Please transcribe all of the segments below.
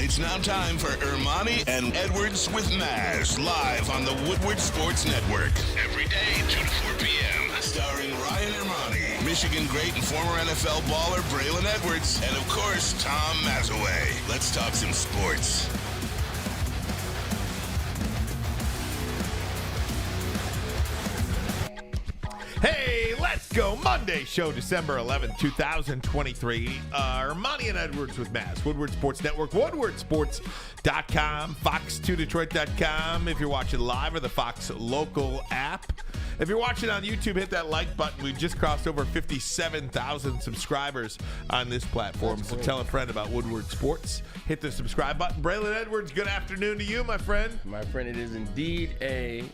It's now time for Ermanni and Edwards with Maz, live on the Woodward Sports Network. Every day, 2 to 4 p.m. Starring Ryan Ermanni, Michigan great and former NFL baller Braylon Edwards, and of course, Tom Mazaway. Let's talk some sports. Hey, let's go. Monday show, December 11th, 2023. Ermanni and Edwards with Maz. Woodward Sports Network, woodwardsports.com, fox2detroit.com if you're watching live, or the Fox local app. If you're watching on YouTube, hit that like button. We've just crossed over 57,000 subscribers on this platform. So tell a friend about Woodward Sports. Hit the subscribe button. Braylon Edwards, good afternoon to you, my friend. My friend, it is indeed a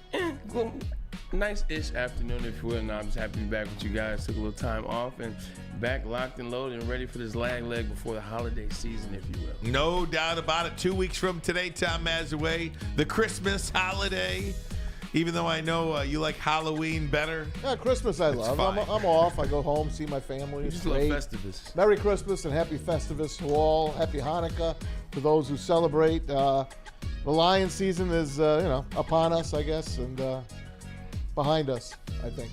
nice-ish afternoon, if you will. And I'm just happy to be back with you guys. Took a little time off and back locked and loaded and ready for this leg before the holiday season, if you will. No doubt about it. 2 weeks from today, Tom Mazaway, the Christmas holiday. Even though I know you like Halloween better. Yeah, Christmas I love. I'm off. I go home, see my family. You It's just love great. Festivus. Merry Christmas and Happy Festivus to all. Happy Hanukkah to those who celebrate. The Lion season is, upon us, I guess, and behind us, I think.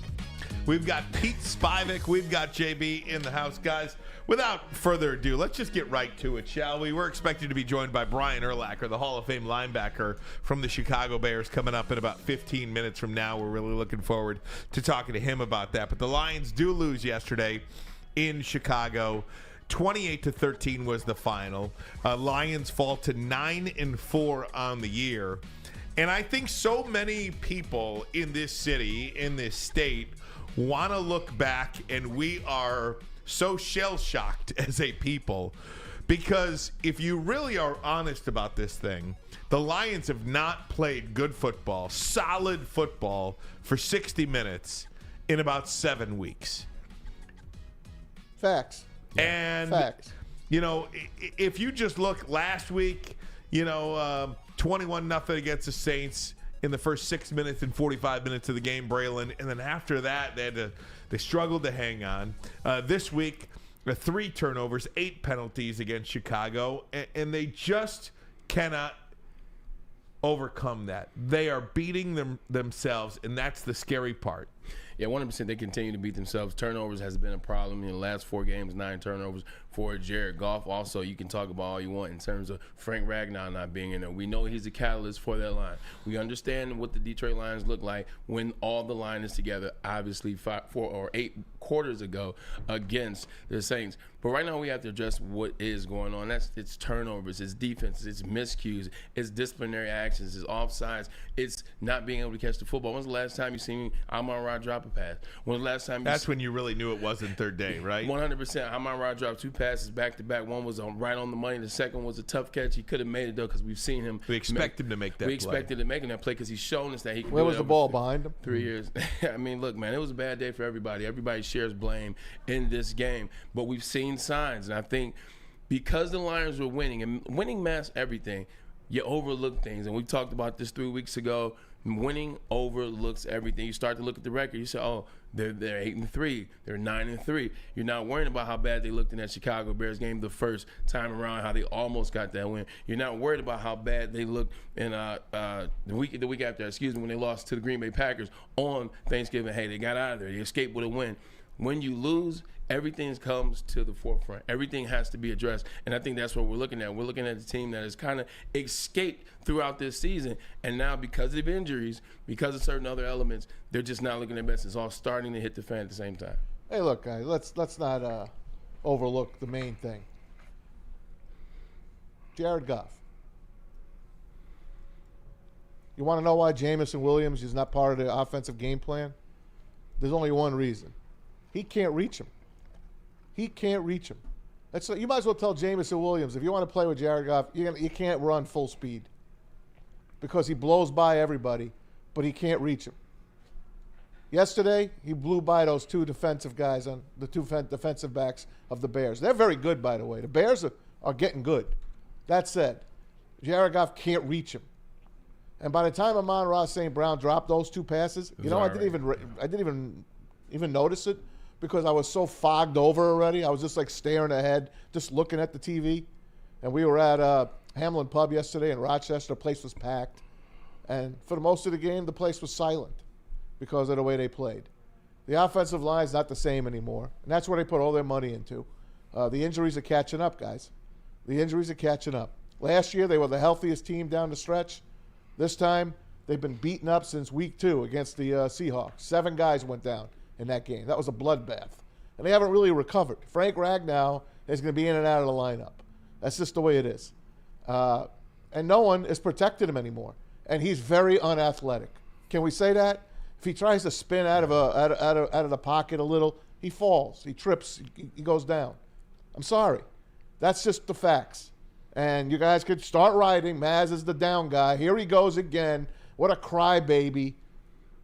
We've got Pete Spivak. We've got JB in the house. Guys, without further ado, let's just get right to it, shall we? We're expected to be joined by Brian Urlacher, the Hall of Fame linebacker from the Chicago Bears, coming up in about 15 minutes from now. We're really looking forward to talking to him about that. But the Lions do lose yesterday in Chicago. 28-13 was the final. Lions fall to 9-4 on the year. And I think so many people in this city, in this state, want to look back, and we are so shell-shocked as a people, because if you really are honest about this thing, the Lions have not played good football, solid football, for 60 minutes in about 7 weeks. Facts. And, Facts. If you just look last week, 21-0 against the Saints in the first 6 minutes and 45 minutes of the game, Braylon. And then after that, they struggled to hang on. This week, 3 turnovers, 8 penalties against Chicago, and they just cannot overcome that. They are beating themselves, and that's the scary part. Yeah, 100% they continue to beat themselves. Turnovers has been a problem in the last 4 games, 9 turnovers for Jared Goff. Also, you can talk about all you want in terms of Frank Ragnow not being in there. We know he's a catalyst for that line. We understand what the Detroit Lions look like when all the line is together, obviously 4 or 8 quarters ago against the Saints. But right now we have to address what is going on. It's turnovers, it's defenses, it's miscues, it's disciplinary actions, it's offsides, it's not being able to catch the football. When's the last time you seen Amon-Ra drop a pass? When's the last time That's when you really knew it wasn't third day, right? 100%. Amon-Ra dropped 2 passes back-to-back. One was right on the money. The second was a tough catch. He could have made it, though, because we've seen him. We expect him to make that play. We expected him to make that play because he's shown us that he can Where do was it the over ball? Behind him? 3 years. I mean, look, man, it was a bad day for everybody. Everybody shares blame in this game. But we've seen signs, and I think because the Lions were winning, and winning masks everything, you overlook things. And we talked about this 3 weeks ago. Winning overlooks everything. You start to look at the record. You say, oh, they're 8-3. They're 9-3. You're not worrying about how bad they looked in that Chicago Bears game the first time around, how they almost got that win. You're not worried about how bad they looked in the week after, when they lost to the Green Bay Packers on Thanksgiving. Hey, they got out of there. They escaped with a win. When you lose, everything comes to the forefront. Everything has to be addressed. And I think that's what we're looking at. We're looking at a team that has kind of escaped throughout this season. And now because of injuries, because of certain other elements, they're just not looking their best. It's all starting to hit the fan at the same time. Hey, look, guys, let's not overlook the main thing. Jared Goff. You want to know why Jamison Williams is not part of the offensive game plan? There's only one reason. He can't reach him. He can't reach him. You might as well tell Jamison Williams, if you want to play with Jared Goff, you can't run full speed because he blows by everybody, but he can't reach him. Yesterday, he blew by those 2 defensive guys, on the 2 defensive backs of the Bears. They're very good, by the way. The Bears are getting good. That said, Jared Goff can't reach him. And by the time Amon-Ra St. Brown dropped those 2 passes, I didn't even notice it, because I was so fogged over already. I was just like staring ahead, just looking at the TV. And we were at Hamlin Pub yesterday in Rochester. The place was packed. And for the most of the game, the place was silent because of the way they played. The offensive line is not the same anymore, and that's where they put all their money into. The injuries are catching up, guys. The injuries are catching up. Last year, they were the healthiest team down the stretch. This time, they've been beaten up since week 2 against the Seahawks. 7 guys went down in that game. That was a bloodbath. And they haven't really recovered. Frank Ragnow is going to be in and out of the lineup. That's just the way it is. And no one is protecting him anymore. And he's very unathletic. Can we say that? If he tries to spin out of the pocket a little, he falls. He trips. He goes down. I'm sorry. That's just the facts. And you guys could start writing. Maz is the down guy. Here he goes again. What a crybaby.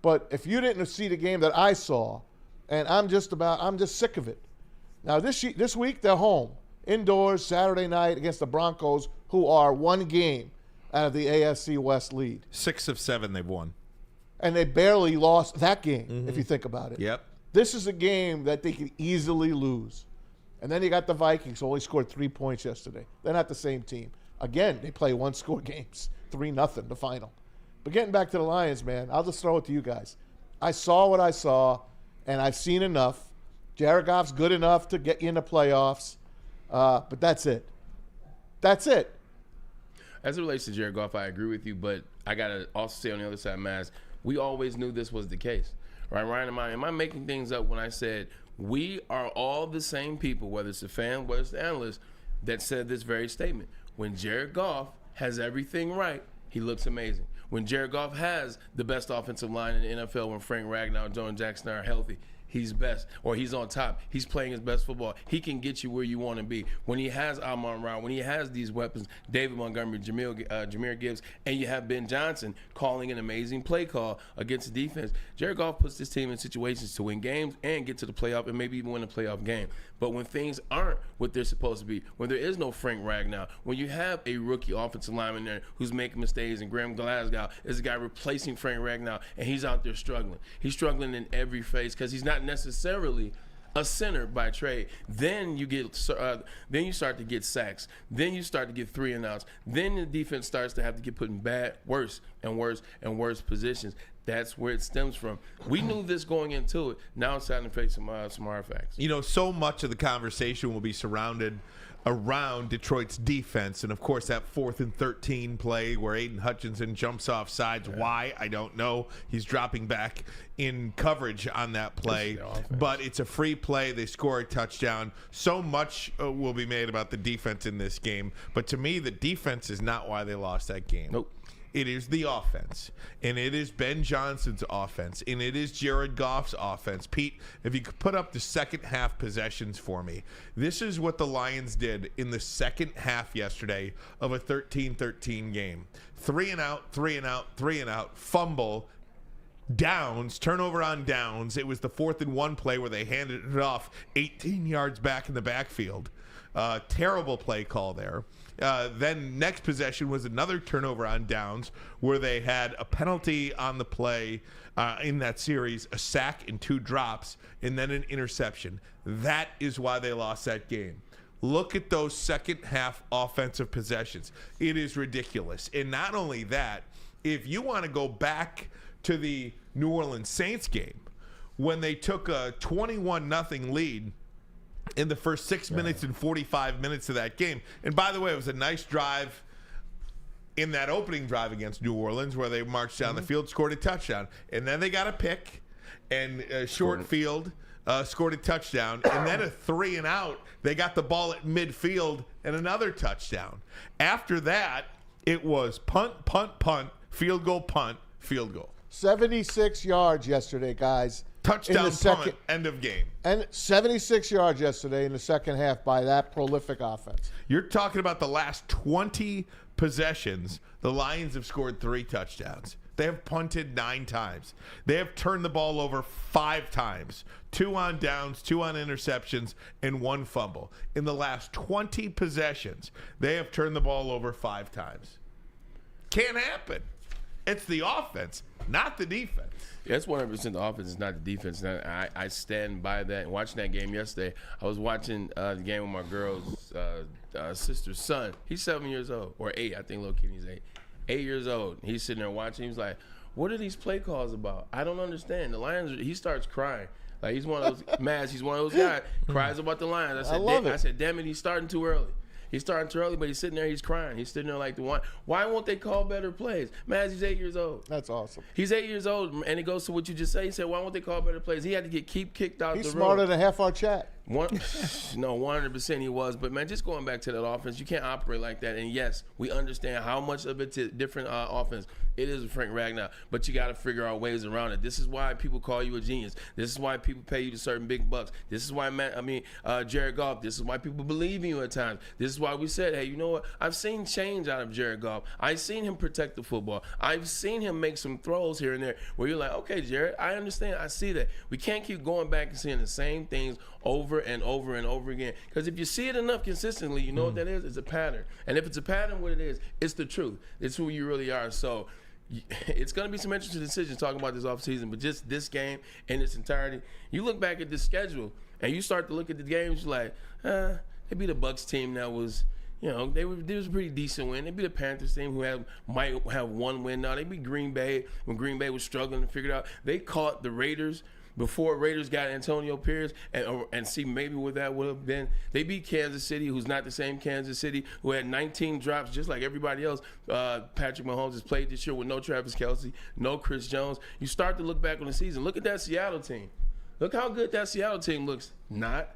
But if you didn't see the game that I saw, and I'm just sick of it. Now, this week, they're home. Indoors, Saturday night against the Broncos, who are 1 game out of the AFC West lead. 6 of 7 they've won. And they barely lost that game, if you think about it. Yep. This is a game that they could easily lose. And then you got the Vikings, who only scored 3 points yesterday. They're not the same team. Again, they play one-score games, 3-0 the final. But getting back to the Lions, man, I'll just throw it to you guys. I saw what I saw, and I've seen enough. Jared Goff's good enough to get you in the playoffs, but that's it. That's it. As it relates to Jared Goff, I agree with you, but I got to also say on the other side, Maz, we always knew this was the case. Right, Ryan, am I making things up when I said we are all the same people, whether it's a fan, whether it's the analyst, that said this very statement. When Jared Goff has everything right, he looks amazing. When Jared Goff has the best offensive line in the NFL, when Frank Ragnow and Joe Jackson are healthy, he's best, or he's on top. He's playing his best football. He can get you where you want to be. When he has Amon-Ra, when he has these weapons, David Montgomery, Jahmyr Gibbs, and you have Ben Johnson calling an amazing play call against the defense, Jared Goff puts this team in situations to win games and get to the playoff and maybe even win a playoff game. But when things aren't what they're supposed to be, when there is no Frank Ragnow, when you have a rookie offensive lineman there who's making mistakes, and Graham Glasgow is the guy replacing Frank Ragnow, and he's out there struggling. He's struggling in every phase because he's not necessarily a center by trade. Then you start to get sacks. Then you start to get 3-and-outs. Then the defense starts to have to get put in worse and worse positions. That's where it stems from. We knew this going into it. Now it's time to face some hard facts. You know, so much of the conversation will be surrounded around Detroit's defense. And, of course, that 4th and 13 play where Aiden Hutchinson jumps off sides. Yeah. Why? I don't know. He's dropping back in coverage on that play. But it's a free play. They score a touchdown. So much will be made about the defense in this game. But to me, the defense is not why they lost that game. Nope. It is the offense, and it is Ben Johnson's offense, and it is Jared Goff's offense. Pete, if you could put up the second half possessions for me. This is what the Lions did in the second half yesterday of a 13-13 game. 3-and-out, 3-and-out, 3-and-out, fumble, downs, turnover on downs. It was the 4th and 1 play where they handed it off 18 yards back in the backfield. Terrible play call there. Then next possession was another turnover on downs where they had a penalty on the play in that series, a sack and 2 drops, and then an interception. That is why they lost that game. Look at those second half offensive possessions. It is ridiculous. And not only that, if you want to go back to the New Orleans Saints game when they took a 21-0 lead in the first 6 minutes and 45 minutes of that game. And by the way, it was a nice drive in that opening drive against New Orleans where they marched down the field, scored a touchdown. And then they got a pick and a short field, scored a touchdown. And then a 3-and-out. They got the ball at midfield and another touchdown. After that, it was punt, punt, punt, field goal, punt, field goal. 76 yards yesterday, guys. Touchdown, punt, end of game. And 76 yards yesterday in the second half by that prolific offense. You're talking about the last 20 possessions. The Lions have scored 3 touchdowns. They have punted 9 times. They have turned the ball over 5 times. 2 on downs, 2 on interceptions, and 1 fumble. In the last 20 possessions, they have turned the ball over 5 times. Can't happen. It's the offense. not the defense. Yeah, it's 100% the offense. It's not the defense. And I stand by that. And watching that game yesterday, I was watching the game with my girl's sister's son. He's 7 years old, or 8. I think little Kenny's 8. 8 years old. He's sitting there watching. He was like, "What are these play calls about? I don't understand." The Lions. He starts crying. Like he's one of those Maz. He's one of those guys cries about the Lions. I said, "Damn it, he's starting too early." He's starting too early, but he's sitting there, he's crying. He's sitting there like the one. Why won't they call better plays? Maz, he's 8 years old. That's awesome. He's 8 years old, and it goes to what you just said. He said, why won't they call better plays? He had to keep kicked out the room. He's smarter than half our chat. No, 100% he was. But, man, just going back to that offense, you can't operate like that. And, yes, we understand how much of it's a different offense. It is a Frank Ragnow, but you got to figure out ways around it. This is why people call you a genius. This is why people pay you to certain big bucks. This is why, Jared Goff, this is why people believe in you at times. This is why we said, hey, you know what? I've seen change out of Jared Goff. I've seen him protect the football. I've seen him make some throws here and there where you're like, okay, Jared, I understand. I see that. We can't keep going back and seeing the same things over and over and over again. Because if you see it enough consistently, you know what that is? It's a pattern. And if it's a pattern, what it is, it's the truth. It's who you really are. So it's going to be some interesting decisions talking about this offseason, but just this game in its entirety, you look back at the schedule and you start to look at the games, you're like, they beat a Bucs team that was, there was a pretty decent win. They beat a Panthers team who might have one win now. They beat Green Bay when Green Bay was struggling to figure it out. They caught the Raiders before Raiders got Antonio Pierce, and see maybe what that would have been. They beat Kansas City, who's not the same Kansas City, who had 19 drops just like everybody else. Patrick Mahomes has played this year with no Travis Kelce, no Chris Jones. You start to look back on the season. Look at that Seattle team. Look how good that Seattle team looks. Not.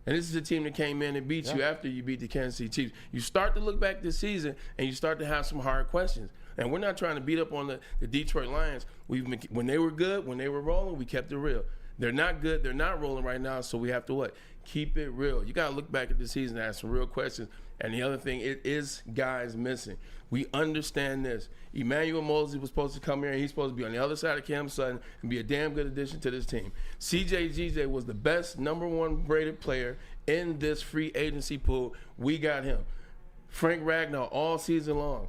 And this is a team that came in and beat you after you beat the Kansas City Chiefs. You start to look back this season, and you start to have some hard questions. And we're not trying to beat up on the Detroit Lions. When they were good, when they were rolling, we kept it real. They're not good. They're not rolling right now, so we have to what? Keep it real. You got to look back at the season and ask some real questions. And the other thing, it is guys missing. We understand this. Emmanuel Mosley was supposed to come here, and he's supposed to be on the other side of Cam Sutton and be a damn good addition to this team. CJ GJ was the best #1 graded player in this free agency pool. We got him. Frank Ragnow all season long.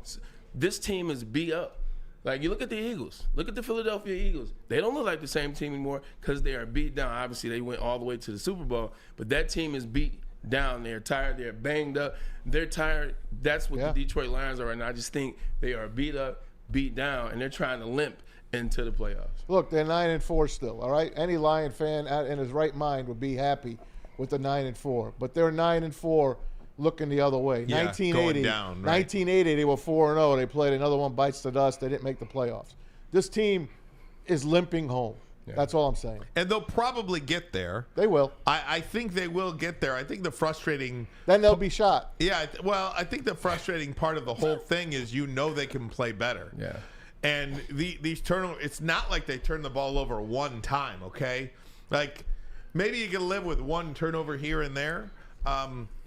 This team is beat up. Like, you look at the Eagles. Look at the Philadelphia Eagles. They don't look like the same team anymore because they are beat down. Obviously, they went all the way to the Super Bowl, but that team is beat down. They're tired. They're banged up. They're tired. That's what the Detroit Lions are right now. I just think they are beat up, beat down, and they're trying to limp into the playoffs. Look, they're 9-4 still, all right? Any Lion fan in his right mind would be happy with the 9-4. But they're 9-4 looking the other way. Yeah, 1980, going down, right. 1980, they were 4-0. They played another one, bites the dust. They didn't make the playoffs. This team is limping home. Yeah. That's all I'm saying. And they'll probably get there. They will. I think they will get there. I think the frustrating... Then they'll be shot. Yeah, well, I think the frustrating part of the whole thing is they can play better. Yeah. And these turnovers, it's not like they turn the ball over one time, okay? Like, maybe you can live with one turnover here and there.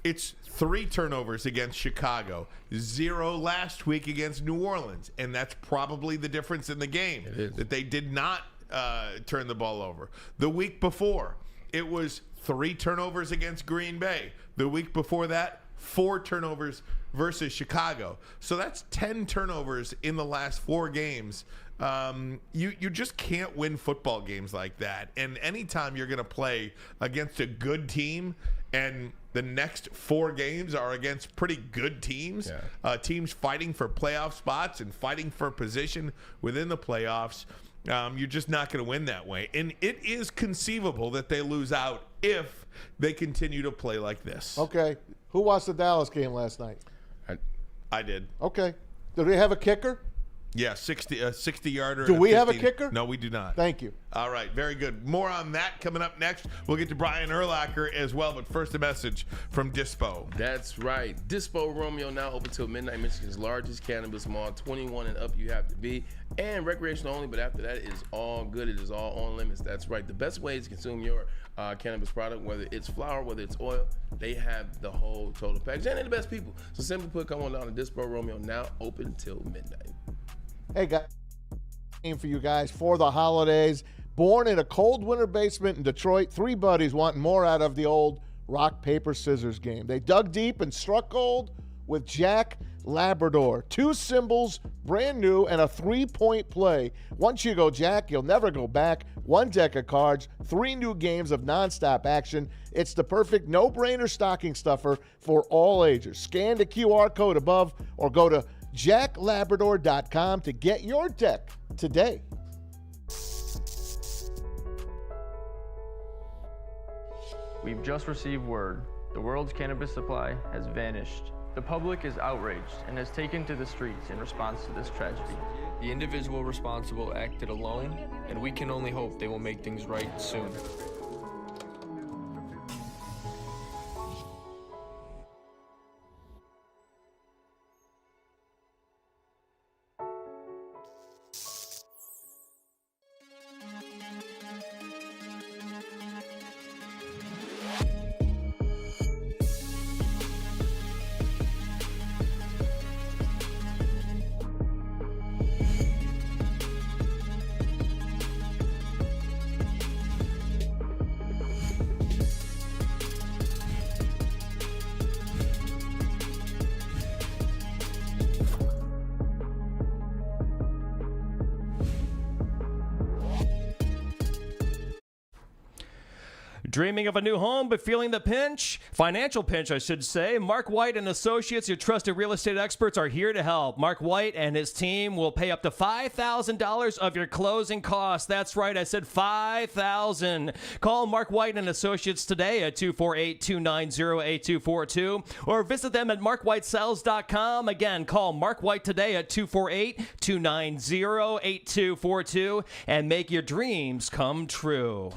It's 3 turnovers against Chicago, 0 last week against New Orleans, and that's probably the difference in the game. It is. That they did not turn the ball over. The week before, it was 3 turnovers against Green Bay. The week before that, 4 turnovers versus Chicago. So that's 10 turnovers in the last 4 games. You just can't win football games like that. And anytime you're going to play against a good team and the next 4 games are against pretty good teams, teams fighting for playoff spots and fighting for position within the playoffs, you're just not going to win that way. And it is conceivable that they lose out if they continue to play like this. Okay. Who watched the Dallas game last night? I did. Okay. Do they have a kicker? Yeah, 60-yarder. Do we have a kicker? No, we do not. Thank you. All right, very good. More on that coming up next. We'll get to Brian Urlacher as well, but first a message from Dispo. That's right. Dispo Romeo now open till midnight. Michigan's largest cannabis mall. 21 and up you have to be. And recreational only, but after that, it is all good. It is all on limits. That's right. The best way to consume your cannabis product, whether it's flower, whether it's oil, they have the whole total package. And they're the best people. So simply put, come on down to Dispo Romeo, now open till midnight. Hey, guys, game for you guys for the holidays. Born in a cold winter basement in Detroit, 3 buddies wanting more out of the old rock, paper, scissors game. They dug deep and struck gold with Jack Labrador. 2 symbols, brand new, and a 3-point play. Once you go Jack, you'll never go back. 1 deck of cards, 3 new games of nonstop action. It's the perfect no-brainer stocking stuffer for all ages. Scan the QR code above or go to jacklabrador.com to get your deck today. We've just received word. The world's cannabis supply has vanished. The public is outraged and has taken to the streets in response to this tragedy. The individual responsible acted alone, and we can only hope they will make things right soon. Dreaming of a new home but feeling the pinch? Financial pinch, I should say. Mark White and Associates, your trusted real estate experts, are here to help. Mark White and his team will pay up to $5,000 of your closing costs. That's right, I said $5,000. Call Mark White and Associates today at 248-290-8242 or visit them at markwhitesells.com. Again, call Mark White today at 248-290-8242 and make your dreams come true.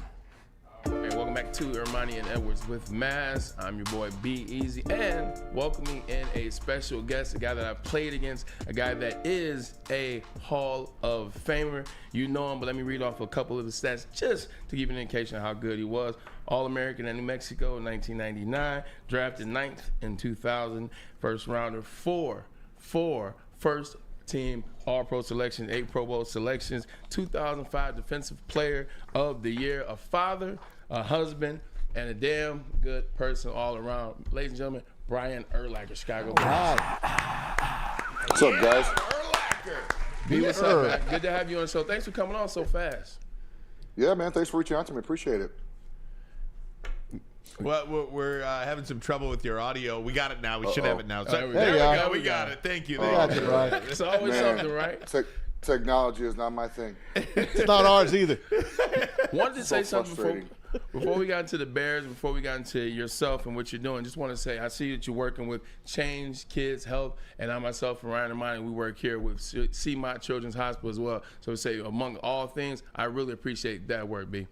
Hey, welcome back to Ermanni and Edwards with Maz. I'm your boy B Easy, and welcoming in a special guest, a guy that I've played against, a guy that is a Hall of Famer. You know him, but let me read off a couple of the stats just to give you an indication of how good he was. All-American in New Mexico in 1999, drafted 9th in 2000, first rounder, four first team All-Pro selections, 8 Pro Bowl selections, 2005 Defensive Player of the Year, a father, a husband, and a damn good person all around. Ladies and gentlemen, Brian Urlacher, Chicago Bears. What's up, guys? Urlacher. B, what's up, man? Good to have you on the show. Thanks for coming on so fast. Yeah, man. Thanks for reaching out to me. Appreciate it. Well, we're having some trouble with your audio. We got it now. We should have it now. So, There we there we go. go. We got it. Thank you. Got you, Brian. It's always something, right? Technology is not my thing. It's not ours either. Wanted to say So something frustrating. before we got into the Bears, before we got into yourself and what you're doing. Just want to say, I see that you're working with Change Kids Health, and I myself and Ryan Ermanni, we work here with CMOT Children's Hospital as well. So we say, among all things, I really appreciate that work, B.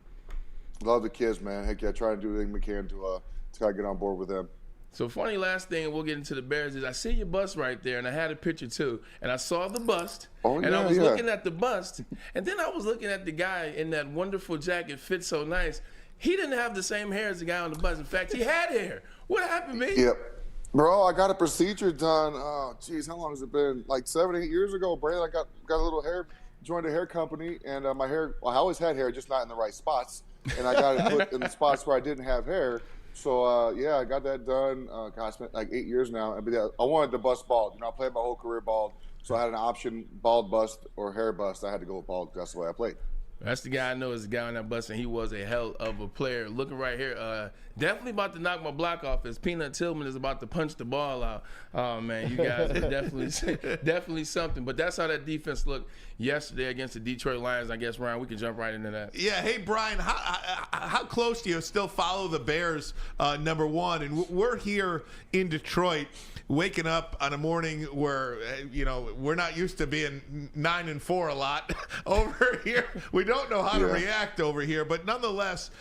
Love the kids, man. Heck yeah, try to do everything we can to try to get on board with them. So funny last thing, and we'll get into the Bears, is I see your bust right there, and I had a picture too, and I saw the bust, and I was looking at the bust, and then I was looking at the guy in that wonderful jacket, fit so nice. He didn't have the same hair as the guy on the bust. In fact, he had hair. What happened, B? Yep. Bro, I got a procedure done. Oh, geez, how long has it been? Like 7, 8 years ago, Braylon. I got a little hair, joined a hair company, and my hair, well, I always had hair, just not in the right spots, and I got it put in the spots where I didn't have hair. So, yeah, I got that done. I spent like 8 years now. But yeah, I wanted to bust bald. You know, I played my whole career bald. So I had an option, bald bust or hair bust. I had to go with bald. That's the way I played. That's the guy I know is the guy on that bus, and he was a hell of a player. Looking right here, definitely about to knock my block off as Peanut Tillman is about to punch the ball out. Oh, man, you guys are definitely something. But that's how that defense looked yesterday against the Detroit Lions. I guess, Ryan, we can jump right into that. Yeah. Hey, Brian, how close do you still follow the Bears, number one? And we're here in Detroit waking up on a morning where, we're not used to being 9-4 a lot over here. We don't know how to react over here, but nonetheless,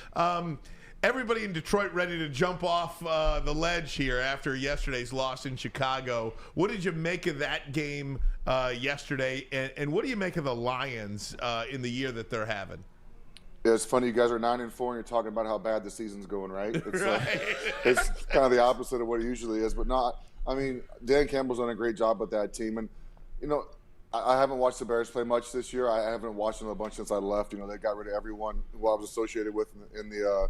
everybody in Detroit ready to jump off the ledge here after yesterday's loss in Chicago. What did you make of that game yesterday, and what do you make of the Lions in the year that they're having? Yeah, it's funny. You guys are 9-4, and you're talking about how bad the season's going, right? It's, it's kind of the opposite of what it usually is, but not. I mean, Dan Campbell's done a great job with that team, and I haven't watched the Bears play much this year. I haven't watched them a bunch since I left. They got rid of everyone who I was associated with in the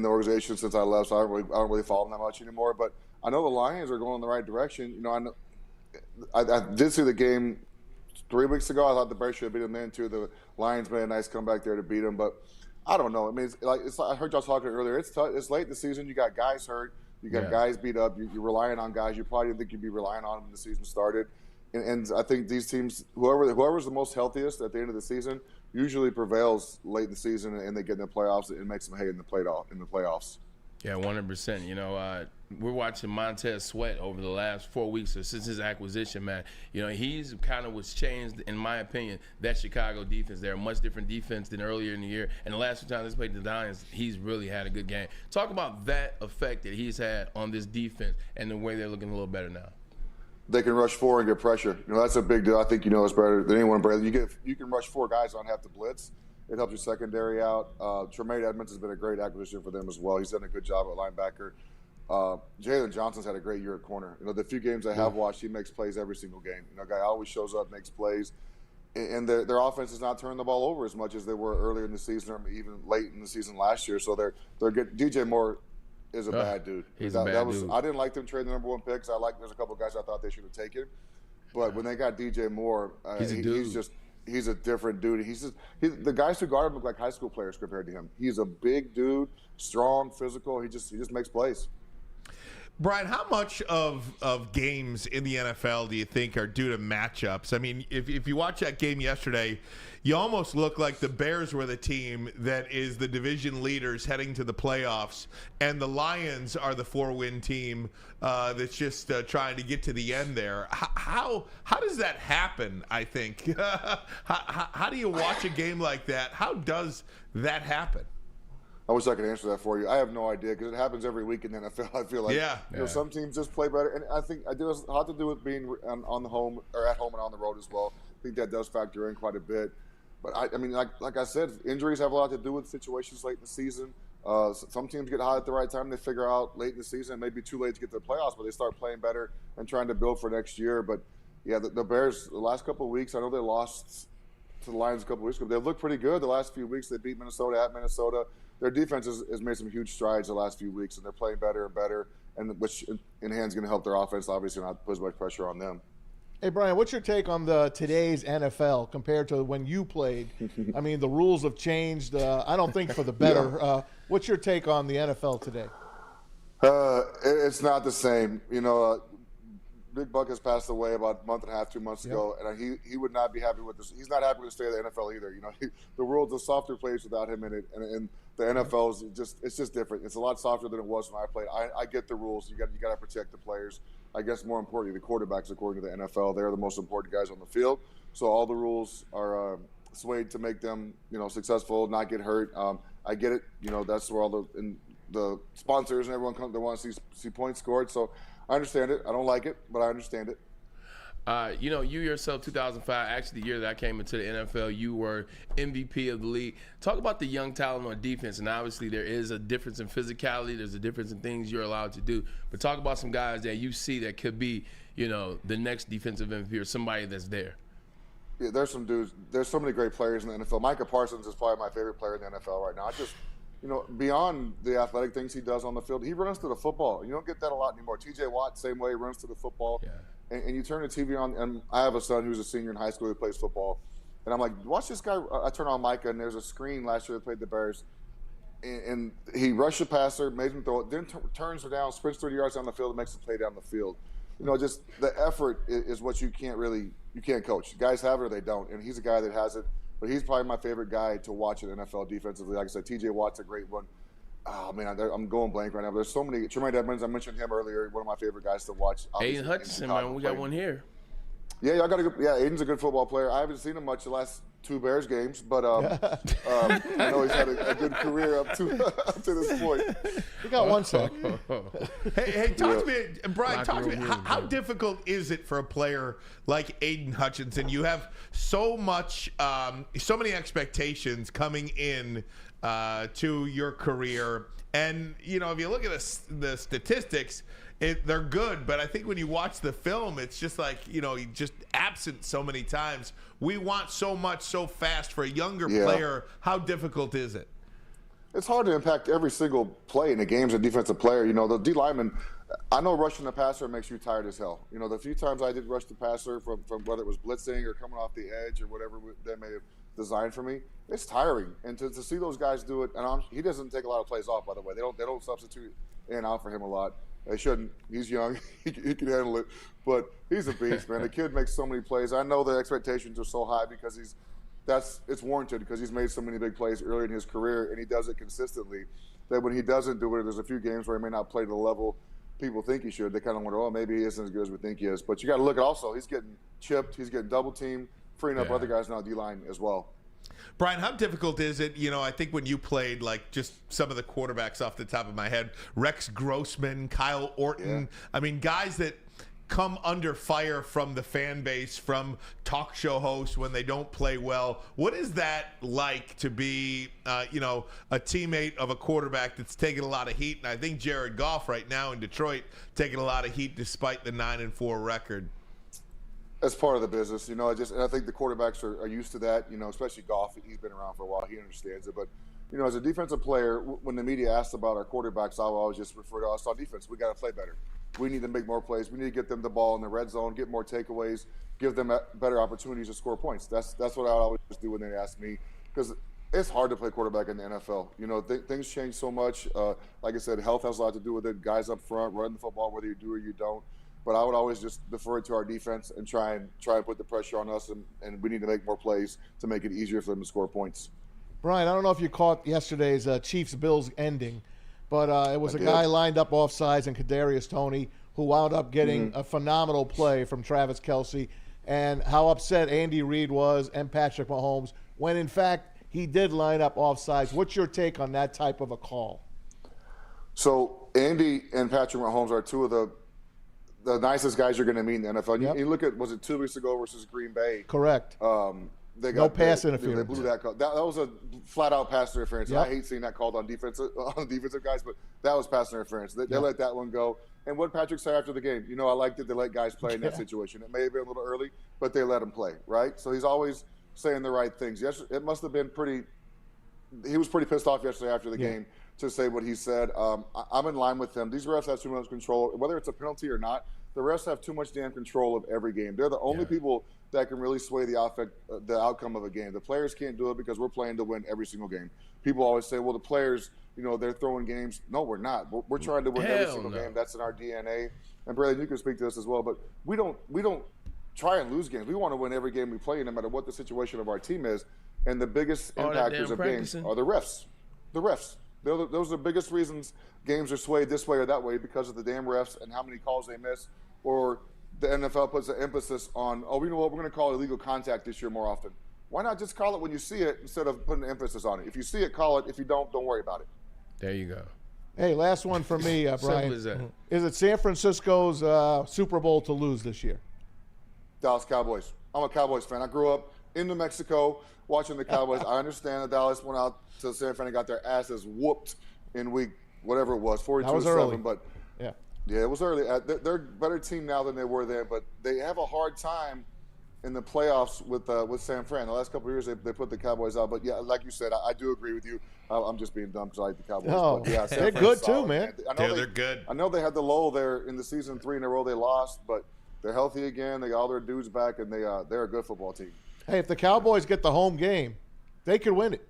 organization since I left. So I don't really follow them that much anymore. But I know the Lions are going in the right direction. I know I did see the game 3 weeks ago. I thought the Bears should have beat them then too. The Lions made a nice comeback there to beat them, but I don't know. I mean, it's like I heard y'all talking earlier. It's tough. It's late in the season. You got guys hurt. You got guys beat up. You're relying on guys you probably didn't think you'd be relying on when the season started. And I think these teams, whoever's the most healthiest at the end of the season, usually prevails late in the season, and they get in the playoffs and makes them hay in the playoffs. Yeah, 100%. You know, we're watching Montez Sweat over the last 4 weeks or since his acquisition, man. You know, he's kind of what's changed, in my opinion, that Chicago defense. They're a much different defense than earlier in the year. And the last 2 times he's played the Lions, he's really had a good game. Talk about that effect that he's had on this defense and the way they're looking a little better now. They can rush 4 and get pressure. You know, that's a big deal. I think you know it's better than anyone, Braylon. You can rush 4 guys on half the blitz. It helps your secondary out. Tremaine Edmonds has been a great acquisition for them as well. He's done a good job at linebacker. Jalen Johnson's had a great year at corner. You know, the few games I have watched, he makes plays every single game. You know, guy always shows up, makes plays, and their offense is not turning the ball over as much as they were earlier in the season or even late in the season last year. So they're good. DJ Moore is a bad dude. He's a bad dude. I didn't like them trading the #1 picks. There's a couple of guys I thought they should have taken, but when they got DJ Moore, he's a different dude. The guys who guard him look like high school players compared to him. He's a big dude, strong, physical. He just makes plays. Brian, how much of games in the NFL do you think are due to matchups? I mean, if you watch that game yesterday, you almost look like the Bears were the team that is the division leaders heading to the playoffs, and the Lions are the 4-win team that's just trying to get to the end there. How does that happen, I think? How do you watch a game like that? How does that happen? I wish I could answer that for you. I have no idea because it happens every week in the NFL. I feel like you know, some teams just play better, and I think it has a lot to do with being on the home or at home and on the road as well. I think that does factor in quite a bit. But I mean, like I said, injuries have a lot to do with situations late in the season. Some teams get hot at the right time. They figure out late in the season it may be too late to get to the playoffs, but they start playing better and trying to build for next year. But yeah, the Bears the last couple of weeks, I know they lost to the Lions a couple of weeks ago. They looked pretty good the last few weeks. They beat Minnesota at Minnesota. Their defense has made some huge strides the last few weeks, and they're playing better and better, and which in hand is going to help their offense, obviously, not put as much pressure on them. Hey, Brian, what's your take on today's NFL compared to when you played? I mean, the rules have changed, I don't think for the better. What's your take on the NFL today? It's not the same. You know, Big Buck has passed away about a month and a half, 2 months ago, and he would not be happy with this. He's not happy with the state of the NFL either. You know, the world's a softer place without him in it, and the NFL is just different. It's a lot softer than it was when I played. I get the rules. You got to protect the players. I guess more importantly, the quarterbacks, according to the NFL, they're the most important guys on the field. So all the rules are swayed to make them, you know, successful, not get hurt. I get it. You know, that's where all the sponsors and everyone comes. They want to see points scored. So I understand it. I don't like it, but I understand it. You know, you yourself, 2005, actually the year that I came into the NFL, you were MVP of the league. Talk about the young talent on defense, and obviously there is a difference in physicality. There's a difference in things you're allowed to do. But talk about some guys that you see that could be, you know, the next defensive MVP or somebody that's there. Yeah, there's some dudes. There's so many great players in the NFL. Micah Parsons is probably my favorite player in the NFL right now. You know, beyond the athletic things he does on the field, he runs to the football. You don't get that a lot anymore. T.J. Watt, same way, runs to the football. Yeah. And you turn the TV on, and I have a son who's a senior in high school who plays football. And I'm like, watch this guy. I turn on Micah, and there's a screen last year that played the Bears. And he rushed the passer, made him throw it, then turns her down, sprints 30 yards down the field, and makes the play down the field. You know, just the effort is what you can't coach. Guys have it or they don't. And he's a guy that has it. But he's probably my favorite guy to watch in NFL defensively. Like I said, T.J. Watt's a great one. Oh, man, I'm going blank right now. There's so many. Tremaine Edmonds, I mentioned him earlier, one of my favorite guys to watch. Aiden Hutchinson, man, we got one here. Yeah, Aiden's a good football player. I haven't seen him much the last 2 Bears games, but I know he's had a good career up to this point. He got one sack. Hey, talk to me, Brian. Talk to me. How difficult is it for a player like Aiden Hutchinson? You have so many expectations coming in to your career, and you know, if you look at the statistics, they're good, but I think when you watch the film, it's just like, you know, he's just absent so many times. We want so much so fast for a younger player. How difficult is it? It's hard to impact every single play in a game as a defensive player. You know, the D linemen, I know rushing the passer makes you tired as hell. You know, the few times I did rush the passer from whether it was blitzing or coming off the edge or whatever they may have designed for me, it's tiring. And to see those guys do it, and he doesn't take a lot of plays off, by the way. They don't substitute in and out for him a lot. They shouldn't. He's young. he can handle it. But he's a beast, man. The kid makes so many plays. I know the expectations are so high because it's warranted because he's made so many big plays early in his career, and he does it consistently. That when he doesn't do it, there's a few games where he may not play to the level people think he should. They kind of wonder, oh, maybe he isn't as good as we think he is. But you got to look at also, he's getting chipped, he's getting double teamed, freeing up other guys now D-line as well. Brian, how difficult is it? You know, I think when you played, like, just some of the quarterbacks off the top of my head, Rex Grossman, Kyle Orton, I mean, guys that come under fire from the fan base, from talk show hosts when they don't play well. What is that like to be, you know, a teammate of a quarterback that's taking a lot of heat? And I think Jared Goff right now in Detroit taking a lot of heat despite the 9-4 record. That's part of the business, you know. And I think the quarterbacks are used to that, you know, especially Goff. He's been around for a while. He understands it. But, you know, as a defensive player, when the media asks about our quarterbacks, I'll always just refer to us on defense. We got to play better. We need to make more plays. We need to get them the ball in the red zone, get more takeaways, give them better opportunities to score points. That's what I always do when they ask me, because it's hard to play quarterback in the NFL. You know, things change so much. Like I said, health has a lot to do with it. Guys up front running the football, whether you do or you don't. But I would always just defer it to our defense and try and put the pressure on us, and we need to make more plays to make it easier for them to score points. Brian, I don't know if you caught yesterday's Chiefs-Bills ending, but it was a guy lined up offsides, and Kadarius Toney, who wound up getting a phenomenal play from Travis Kelce, and how upset Andy Reid was and Patrick Mahomes when, in fact, he did line up offsides. What's your take on that type of a call? So Andy and Patrick Mahomes are two of the nicest guys you're going to meet in the NFL. You look at, was it 2 weeks ago versus Green Bay? Correct. They got no pass interference. They blew that call. That was a flat-out pass interference. I hate seeing that called on defensive guys, but that was pass interference. They let that one go. And what Patrick said after the game, you know, I liked it. They let guys play in that situation. It may have been a little early, but they let him play, right? So he's always saying the right things. Yes, it must have been he was pretty pissed off yesterday after the game to say what he said. I'm in line with him. These refs have too much control. Whether it's a penalty or not, the refs have too much damn control of every game. They're the only people that can really sway the outcome of a game. The players can't do it because we're playing to win every single game. People always say, well, the players, you know, they're throwing games. No, we're not. We're trying to win every single game. That's in our DNA. And Braylon, you can speak to this as well. But we don't try and lose games. We want to win every game we play, no matter what the situation of our team is. And the biggest impactors of games are the refs. The refs. Those are the biggest reasons games are swayed this way or that way, because of the damn refs and how many calls they miss. Or the NFL puts an emphasis on, oh, you know what, we're going to call illegal contact this year more often. Why not just call it when you see it instead of putting an emphasis on it? If you see it, call it. If you don't worry about it. There you go. Hey, last one for me, Brian. Simple as that. Is it San Francisco's Super Bowl to lose this year? Dallas Cowboys. I'm a Cowboys fan. I grew up in New Mexico watching the Cowboys. I understand that Dallas went out to San Fran and got their asses whooped in week whatever it was, 42-7. But yeah, it was early. They're a better team now than they were then, but they have a hard time in the playoffs with San Fran. The last couple of years, they put the Cowboys out. But, yeah, like you said, I do agree with you. I'm just being dumb because I like the Cowboys. Oh, but, yeah, they're good too, man. They're good. I know they had the lull there in the season 3 in a row they lost, but they're healthy again. They got all their dudes back, and they're a good football team. Hey, if the Cowboys get the home game, they could win it.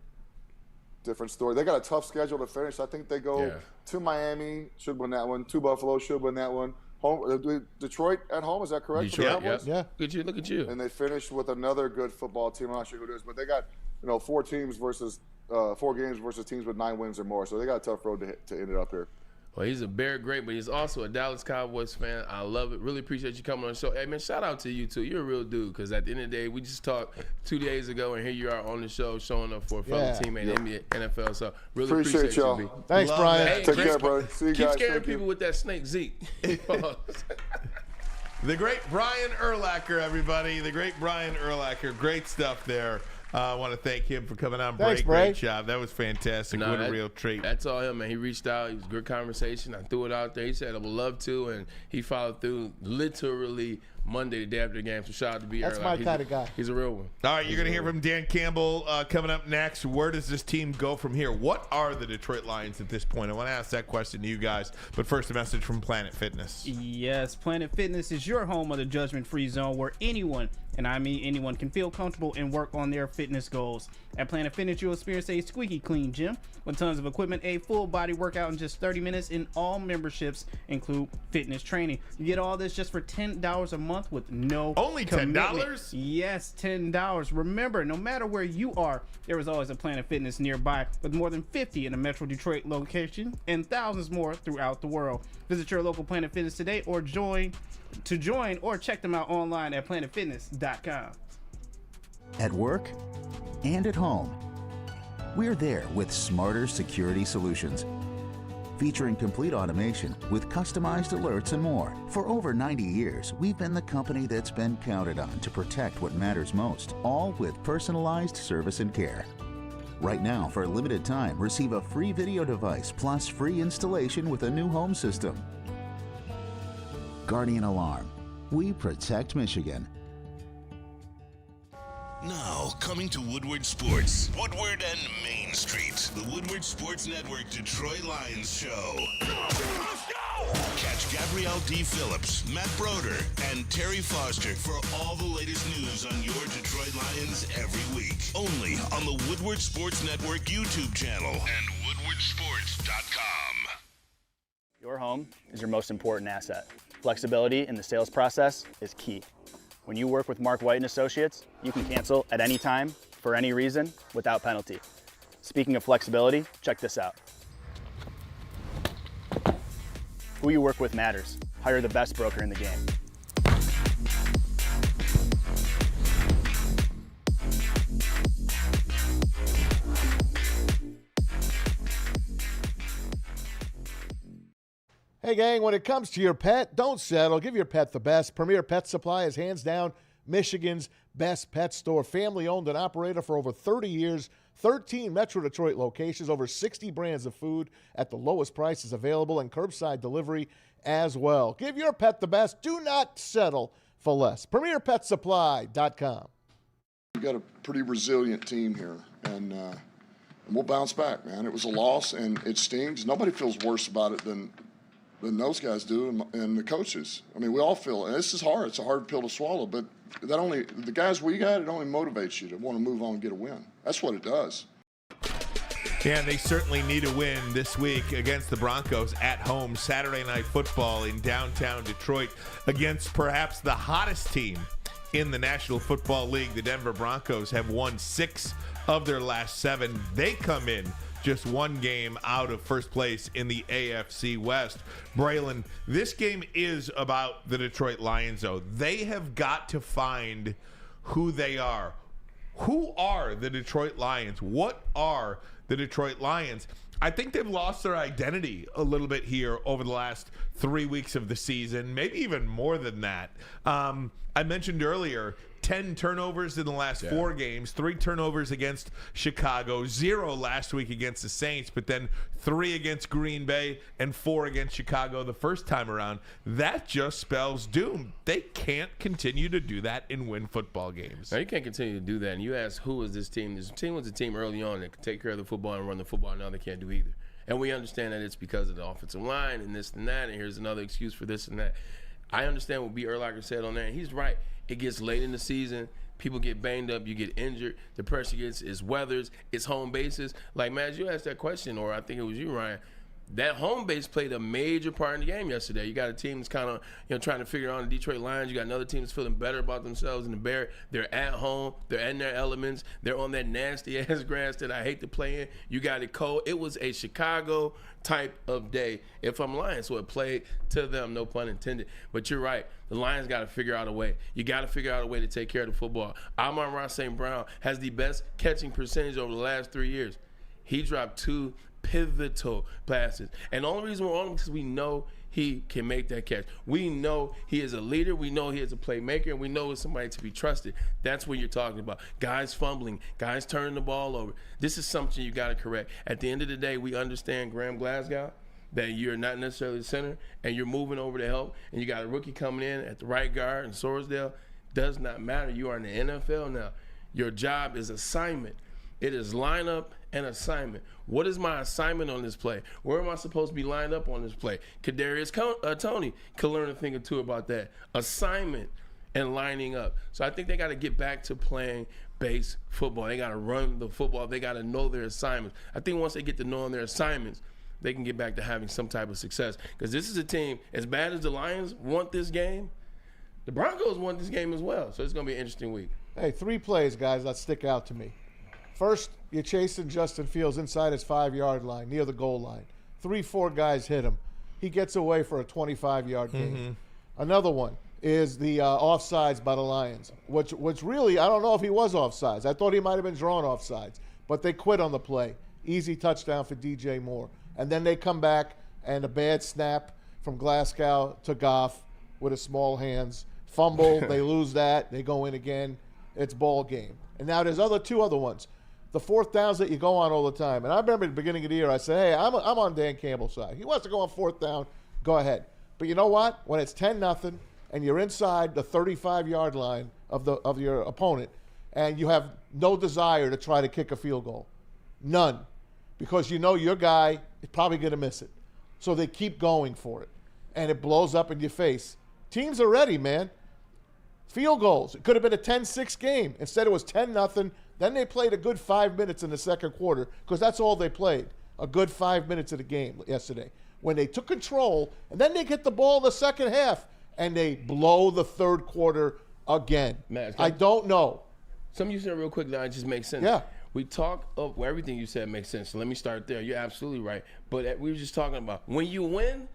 Different story. They got a tough schedule to finish. I think they go to Miami, should win that one. To Buffalo, should win that one. Home, Detroit at home, is that correct? Detroit, yeah. Look at you. And they finished with another good football team. I'm not sure who it is, but they got 4 games versus teams with 9 wins or more. So they got a tough road to end it up here. Well, he's a Bear great, but he's also a Dallas Cowboys fan. I love it. Really appreciate you coming on the show. Hey, man, shout out to you, too. You're a real dude, because at the end of the day, we just talked 2 days ago, and here you are on the show showing up for a fellow teammate in the NFL. So really appreciate y'all. you, B. Thanks, Brian. Hey, Take care, bro. See you Keep guys. scaring people with that snake, Zeke. The great Brian Urlacher, everybody. The great Brian Urlacher. Great stuff there. I want to thank him for coming on. Thanks, Great Bray. job. That was fantastic. What a real treat. That's all him, man. He reached out. It was a good conversation. I threw it out there. He said, I would love to, and he followed through literally Monday, the day after the game. So shout out to B. That's my kind of guy. He's a real one. All right, you're going to hear from Dan Campbell coming up next. Where does this team go from here? What are the Detroit Lions at this point? I want to ask that question to you guys. But first, a message from Planet Fitness. Yes, Planet Fitness is your home of the judgment-free zone where anyone, and I mean anyone, can feel comfortable and work on their fitness goals. At Planet Fitness, you'll experience a squeaky clean gym with tons of equipment, a full body workout in just 30 minutes, and all memberships include fitness training. You get all this just for $10 a month with no Only commitment. $10? Yes, $10. Remember, no matter where you are, there is always a Planet Fitness nearby with more than 50 in the Metro Detroit location and thousands more throughout the world. Visit your local Planet Fitness today or join or check them out online at planetfitness.com. At work and at home, we're there with smarter security solutions. Featuring complete automation with customized alerts and more. For over 90 years, we've been the company that's been counted on to protect what matters most, all with personalized service and care. Right now, for a limited time, receive a free video device plus free installation with a new home system. Guardian Alarm. We protect Michigan. Now, coming to Woodward Sports. Woodward and Main Street. The Woodward Sports Network Detroit Lions Show. Let's go! Catch Gabrielle D. Phillips, Matt Broder, and Terry Foster for all the latest news on your Detroit Lions every week. Only on the Woodward Sports Network YouTube channel and woodwardsports.com. Your home is your most important asset. Flexibility in the sales process is key. When you work with Mark White & Associates, you can cancel at any time, for any reason, without penalty. Speaking of flexibility, check this out. Who you work with matters. Hire the best broker in the game. Hey gang, when it comes to your pet, don't settle. Give your pet the best. Premier Pet Supply is hands down Michigan's best pet store. Family owned and operated for over 30 years. 13 Metro Detroit locations, over 60 brands of food at the lowest prices available, and curbside delivery as well. Give your pet the best. Do not settle for less. PremierPetSupply.com. We've got a pretty resilient team here, and we'll bounce back, man. It was a loss, and it stings. Nobody feels worse about it than those guys do and the coaches. I mean, we all feel it. And this is hard. It's a hard pill to swallow, but the guys we got, it only motivates you to want to move on and get a win. That's what it does. Yeah, and they certainly need a win this week against the Broncos at home. Saturday Night Football in downtown Detroit against perhaps the hottest team in the National Football League. The Denver Broncos have won 6 of their last 7. They come in just one game out of first place in the AFC West. Braylon, this game is about the Detroit Lions, though. They have got to find who they are. Who are the Detroit Lions? What are the Detroit Lions? I think they've lost their identity a little bit here over the last 3 weeks of the season, maybe even more than that. I mentioned earlier, 10 turnovers in the last 4 games, 3 turnovers against Chicago, 0 last week against the Saints, but then 3 against Green Bay and 4 against Chicago the first time around. That just spells doom. They can't continue to do that and win football games. Now, you can't continue to do that. And you ask, who is this team? This team was a team early on that could take care of the football and run the football. Now they can't do either. And we understand that it's because of the offensive line and this and that, and here's another excuse for this and that. I understand what B. Urlacher said on there, and he's right. It gets late in the season. People get banged up. You get injured. The pressure is weathers. It's home bases. Like, man, you asked that question, or I think it was you, Ryan. That home base played a major part in the game yesterday. You got a team that's kind of, trying to figure out the Detroit Lions. You got another team that's feeling better about themselves in the Bear. They're at home. They're in their elements. They're on that nasty-ass grass that I hate to play in. You got it cold. It was a Chicago type of day, if I'm lying. So it played to them, no pun intended. But you're right. The Lions got to figure out a way. You got to figure out a way to take care of the football. Amon-Ra St. Brown has the best catching percentage over the last 3 years. He dropped 2 pivotal passes. And the only reason we're on him is because we know he can make that catch. We know he is a leader. We know he is a playmaker. And we know he's somebody to be trusted. That's what you're talking about. Guys fumbling, guys turning the ball over. This is something you got to correct. At the end of the day, we understand Graham Glasgow, that you're not necessarily the center, and you're moving over to help, and you got a rookie coming in at the right guard in Sorsdale. Does not matter. You are in the NFL now. Your job is assignment. It is lineup and assignment. What is my assignment on this play? Where am I supposed to be lined up on this play? Kadarius Toney could learn a thing or two about that. Assignment and lining up. So I think they got to get back to playing base football. They got to run the football. They got to know their assignments. I think once they get to knowing their assignments, they can get back to having some type of success. Because this is a team, as bad as the Lions want this game, the Broncos want this game as well. So it's going to be an interesting week. Hey, 3 plays, guys, that stick out to me. First, you're chasing Justin Fields inside his 5-yard line, near the goal line. 3-4 guys hit him. He gets away for a 25-yard gain. Another one is the offsides by the Lions, which really, I don't know if he was offsides. I thought he might have been drawn offsides, but they quit on the play. Easy touchdown for DJ Moore. And then they come back, and a bad snap from Glasgow to Goff with his small hands. Fumble, they lose that. They go in again. It's ball game. And now there's 2 other ones. The 4th downs that you go on all the time. And I remember at the beginning of the year, I said, hey, I'm on Dan Campbell's side. He wants to go on 4th down, go ahead. But you know what? When it's 10-0 and you're inside the 35-yard line of your opponent and you have no desire to try to kick a field goal, none, because you know your guy is probably going to miss it. So they keep going for it, and it blows up in your face. Teams are ready, man. Field goals. It could have been a 10-6 game. Instead, it was 10-0. Then they played a good 5 minutes in the second quarter because that's all they played, a good 5 minutes of the game yesterday. When they took control, and then they get the ball in the second half, and they blow the third quarter again. Matt, I don't know. Something you said real quick now, it just makes sense. Yeah. We talk of everything you said makes sense. So let me start there. You're absolutely right. But we were just talking about when you win,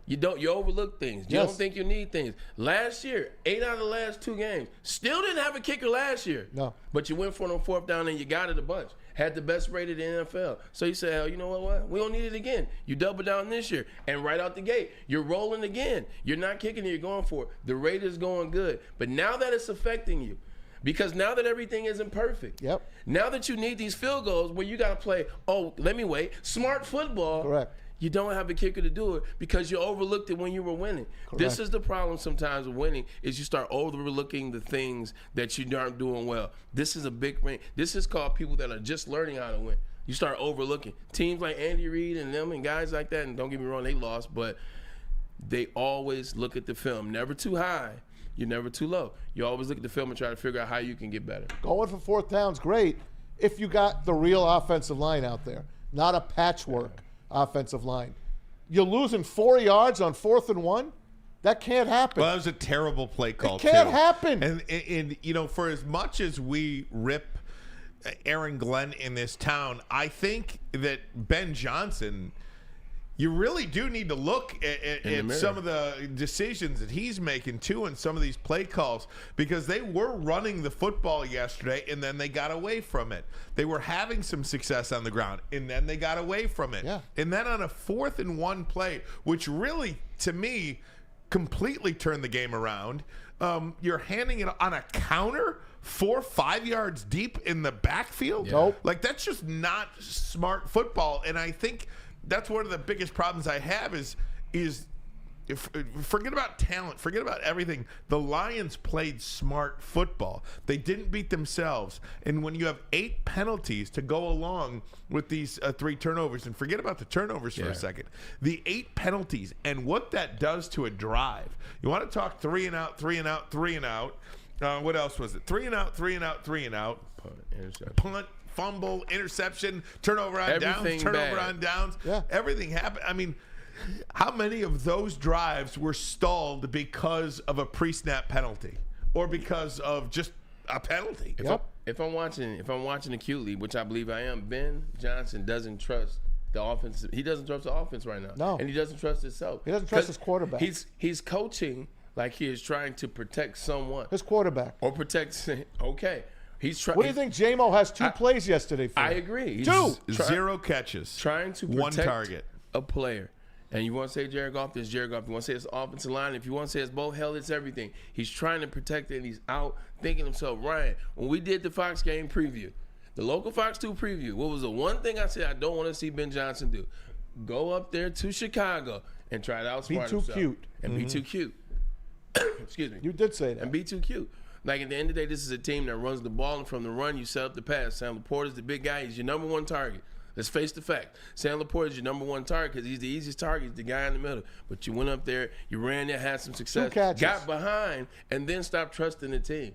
you overlook things. You don't think you need things. Last year, 8 out of the last 2 games, still didn't have a kicker last year. No. But you went for it on 4th down and you got it a bunch. Had the best rate in the NFL. So you said, hell, you know what? We don't need it again. You double down this year. And right out the gate, you're rolling again. You're not kicking it, you're going for it. The rate is going good. But now that it's affecting you, because now that everything isn't perfect, now that you need these field goals where you got to play, smart football. Correct. You don't have a kicker to do it because you overlooked it when you were winning. Correct. This is the problem sometimes with winning is you start overlooking the things that you aren't doing well. This is a big thing. This is called people that are just learning how to win. You start overlooking. Teams like Andy Reid and them and guys like that, and don't get me wrong, they lost, but they always look at the film. Never too high. You're never too low. You always look at the film and try to figure out how you can get better. Going for 4th down's great if you got the real offensive line out there, not a patchwork offensive line. You're losing 4 yards on 4th and 1? That can't happen. Well, that was a terrible play call, too. It can't happen. And you know, for as much as we rip Aaron Glenn in this town, I think that Ben Johnson, you really do need to look at some of the decisions that he's making, too, and some of these play calls, because they were running the football yesterday, and then they got away from it. They were having some success on the ground, and then they got away from it. Yeah. And then on a 4th and 1 play, which really, to me, completely turned the game around, you're handing it on a counter 4-5 yards deep in the backfield? Nope. Like, that's just not smart football, and I think that's one of the biggest problems I have is forget about talent, forget about everything. The Lions played smart football. They didn't beat themselves. And when you have 8 penalties to go along with these 3 turnovers, and forget about the turnovers for a second, the 8 penalties and what that does to a drive. You want to talk 3 and out, 3 and out, 3 and out. What else was it? 3 and out, 3 and out, 3 and out. Punt, fumble, interception, turnover on downs, turnover on downs. Yeah. Everything happened. I mean, how many of those drives were stalled because of a pre-snap penalty or because of just a penalty? If I'm watching acutely, which I believe I am, Ben Johnson doesn't trust the offense. He doesn't trust the offense right now. No. And he doesn't trust himself. He doesn't trust his quarterback. He's coaching like he is trying to protect someone. His quarterback. Or protect, okay. He's trying. What do you think? J-Mo has 2 plays yesterday for I him. agree. 2. 0 catches. Trying to protect 1 target. a player. And you want to say Jared Goff, there's Jared Goff. You want to say it's offensive line. If you want to say it's both, hell, it's everything. He's trying to protect it, and he's out thinking himself, Ryan, when we did the Fox game preview, the local Fox 2 preview, what was the one thing I said I don't want to see Ben Johnson do? Go up there to Chicago and try to outsmart himself. Be too cute. And be too cute. Excuse me. You did say that. And be too cute. Like, at the end of the day, this is a team that runs the ball, and from the run, you set up the pass. Sam Laporte is the big guy. He's your number one target. Let's face the fact. Sam Laporte is your number one target because he's the easiest target. He's the guy in the middle. But you went up there, you ran there, had some success, got behind, and then stopped trusting the team.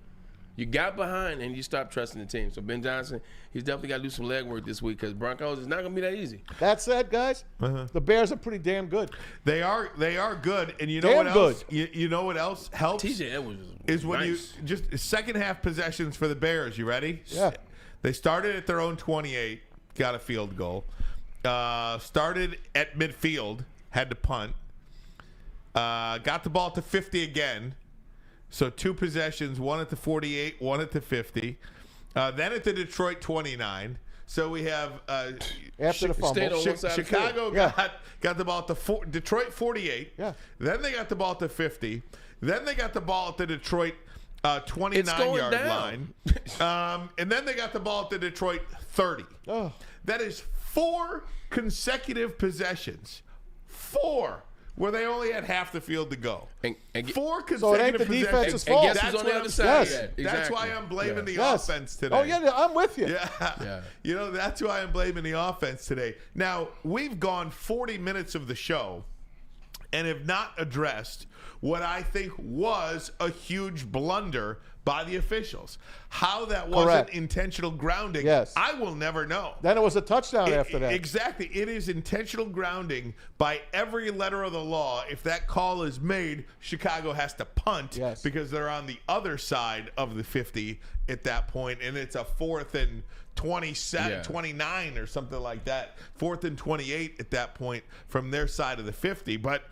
You got behind, and you stopped trusting the team. So Ben Johnson, he's definitely got to do some legwork this week because Broncos is not going to be that easy. That said, guys, the Bears are pretty damn good. They are good, and you know what else? You know what else helps? TJ Edwards is when you just second half possessions for the Bears. You ready? Yeah. They started at their own 28, got a field goal. Started at midfield, had to punt. Got the ball to 50 again. So 2 possessions, one at the 48, one at the 50. Then at the Detroit 29. So we have after the fumble, Chicago got the ball at the Detroit 48. Yeah. Then they got the ball at the 50. Then they got the ball at the Detroit 29-yard line. And then they got the ball at the Detroit 30. Oh. That is 4 consecutive possessions. 4. Where they only had half the field to go. And 4 consecutive so it ain't the defense's fault. And guess who's on the other side? Yes. That's why I'm blaming the offense today. Oh, yeah, I'm with you. Yeah. You know, that's why I'm blaming the offense today. Now, we've gone 40 minutes of the show and have not addressed what I think was a huge blunder by the officials. How that wasn't intentional grounding, I will never know. Then it was a touchdown after that. Exactly. It is intentional grounding by every letter of the law. If that call is made, Chicago has to punt because they're on the other side of the 50 at that point, and it's a 4th and 27, 29 or something like that. 4th and 28 at that point from their side of the 50. But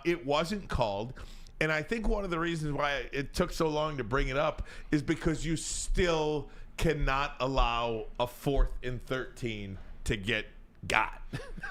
it wasn't called. And I think one of the reasons why it took so long to bring it up is because you still cannot allow a 4th and 13 to get got.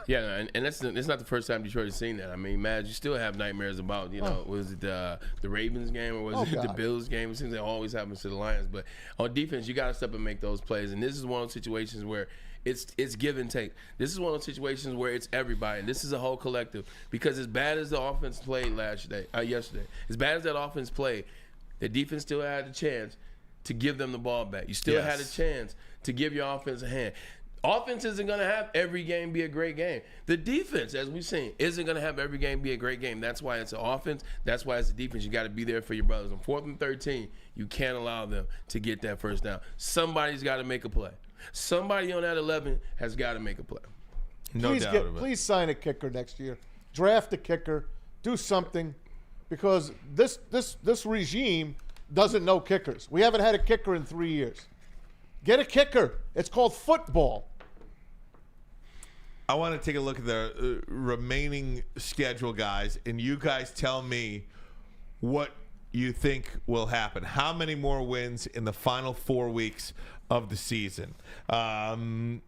Yeah, and it's not the first time Detroit has seen that. I mean, Maz, you still have nightmares about, was it the Ravens game or was it the Bills game? It seems like it always happens to the Lions. But on defense, you got to step and make those plays. And this is one of those situations where it's give and take. This is one of those situations where it's everybody. And this is a whole collective. Because as bad as the offense played yesterday, as bad as that offense played, the defense still had a chance to give them the ball back. You still had a chance to give your offense a hand. Offense isn't going to have every game be a great game. The defense, as we've seen, isn't going to have every game be a great game. That's why it's an offense. That's why it's a defense. You got to be there for your brothers. On 4th and 13, you can't allow them to get that first down. Somebody's got to make a play. Somebody on that 11 has got to make a play. No doubt about it. Please sign a kicker next year. Draft a kicker. Do something, because this regime doesn't know kickers. We haven't had a kicker in 3 years. Get a kicker. It's called football. I want to take a look at the remaining schedule, guys, and you guys tell me what you think will happen. How many more wins in the final 4 weeks of the season? But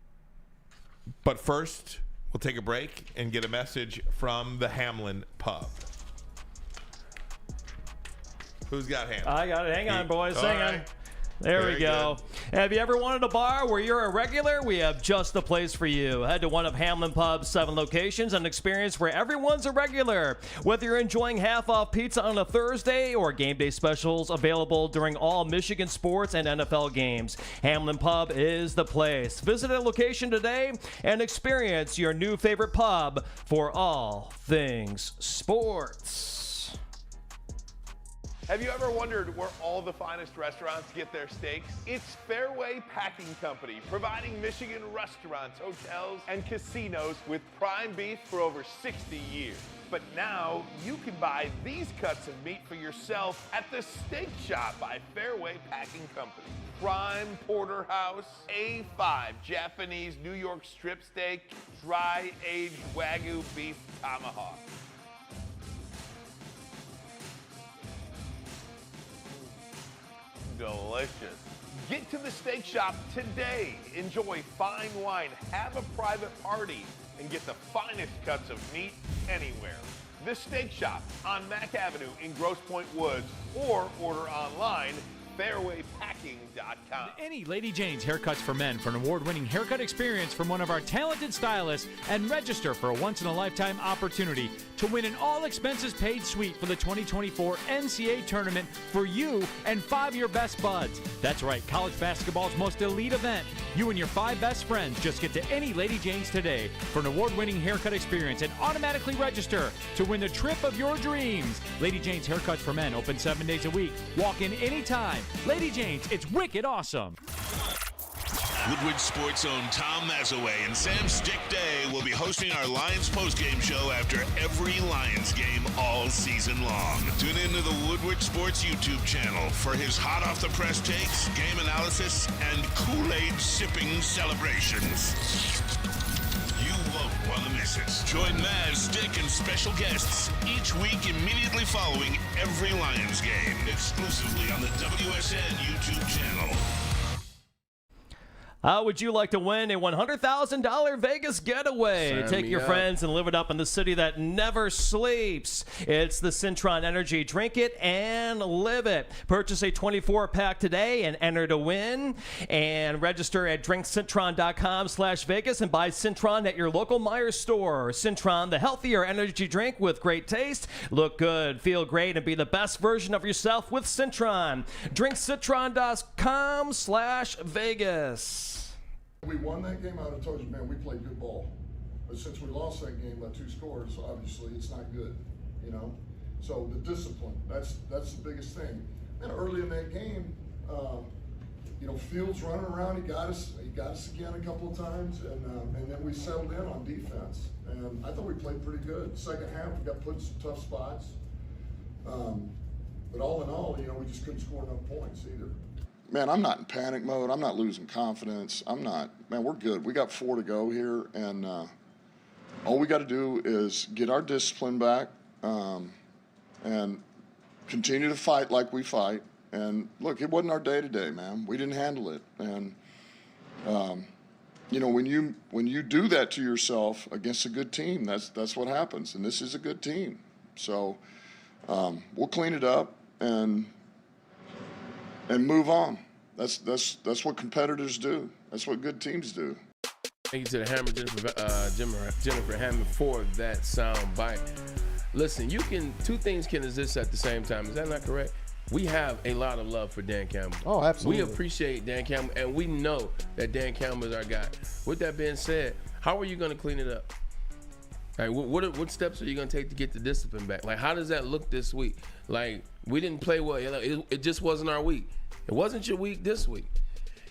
first, we'll take a break and get a message from the Hamlin Pub. Who's got Hamlin? I got it. Hang on, boys. Hang on. There Very we go. good. Have you ever wanted a bar where you're a regular? We have just the place for you. Head to one of Hamlin Pub's 7 locations and experience where everyone's a regular. Whether you're enjoying half-off pizza on a Thursday or game day specials available during all Michigan sports and NFL games, Hamlin Pub is the place. Visit a location today and experience your new favorite pub for all things sports. Have you ever wondered where all the finest restaurants get their steaks? It's Fairway Packing Company, providing Michigan restaurants, hotels, and casinos with prime beef for over 60 years. But now you can buy these cuts of meat for yourself at the Steak Shop by Fairway Packing Company. Prime porterhouse, A5 Japanese New York strip steak, dry-aged Wagyu beef tomahawk. Delicious. Get to the Steak Shop today. Enjoy fine wine, have a private party, and get the finest cuts of meat anywhere. The Steak Shop on Mack Avenue in Grosse Pointe Woods, or order online, fairwaypacking.com. Any Lady Jane's Haircuts for Men for an award-winning haircut experience from one of our talented stylists, and register for a once-in-a-lifetime opportunity to win an all-expenses-paid suite for the 2024 NCAA tournament for you and 5 of your best buds. That's right, college basketball's most elite event. You and your 5 best friends just get to any Lady Jane's today for an award-winning haircut experience and automatically register to win the trip of your dreams. Lady Jane's Haircuts for Men, open 7 days a week. Walk in anytime. Lady Jane's, it's wicked awesome. Woodward Sports' own Tom Mazaway and Sam Stick Day will be hosting our Lions postgame show after every Lions game all season long. Tune into the Woodward Sports YouTube channel for his hot-off-the-press takes, game analysis, and Kool-Aid sipping celebrations. You won't want to miss it. Join Maz, Stick, and special guests each week immediately following every Lions game, exclusively on the WSN YouTube channel. How would you like to win a $100,000 Vegas getaway? Sign Take me your up. friends and live it up in the city that never sleeps. It's the Cintron Energy. Drink it and live it. Purchase a 24-pack today and enter to win. And register at drinkcintron.com/Vegas and buy Cintron at your local Meijer store. Cintron, the healthier energy drink with great taste. Look good, feel great, and be the best version of yourself with Cintron. drinkcintron.com/Vegas. We won that game. I would have told you, man, we played good ball. But since we lost that game by 2 scores, obviously it's not good, you know. So the discipline, that's the biggest thing. And early in that game, you know, Fields running around, he got us again a couple of times, and then we settled in on defense. And I thought we played pretty good. Second half, we got put in some tough spots. But all in all, you know, we just couldn't score enough points either. Man, I'm not in panic mode. I'm not losing confidence. Man, we're good. We got 4 to go here, and all we got to do is get our discipline back and continue to fight like we fight. And look, it wasn't our day today, man. We didn't handle it. And you know, when you do that to yourself against a good team, that's what happens. And this is a good team, so we'll clean it up and move on. That's what competitors do. That's what good teams do. Thank you to the Hammer, Jennifer Hammond, for that sound bite. Listen, two things can exist at the same time. Is that not correct? We have a lot of love for Dan Campbell. Oh, absolutely. We appreciate Dan Campbell, and we know that Dan Campbell is our guy. With that being said, how are you going to clean it up? Like, what steps are you going to take to get the discipline back? Like, how does that look this week? Like, we didn't play well. It just wasn't our week. It wasn't your week this week.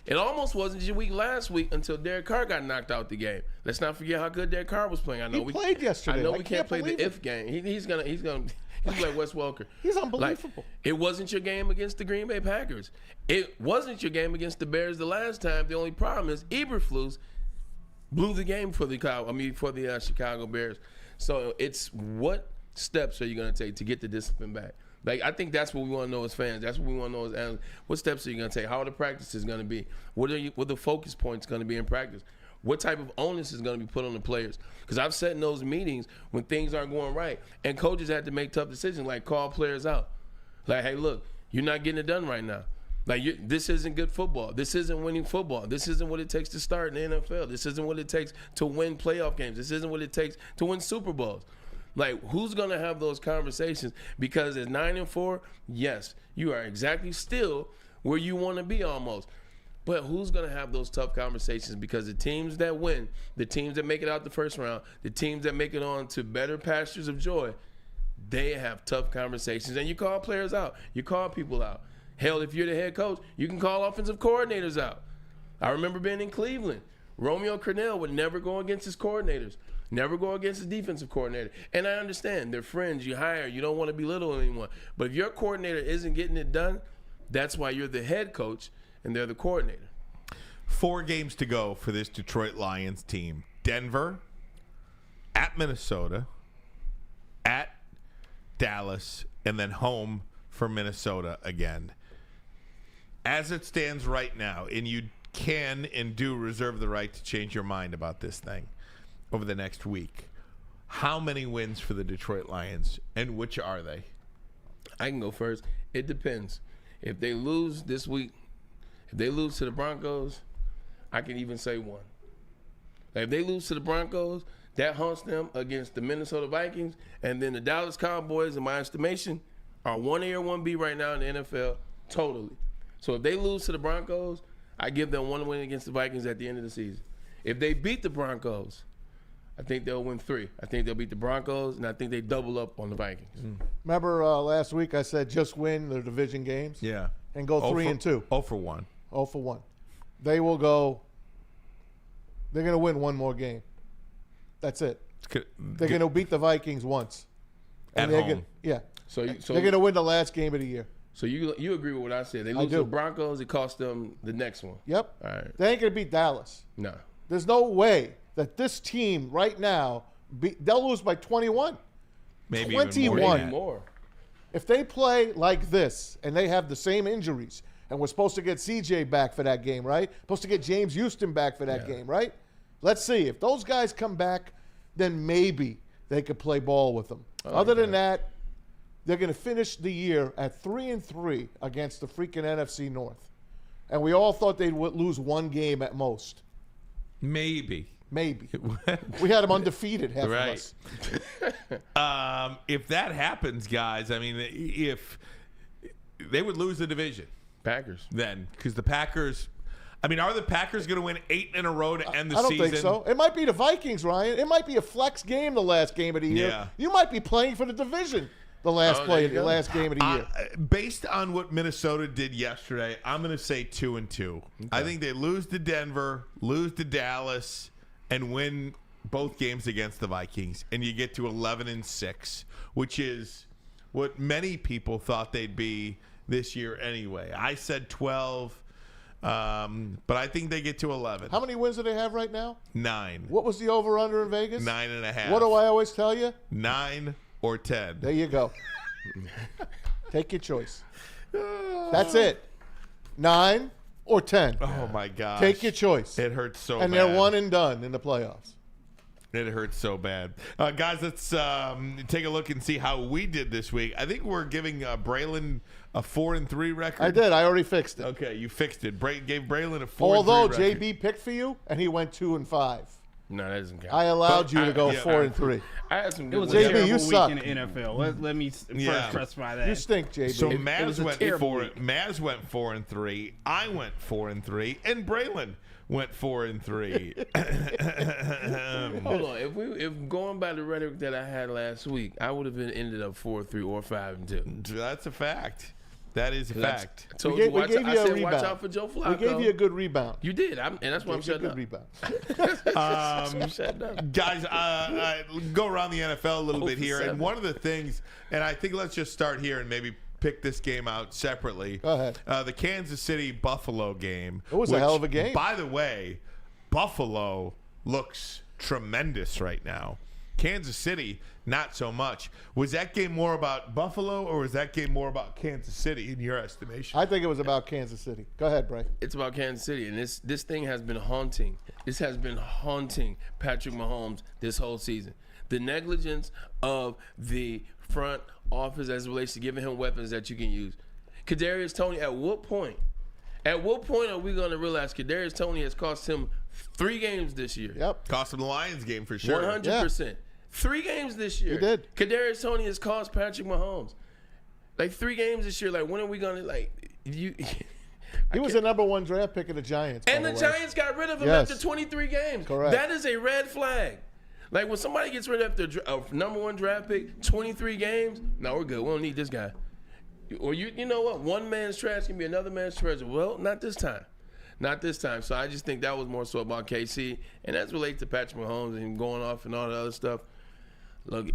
It almost wasn't your week last week until Derek Carr got knocked out the game. Let's not forget how good Derek Carr was playing. I know he played yesterday. I know we can't play the if game. He's like Wes Welker. He's unbelievable. Like, it wasn't your game against the Green Bay Packers. It wasn't your game against the Bears the last time. The only problem is Eberflus blew the game for the Chicago Bears. So it's what steps are you going to take to get the discipline back? Like, I think that's what we want to know as fans. That's what we want to know as analysts. What steps are you going to take? How are the practices going to be? What are the focus points going to be in practice? What type of onus is going to be put on the players? Because I've sat in those meetings when things aren't going right, and coaches had to make tough decisions, like call players out. Like, hey, look, you're not getting it done right now. Like, this isn't good football. This isn't winning football. This isn't what it takes to start in the NFL. This isn't what it takes to win playoff games. This isn't what it takes to win Super Bowls. Like, who's going to have those conversations? Because at 9-4, yes, you are exactly still where you want to be almost. But who's going to have those tough conversations? Because the teams that win, the teams that make it out the first round, the teams that make it on to better pastures of joy, they have tough conversations. And you call players out. You call people out. Hell, if you're the head coach, you can call offensive coordinators out. I remember being in Cleveland. Romeo Crennel would never go against his coordinators. Never go against the defensive coordinator. And I understand, they're friends, you hire, you don't want to belittle anyone. But if your coordinator isn't getting it done, that's why you're the head coach and they're the coordinator. 4 games to go for this Detroit Lions team. Denver, at Minnesota, at Dallas, and then home for Minnesota again. As it stands right now, and you can and do reserve the right to change your mind about this thing, over the next week, how many wins for the Detroit Lions, and which are they? I can go first. It depends. If they lose this week, if they lose to the Broncos, I can even say 1. Like if they lose to the Broncos, that haunts them against the Minnesota Vikings, and then the Dallas Cowboys, in my estimation, are 1A or 1B right now in the NFL, totally. So if they lose to the Broncos, I give them 1 win against the Vikings at the end of the season. If they beat the Broncos, I think they'll win 3. I think they'll beat the Broncos, and I think they double up on the Vikings. Remember last week I said just win the division games? Yeah. And go 3-2. 0 for 1. 0 for 1. They will go. They're going to win 1 more game. That's it. They're going to beat the Vikings once. At home. So they're going to win the last game of the year. So you agree with what I said? They lose to the Broncos, it costs them the next one. Yep. All right. They ain't going to beat Dallas. No. There's no way that this team right now, they'll lose by 21. Maybe 21. Even more. If they play like this and they have the same injuries, and we're supposed to get CJ back for that game, right? Supposed to get James Houston back for that game, right? Let's see. If those guys come back, then maybe they could play ball with them. Other than that, they're going to finish the year at 3-3 against the freaking NFC North. And we all thought they'd lose 1 game at most. Maybe. We had them undefeated, half of us. If that happens, guys, I mean, if they would lose the division. Packers. Then, because the Packers, I mean, are the Packers going to win 8 in a row to end the season? I don't think so. It might be the Vikings, Ryan. It might be a flex game the last game of the year. Yeah. You might be playing for the division the last game of the year. Based on what Minnesota did yesterday, I'm going to say 2-2. Okay. I think they lose to Denver, lose to Dallas, and win both games against the Vikings, and you get to 11-6, which is what many people thought they'd be this year anyway. I said 12, but I think they get to 11. How many wins do they have right now? 9. What was the over-under in Vegas? 9.5. What do I always tell you? 9 or 10. There you go. Take your choice. That's it. 9 or 10. Oh, my gosh. Take your choice. It hurts so bad. And they're 1 and done in the playoffs. It hurts so bad. Guys, let's take a look and see how we did this week. I think we're giving Braylon a 4-3 record. I did. I already fixed it. Okay, you fixed it. Gave Braylon a 4-3 Although record. JB picked for you, and he went 2-5. No, that doesn't count. I allowed you to go 4-3. I had some It good was ones. a terrible you week suck. in the NFL. Let me first specify that. You stink, JB. So It Maz was a went terrible 4. week. Maz went 4-3. I went 4-3, and Braylon went 4-3. Hold on. If going by the rhetoric that I had last week, I would have ended up 4-3 or 5-2. That's a fact. That is a fact. I told We you, gave you I a said, rebound. watch out for Joe Flacco. We gave you a good rebound. You did, and that's why I'm Gave you a shutting good up. rebound. Shut up. Guys, go around the NFL a little bit here. 0 for And 7. one of the things, and I think let's just start here and maybe pick this game out separately. Go ahead. The Kansas City-Buffalo game. It was a hell of a game. By the way, Buffalo looks tremendous right now. Kansas City, not so much. Was that game more about Buffalo, or was that game more about Kansas City in your estimation? I think it was about Kansas City. Go ahead, Bray. It's about Kansas City, and this thing has been haunting. This has been haunting Patrick Mahomes this whole season. The negligence of the front office as it relates to giving him weapons that you can use. Kadarius Toney, at what point are we going to realize Kadarius Toney has cost him 3 games this year? Yep. Cost him the Lions game for sure. 100%. 3 games this year. He did. Kadarius Toney has cost Patrick Mahomes. Like 3 games this year. Like when are we gonna you? He was the number 1 draft pick of the Giants. And by the way. Giants got rid of him Yes. after 23 games. Correct. That is a red flag. Like when somebody gets rid of a number 1 draft pick, 23 games. No, we're good. We don't need this guy. Or you know what? One man's trash can be another man's treasure. Well, not this time. Not this time. So I just think that was more so about KC, and that's related to Patrick Mahomes and going off and all the other stuff. Look,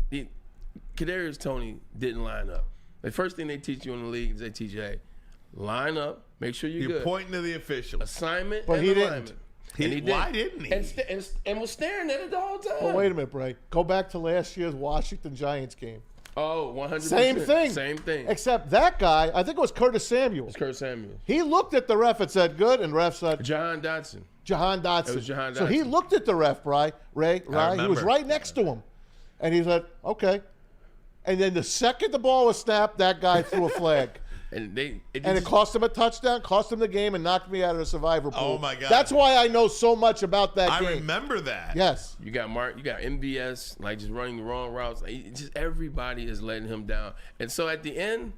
Kadarius Toney didn't line up. The first thing they teach you in the league is they teach you, hey, line up, make sure you're good. pointing to the officials. Assignment But and he didn't. alignment. Why didn't he? And was staring at it the whole time. But wait a minute, Bray. Go back to last year's Washington Giants game. Oh, 100%. Same thing. Except that guy, I think it was Curtis Samuel. It's Curtis Samuel. He looked at the ref and said, good, and ref said, Jahan Dotson. It was Jahan Dotson. So he looked at the ref, Ray. He was right next to him. And he said, okay. And then the second the ball was snapped, that guy threw a flag. And it cost him a touchdown, cost him the game, and knocked me out of the survivor pool. Oh, my God. That's why I know so much about that game. I remember that. Yes. You got MBS, like just running the wrong routes. Just everybody is letting him down. And so at the end,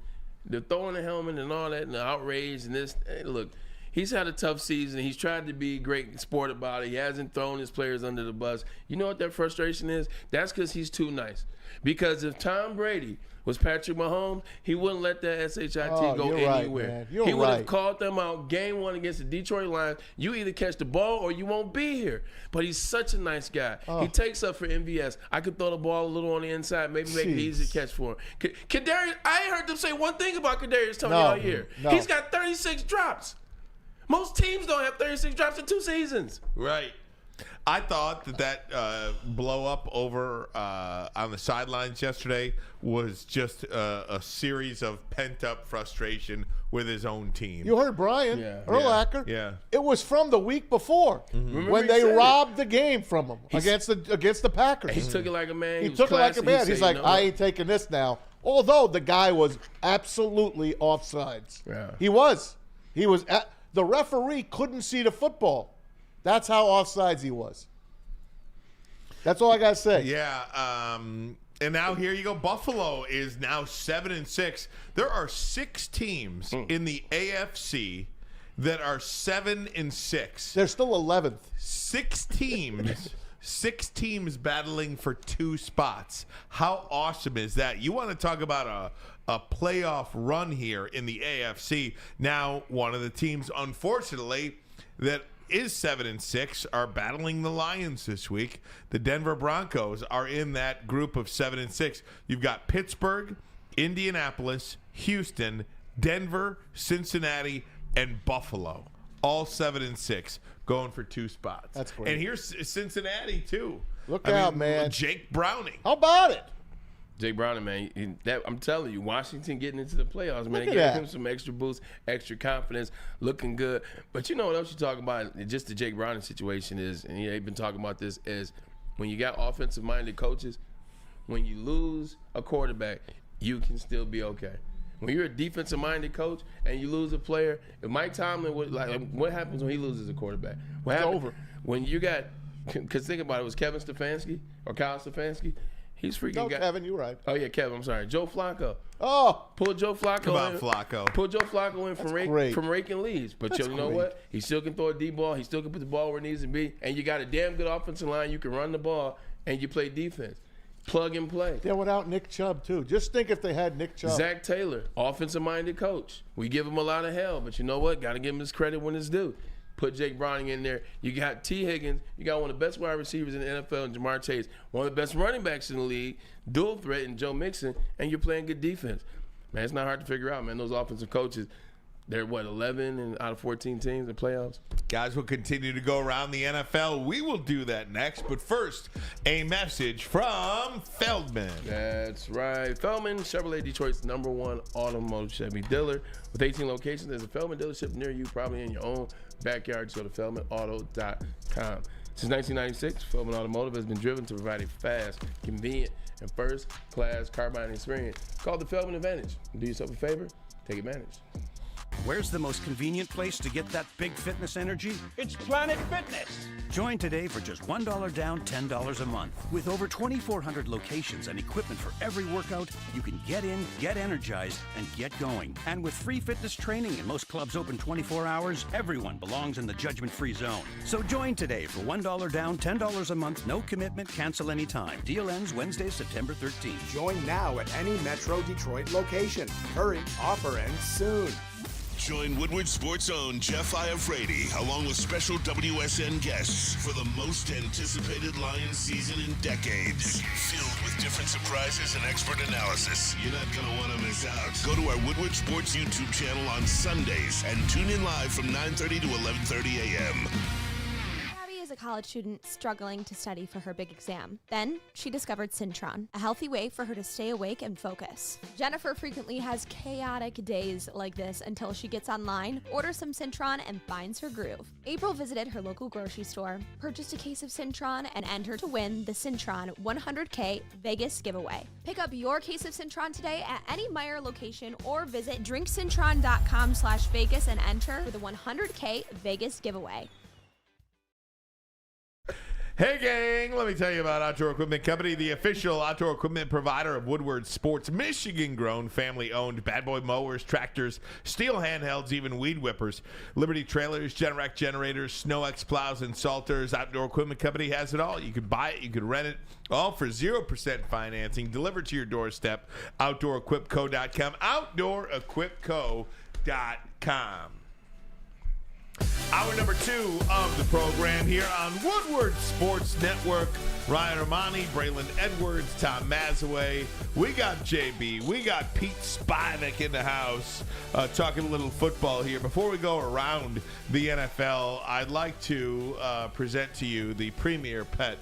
the throwing the helmet and all that and the outrage and this, hey, look, he's had a tough season. He's tried to be great sport about it. He hasn't thrown his players under the bus. You know what that frustration is? That's because he's too nice. Because if Tom Brady was Patrick Mahomes, he wouldn't let that SHIT go anywhere. Right, he would have called them out game one against the Detroit Lions. You either catch the ball or you won't be here. But he's such a nice guy. He takes up for MVS. I could throw the ball a little on the inside, maybe make it easy to catch for him. Kadarius, I ain't heard them say one thing about Kadarius Toney all year. No. He's got 36 drops. Most teams don't have 36 drops in 2 seasons. Right. I thought that blow up over on the sidelines yesterday was just a series of pent up frustration with his own team. You heard Brian Urlacher. Yeah. It was from the week before when they robbed the game from him against the Packers. He took it like a man. He took it like a man. He's like, I ain't taking this now. Although the guy was absolutely offsides. Yeah. He was. The referee couldn't see the football. That's how offsides he was. That's all I got to say. Yeah. And now here you go. Buffalo is now 7-6. There are 6 teams in the AFC that are 7-6. They're still 11th. 6 teams. 6 teams battling for 2 spots. How awesome is that? You want to talk about a playoff run here in the AFC. Now, one of the teams, unfortunately, that is 7-6 are battling the Lions this week. The Denver Broncos are in that group of 7-6. You've got Pittsburgh, Indianapolis, Houston, Denver, Cincinnati, and Buffalo. All 7-6, going for 2 spots. That's great. And here's Cincinnati too. Look out, man. Jake Browning. How about it? Jake Browning, man, I'm telling you, Washington getting into the playoffs, man, they gave him some extra boost, extra confidence, looking good. But you know what else you talk about? Just the Jake Browning situation is, and they've been talking about this, is when you got offensive-minded coaches, when you lose a quarterback, you can still be okay. When you're a defensive-minded coach and you lose a player, if Mike Tomlin would, what happens when he loses a quarterback? It's over. When you got, because think about it, was Kevin Stefanski or Kyle Stefanski? He's freaking No, Kevin, you're right. Oh, yeah, Kevin, I'm sorry. Joe Flacco. Oh. Pull Joe Flacco Come on, in. Flacco. Pull Joe Flacco in from raking leads. But you know great. what? He still can throw a deep ball. He still can put the ball where it needs to be. And you got a damn good offensive line. You can run the ball, and you play defense. Plug and play. They're without Nick Chubb, too. Just think if they had Nick Chubb. Zach Taylor, offensive-minded coach. We give him a lot of hell, but you know what? Got to give him his credit when it's due. Put Jake Browning in there. You got T. Higgins. You got one of the best wide receivers in the NFL, and Jamar Chase. One of the best running backs in the league, dual threat, and Joe Mixon, and you're playing good defense. Man, it's not hard to figure out, man. Those offensive coaches, they're, 11 and out of 14 teams in playoffs? Guys, we'll continue to go around the NFL. We will do that next. But first, a message from Feldman. That's right. Feldman, Chevrolet, Detroit's #1 automotive Chevy dealer. With 18 locations, there's a Feldman dealership near you, probably in your own backyard. Just go to feldmanauto.com. Since 1996, Feldman Automotive has been driven to provide a fast, convenient, and first-class car buying experience. Call the Feldman Advantage. Do yourself a favor. Take advantage. Where's the most convenient place to get that big fitness energy? It's Planet Fitness. Join today for just $1 down, $10 a month. With over 2,400 locations and equipment for every workout, you can get in, get energized, and get going. And with free fitness training and most clubs open 24 hours, everyone belongs in the judgment-free zone. So join today for $1 down, $10 a month, no commitment, cancel anytime. Deal ends Wednesday, September 13th. Join now at any Metro Detroit location. Hurry, offer ends soon. Join Woodward Sports' own Jeff Iafrate, along with special WSN guests for the most anticipated Lions season in decades. Filled with different surprises and expert analysis. You're not going to want to miss out. Go to our Woodward Sports YouTube channel on Sundays and tune in live from 9:30 to 11:30 a.m. Abby is a college student struggling to study for her big exam. Then, she discovered Syntron, a healthy way for her to stay awake and focus. Jennifer frequently has chaotic days like this until she gets online, orders some Syntron, and finds her groove. April visited her local grocery store, purchased a case of Syntron, and entered to win the Syntron 100K Vegas giveaway. Pick up your case of Syntron today at any Meijer location or visit drinksyntron.com/Vegas and enter for the 100K Vegas giveaway. Hey gang, let me tell you about Outdoor Equipment Company, the official outdoor equipment provider of Woodward Sports, Michigan-grown, family-owned bad boy mowers, tractors, steel handhelds, even weed whippers, Liberty trailers, Generac generators, SnowX plows, and salters. Outdoor Equipment Company has it all. You could buy it, you could rent it, all for 0% financing, delivered to your doorstep. OutdoorEquipCo.com, OutdoorEquipCo.com. Hour number 2 of the program here on Woodward Sports Network. Ryan Ermanni, Braylon Edwards, Tom Mazaway. We got JB. We got Pete Spivak in the house talking a little football here. Before we go around the NFL, I'd like to present to you the premier pet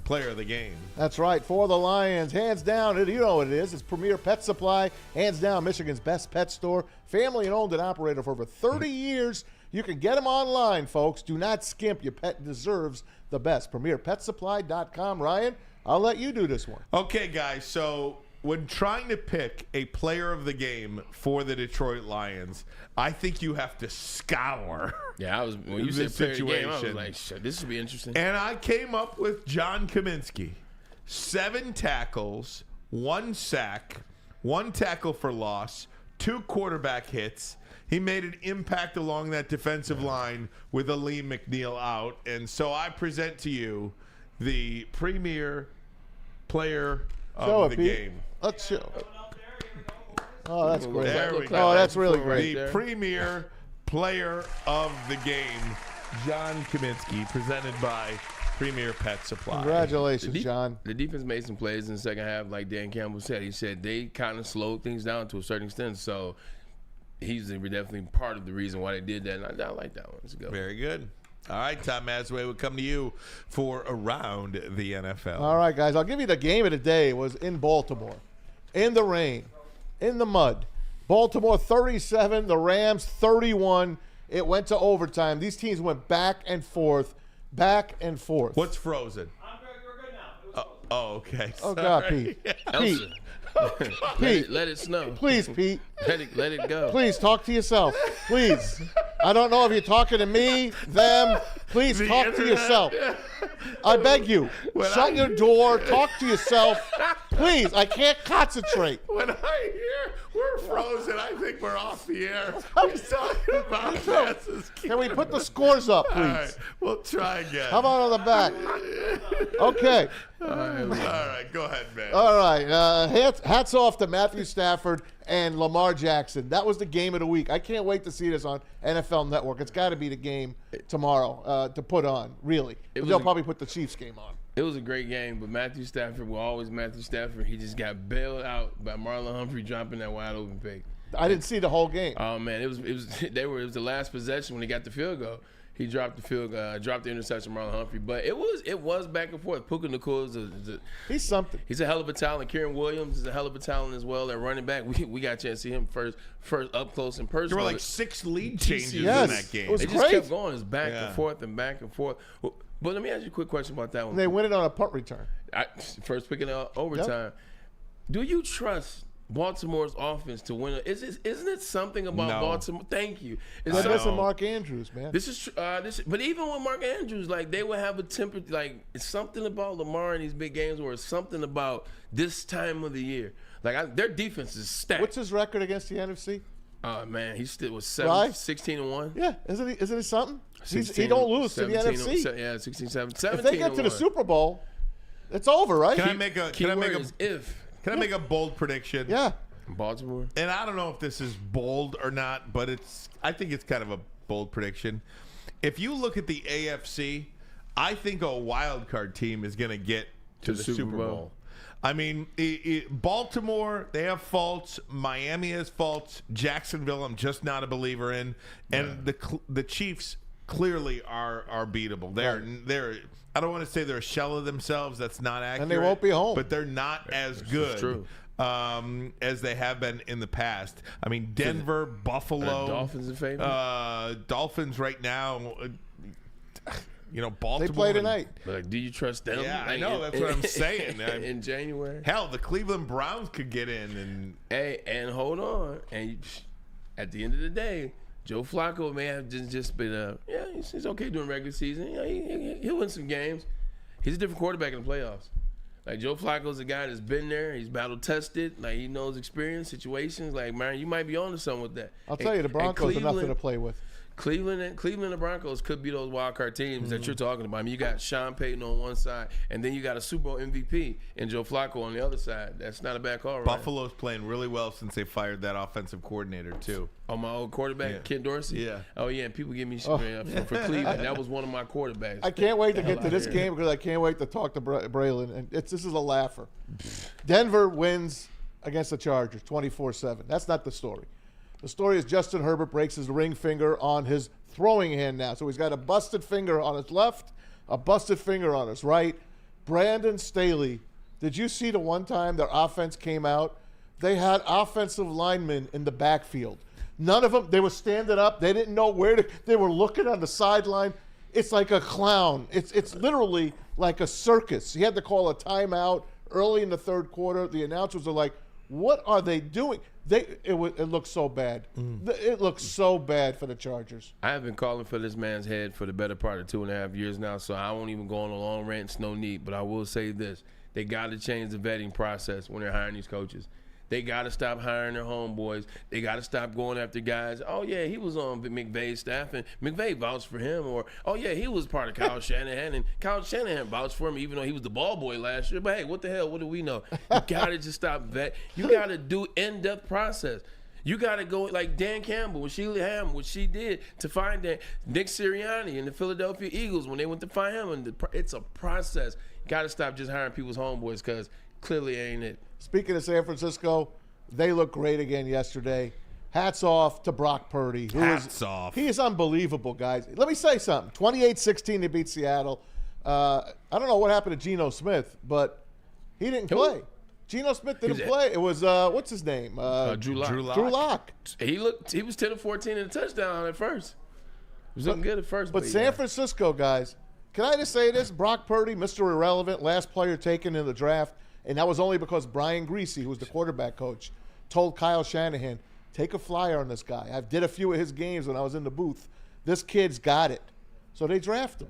player of the game. That's right. For the Lions, hands down, you know what it is. It's Premier Pet Supply. Hands down, Michigan's best pet store. Family and owned and operated for over 30 years. You can get them online, folks. Do not skimp. Your pet deserves the best. PremierPetSupply.com. Ryan, I'll let you do this one. Okay, guys. So when trying to pick a player of the game for the Detroit Lions, I think you have to scour. Yeah, when you said player of the game, I was like, shit, this would be interesting. And I came up with John Kaminsky. 7 tackles, 1 sack, 1 tackle for loss, 2 quarterback hits. He made an impact along that defensive line with Aleem McNeil out. And so I present to you the premier player of the game. Let's show. Oh, that's great. There we go. Oh, that's really great. The premier player of the game, John Kaminsky, presented by Premier Pet Supply. Congratulations, John. The defense made some plays in the second half, like Dan Campbell said. He said they kind of slowed things down to a certain extent. So he's definitely part of the reason why they did that. And I like that one. Let's go. Very good. All right, Tom Mazaway will come to you for Around the NFL. All right, guys. I'll give you the game of the day. It was in Baltimore. In the rain. In the mud. Baltimore 37, the Rams 31. It went to overtime. These teams went back and forth. Back and forth. What's frozen? We're good now. Oh, okay. Oh, God, Pete. Pete. Pete. Let it snow. Please, Pete. Let it go. Please, talk to yourself. Please. I don't know if you're talking to me, them. Please talk to yourself. I beg you. Shut your door. Talk to yourself. Please, I can't concentrate. When I hear we're frozen, I think we're off the air. He's talking about passes. Can we put the scores up, please? All right, we'll try again. How about on the back? Okay. All right, go ahead, man. All right. Hats off to Matthew Stafford and Lamar Jackson. That was the game of the week. I can't wait to see this on NFL Network. It's got to be the game tomorrow to put on, really. They'll probably put the Chiefs game on. It was a great game, but Matthew Stafford will always Matthew Stafford. He just got bailed out by Marlon Humphrey dropping that wide open pick. I didn't see the whole game. Oh man, it was the last possession when he got the field goal. He dropped the interception, Marlon Humphrey. But it was back and forth. Puka Nacua he's something. He's a hell of a talent. Kieran Williams is a hell of a talent as well. At running back, we got a chance to see him first up close in person. There were like 6 lead changes in yes, that game. It was they great. just kept going. It's back and forth and back and forth. But let me ask you a quick question about that one. And they win it on a punt return. First picking out overtime. Yep. Do you trust Baltimore's offense to win? Isn't it something about Baltimore? Thank you. They're missing Mark Andrews, man. This is but even with Mark Andrews, like they would have a temper. Like it's something about Lamar in these big games, or it's something about this time of the year. Like their defense is stacked. What's his record against the NFC? Man, he still was 16-1. Yeah, isn't he something? He don't lose to the NFC. Yeah, 16-17. If they get to the Super Bowl, it's over, right? Can I make a bold prediction? Yeah. Baltimore. And I don't know if this is bold or not, but I think it's kind of a bold prediction. If you look at the AFC, I think a wild card team is going to get to the Super Bowl. I mean, Baltimore, they have faults. Miami has faults. Jacksonville, I'm just not a believer in. And the Chiefs, clearly are beatable. They're I don't want to say they're a shell of themselves. That's not accurate. And they won't be home. But they're not as good as they have been in the past. I mean, Denver, Buffalo. Dolphins in favor? Dolphins right now. Baltimore. They play tonight. Like, do you trust them? Yeah, I know. That's what I'm saying. In January? Hell, the Cleveland Browns could get in. And hold on. And at the end of the day, Joe Flacco may have just been he's okay during regular season. He'll win some games. He's a different quarterback in the playoffs. Like, Joe Flacco's a guy that's been there. He's battle tested. Like, he knows experience, situations. Like, man, you might be on to something with that. I'll tell you, the Broncos are nothing to play with. Cleveland and the Broncos could be those wild card teams that you're talking about. I mean, you got Sean Payton on one side, and then you got a Super Bowl MVP and Joe Flacco on the other side. That's not a bad call, right? Buffalo's playing really well since they fired that offensive coordinator too. Oh, my old quarterback, Ken Dorsey? Yeah. Oh, yeah, and people give me shit for Cleveland. That was one of my quarterbacks. I can't wait to get to this game because I can't wait to talk to Braylon. And this is a laugher. Denver wins against the Chargers 24-7. That's not the story. The story is Justin Herbert breaks his ring finger on his throwing hand now. So he's got a busted finger on his left, a busted finger on his right. Brandon Staley, did you see the one time their offense came out? They had offensive linemen in the backfield. None of them, they were standing up. They didn't know where to, they were looking on the sideline. It's like a clown. It's literally like a circus. He had to call a timeout early in the third quarter. The announcers are like, what are they doing? It looks so bad. It looks so bad for the Chargers. I have been calling for this man's head for the better part of 2.5 years now, so I won't even go on a long rant. It's no need. But I will say this. They got to change the vetting process when they're hiring these coaches. They got to stop hiring their homeboys. They got to stop going after guys. Oh, yeah, he was on McVay's staff, and McVay vouched for him. Or, oh, yeah, he was part of Kyle Shanahan, and Kyle Shanahan vouched for him even though he was the ball boy last year. But, hey, what the hell? What do we know? You got to just stop vet. You got to do in-depth process. You got to go like Dan Campbell with Sheila Hamm, what she did to find that Nick Sirianni and the Philadelphia Eagles when they went to find him. And it's a process. You got to stop just hiring people's homeboys because clearly ain't it. Speaking of San Francisco, they look great again yesterday. Hats off to Brock Purdy. Hats off. He is unbelievable, guys. Let me say something. 28-16, they beat Seattle. I don't know what happened to Geno Smith, but he didn't play. Geno Smith didn't play. It was, what's his name? Drew Lock. Drew Lock. He was 10 of 14 in a touchdown at first. He was looking good at first. But San Francisco, guys, can I just say this? Brock Purdy, Mr. Irrelevant, last player taken in the draft. And that was only because Brian Griese, who was the quarterback coach, told Kyle Shanahan, take a flyer on this guy. I did a few of his games when I was in the booth. This kid's got it. So they draft him.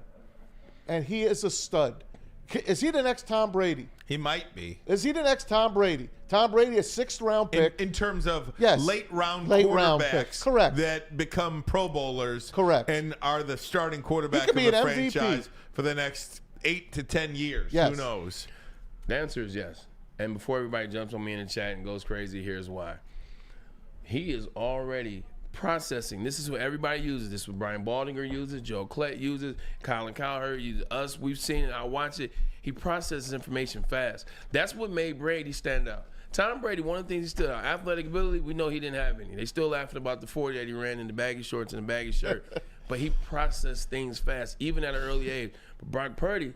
And he is a stud. Is he the next Tom Brady? He might be. Is he the next Tom Brady? Tom Brady, a sixth-round pick. In terms of yes. late-round picks. Correct. That become Pro Bowlers. Correct. And are the starting quarterback of the franchise for the next 8 to 10 years. Yes. Who knows? The answer is yes. And before everybody jumps on me in the chat and goes crazy, here's why. He is already processing. This is what everybody uses. This is what Brian Baldinger uses, Joe Klett uses, Colin Cowherd uses, us. We've seen it. I watch it. He processes information fast. That's what made Brady stand out. Tom Brady, one of the things he stood out, athletic ability, we know he didn't have any. They still laughing about the 40 that he ran in the baggy shorts and the baggy shirt. But he processed things fast, even at an early age. But Brock Purdy,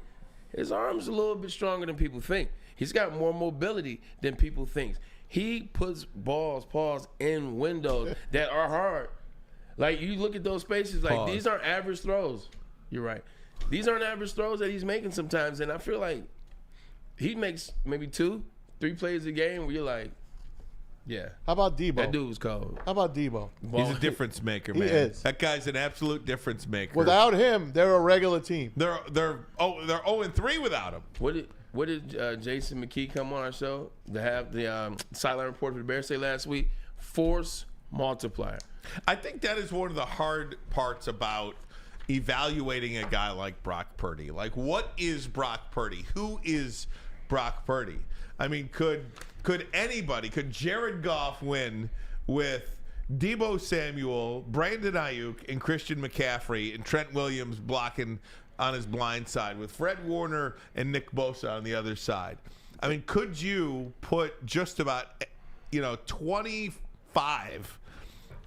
his arm's a little bit stronger than people think. He's got more mobility than people think. He puts balls in windows that are hard. Like, you look at those spaces, like, these aren't average throws. You're right. These aren't average throws that he's making sometimes, and I feel like he makes maybe 2-3 plays a game where you're like, yeah. How about Debo? That dude was cold. How about Debo? He's a difference maker, man. He is. That guy's an absolute difference maker. Without him, they're a regular team. They're 0-3 without him. What did Jason McKee come on our show to have the sideline report for the Bears say last week? Force multiplier. I think that is one of the hard parts about evaluating a guy like Brock Purdy. Like, what is Brock Purdy? Who is Brock Purdy? I mean, could anybody, could Jared Goff win with Deebo Samuel, Brandon Ayuk, and Christian McCaffrey, and Trent Williams blocking on his blind side with Fred Warner and Nick Bosa on the other side? I mean, could you put just about 25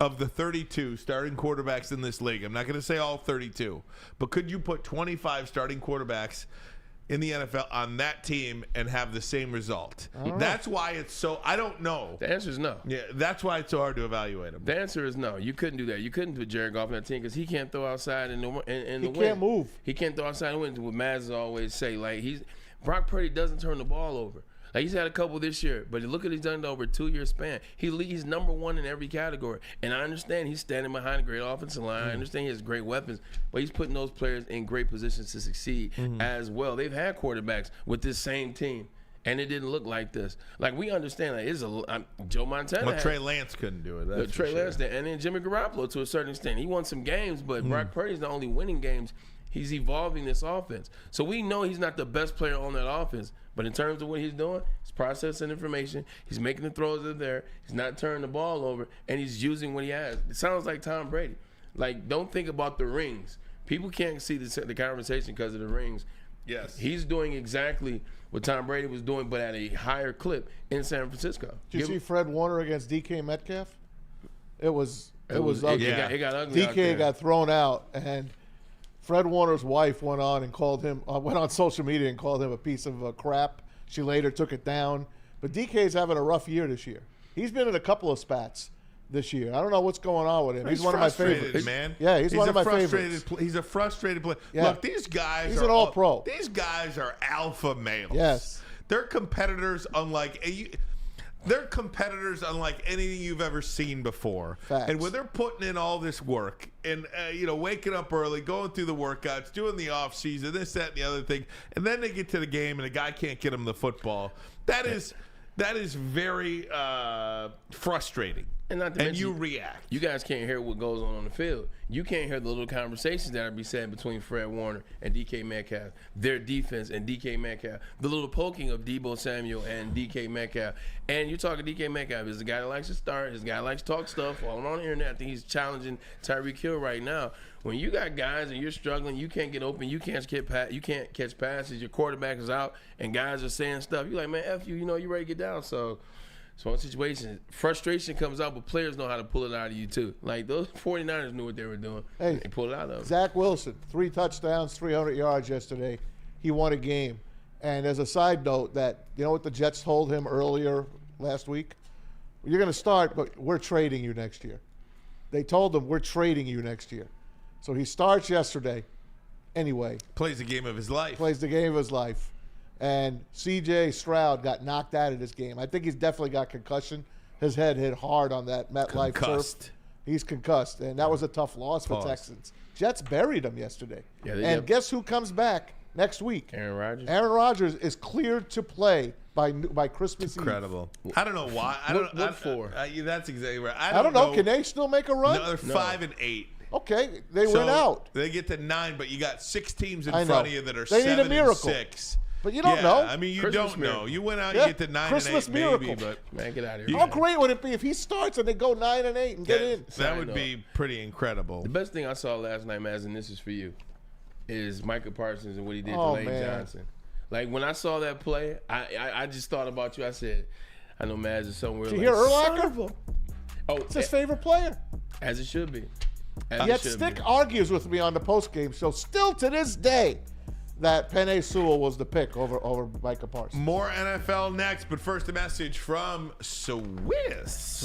of the 32 starting quarterbacks in this league, I'm not going to say all 32, but could you put 25 starting quarterbacks in the NFL on that team and have the same result? That's why it's so. I don't know. The answer is no. Yeah, that's why it's so hard to evaluate him. The answer is no. You couldn't do that. You couldn't put Jared Goff on that team because he can't throw outside in the win. He can't move. He can't throw outside and win. What Maz always say, like Brock Purdy doesn't turn the ball over. Like he's had a couple this year, but look at he's done it over a 2-year span. He's number one in every category. And I understand he's standing behind a great offensive line. I understand he has great weapons, but he's putting those players in great positions to succeed as well. They've had quarterbacks with this same team, and it didn't look like this. Like we understand, like Joe Montana. Well, Trey Lance couldn't do it. That's Trey Lance did, and then Jimmy Garoppolo to a certain extent. He won some games, but Brock Purdy's not only winning games. He's evolving this offense. So we know he's not the best player on that offense. But in terms of what he's doing, he's processing information. He's making the throws that are there. He's not turning the ball over. And he's using what he has. It sounds like Tom Brady. Like, don't think about the rings. People can't see the conversation because of the rings. Yes. He's doing exactly what Tom Brady was doing, but at a higher clip in San Francisco. Did you see Fred Warner against DK Metcalf? It was ugly. It got ugly out DK there. got thrown out, and Fred Warner's wife went on social media and called him a piece of crap. She later took it down. But DK's having a rough year this year. He's been in a couple of spats this year. I don't know what's going on with him. He's one of my favorites, man. Yeah, he's one of my favorites. He's a frustrated player. Yeah. Look, these guys He's are an all-pro. These guys are alpha males. Yes. They're competitors unlike anything you've ever seen before. Facts. And when they're putting in all this work and waking up early, going through the workouts, doing the off season, this, that, and the other thing, and then they get to the game and a guy can't get them the football. That is very frustrating. And not to mention, you react. You guys can't hear what goes on the field. You can't hear the little conversations that are be said between Fred Warner and DK Metcalf, their defense and DK Metcalf, the little poking of Deebo Samuel and DK Metcalf. And you're talking DK Metcalf is the guy that likes to start, is the guy that likes to talk stuff all on the internet. I think he's challenging Tyreek Hill right now. When you got guys and you're struggling, you can't get open, you can't catch passes, your quarterback is out, and guys are saying stuff. You're like, man, F you, you're ready to get down. So in situations, frustration comes out, but players know how to pull it out of you too. Like those 49ers knew what they were doing. Hey, they pulled it out of them. Zach Wilson, 3 touchdowns, 300 yards yesterday. He won a game. And as a side note, that you know what the Jets told him earlier last week? You're going to start, but we're trading you next year. They told him we're trading you next year. So he starts yesterday. Anyway, plays the game of his life. And C.J. Stroud got knocked out of this game. I think he's definitely got concussion. His head hit hard on that MetLife turf. He's concussed, and that was a tough loss for Texans. Jets buried him yesterday. Yeah, guess who comes back next week? Aaron Rodgers. Aaron Rodgers is cleared to play by Christmas Incredible. Eve. I don't know why. What for? That's exactly right. I don't know. Can they still make a run? No, they're 5-8. Okay, they went out. They get to 9, but you got 6 teams in front of you that are 7-6. But you don't know. I mean, you Christmas don't miracle. know. You went out, you get to 9-8, maybe, but man, get out of here. How great would it be if he starts and they go 9-8 and get in? That would be pretty incredible. The best thing I saw last night, Maz, and this is for you, is Micah Parsons and what he did to Lane Johnson. Like when I saw that play, I just thought about you. I said, I know Maz is somewhere. Did you hear Urlacher? Oh, it's his favorite player. As it should be. Yet Stick argues with me on the postgame show still to this day that Penei Sewell was the pick over Micah Parsons. More NFL next, but first a message from Swiss.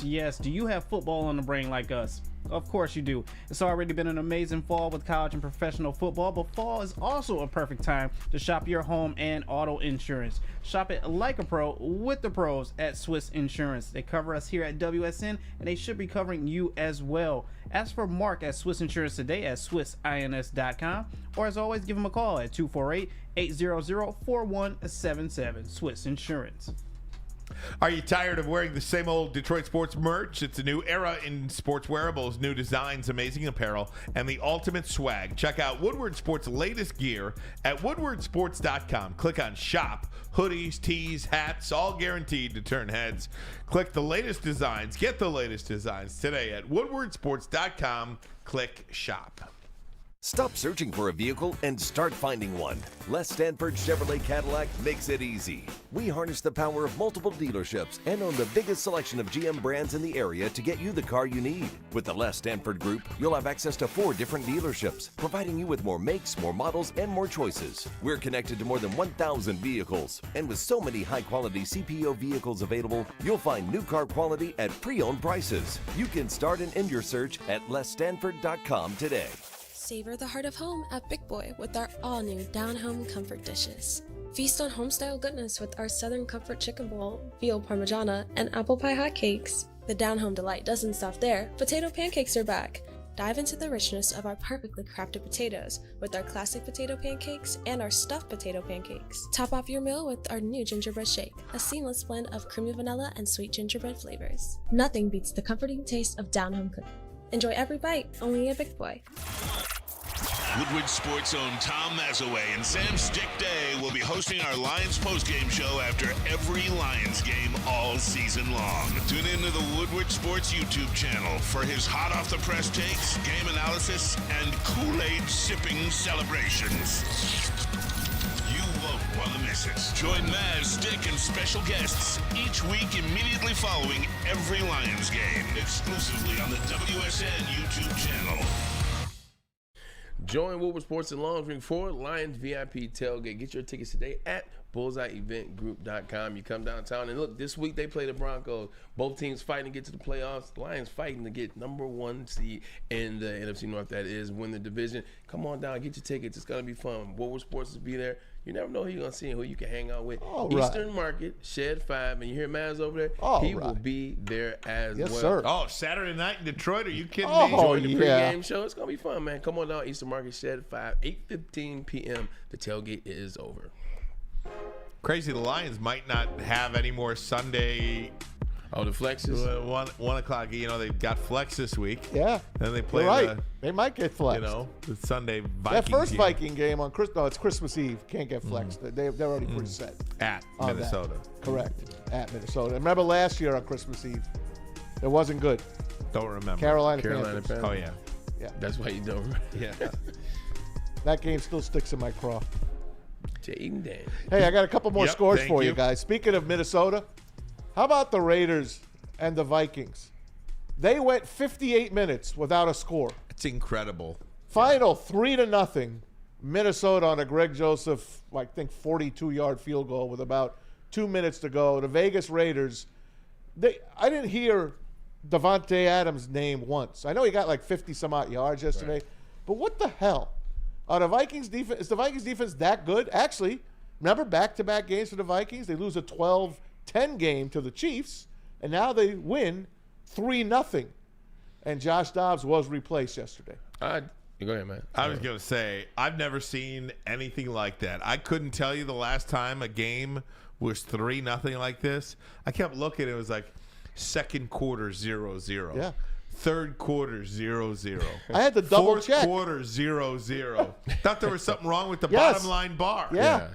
Yes. Do you have football on the brain like us? Of course you do. It's already been an amazing fall with college and professional football, but fall is also a perfect time to shop your home and auto insurance. Shop it like a pro with the pros at Swiss Insurance. They cover us here at WSN, and they should be covering you as well. Ask for Mark at Swiss Insurance today at SwissINS.com, or as always, give them a call at 248-800-4177. Swiss Insurance. Are you tired of wearing the same old Detroit sports merch? It's a new era in sports wearables, new designs, amazing apparel, and the ultimate swag. Check out Woodward Sports' latest gear at woodwardsports.com. Click on shop. Hoodies, tees, hats, all guaranteed to turn heads. Click the latest designs. Get the latest designs today at woodwardsports.com. Click shop. Stop searching for a vehicle and start finding one. Les Stanford Chevrolet Cadillac makes it easy. We harness the power of multiple dealerships and own the biggest selection of GM brands in the area to get you the car you need. With the Les Stanford Group, you'll have access to 4 different dealerships, providing you with more makes, more models, and more choices. We're connected to more than 1,000 vehicles. And with so many high-quality CPO vehicles available, you'll find new car quality at pre-owned prices. You can start and end your search at lesstanford.com today. Savor the heart of home at Big Boy with our all-new Down Home Comfort dishes. Feast on home-style goodness with our Southern Comfort Chicken Bowl, veal parmigiana, and apple pie hotcakes. The Down Home delight doesn't stop there. Potato pancakes are back. Dive into the richness of our perfectly crafted potatoes with our classic potato pancakes and our stuffed potato pancakes. Top off your meal with our new gingerbread shake, a seamless blend of creamy vanilla and sweet gingerbread flavors. Nothing beats the comforting taste of Down Home cooking. Enjoy every bite, only at Big Boy. Woodward Sports' own Tom Mazaway and Sam Stick Day will be hosting our Lions postgame show after every Lions game all season long. Tune into the Woodward Sports YouTube channel for his hot-off-the-press takes, game analysis, and Kool-Aid sipping celebrations. You won't want to miss it. Join Maz, Stick, and special guests each week immediately following every Lions game, exclusively on the WSN YouTube channel. Join Woodward Sports and launching for Lions VIP tailgate. Get your tickets today at bullseyeeventgroup.com. You come downtown and look, this week they play the Broncos. Both teams fighting to get to the playoffs. The Lions fighting to get #1 seed in the NFC North, that is, win the division. Come on down, get your tickets. It's going to be fun. Woodward Sports will be there. You never know who you're going to see and who you can hang out with. Eastern Market, Shed 5, and you hear Maz over there? He will be there as well. Sir. Oh, Saturday night in Detroit? Are you kidding me? Join the pregame show. It's going to be fun, man. Come on down, Eastern Market, Shed 5, 8:15 p.m. The tailgate is over. Crazy, the Lions might not have any more Sunday. Oh, the flexes? 1 o'clock. You know, they've got flex this week. Yeah. Then they play they might get flexed. You know, the Sunday Viking that first game. Viking game on it's Christmas Eve. Can't get flexed. They're already pretty set. At Minnesota. Correct. At Minnesota. And remember last year on Christmas Eve, it wasn't good. Don't remember. Carolina Panthers. Oh, yeah. Yeah. That's why you don't remember. Yeah. That game still sticks in my craw. Jaden Dan. Hey, I got a couple more scores for you you guys. Speaking of Minnesota, how about the Raiders and the Vikings? They went 58 minutes without a score. It's incredible. Final 3-0. Minnesota on a Greg Joseph, I think, 42-yard field goal with about 2 minutes to go. The Vegas Raiders, I didn't hear Devontae Adams' name once. I know he got like 50-some-odd yards yesterday, but what the hell? Are the Vikings defense, is the Vikings defense that good? Actually, remember back-to-back games for the Vikings? They lose a 12-10 game to the Chiefs, and now they win 3-0. And Josh Dobbs was replaced yesterday. Go ahead, man. I was going to say, I've never seen anything like that. I couldn't tell you the last time a game was 3-0 like this. I kept looking. It was like second quarter 0-0. Yeah. Third quarter 0-0. I had to double check. Fourth quarter 0-0. Thought there was something wrong with the bottom line bar. Yeah.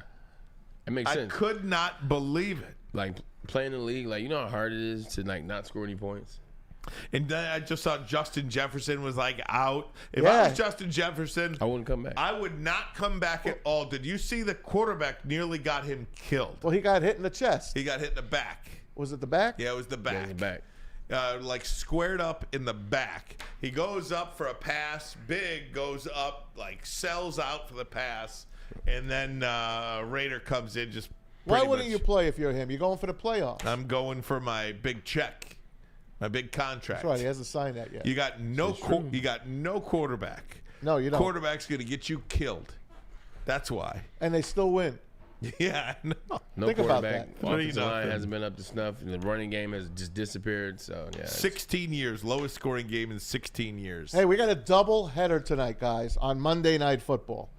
It makes sense. I could not believe it. Like playing in the league, like you know how hard it is to like not score any points. And then I just saw Justin Jefferson was like out. If I was Justin Jefferson, I wouldn't come back. I would not come back at all. Did you see the quarterback nearly got him killed? Well, he got hit in the chest. He got hit in the back. Was it the back? Yeah, it was the back. Yeah, it was the back. Like squared up in the back. He goes up for a pass. Big goes up, like sells out for the pass. And then Raider comes in just Why wouldn't you play if you're him? You're going for the playoffs. I'm going for my big check. My big contract. That's right. He hasn't signed that yet. You got no quarterback. No, you don't. Quarterback's going to get you killed. That's why. And they still win. Yeah, no. No Think about that. Offensive line hasn't been up to snuff, and the running game has just disappeared. So yeah, 16 years, lowest scoring game in 16 years. Hey, we got a double header tonight, guys, on Monday Night Football.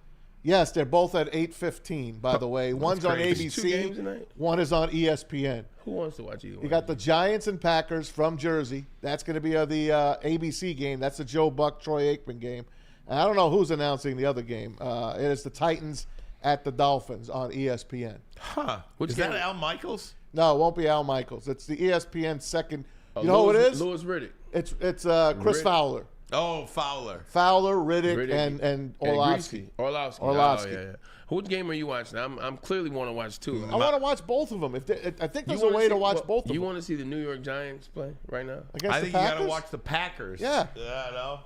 Yes, they're both at 8:15. By the way, one's on crazy. ABC. 2 games tonight? One is on ESPN. Who wants to watch either one? You got the Giants and Packers from Jersey. That's going to be the ABC game. That's the Joe Buck, Troy Aikman game. And I don't know who's announcing the other game. It is the Titans at the Dolphins on ESPN. Huh. Is that Al Michaels? No, it won't be Al Michaels. It's the ESPN second. You know who it is? Louis Riddick. It's Chris Fowler. Oh, Fowler, Riddick, and Orlovsky. Orlovsky. Orlovsky. Oh, yeah. Which game are you watching? I'm clearly want to watch two. I want to watch both of them. I think there's a way to watch both of them. You want to see the New York Giants play right now? I think you got to watch the Packers. Yeah. Yeah, no.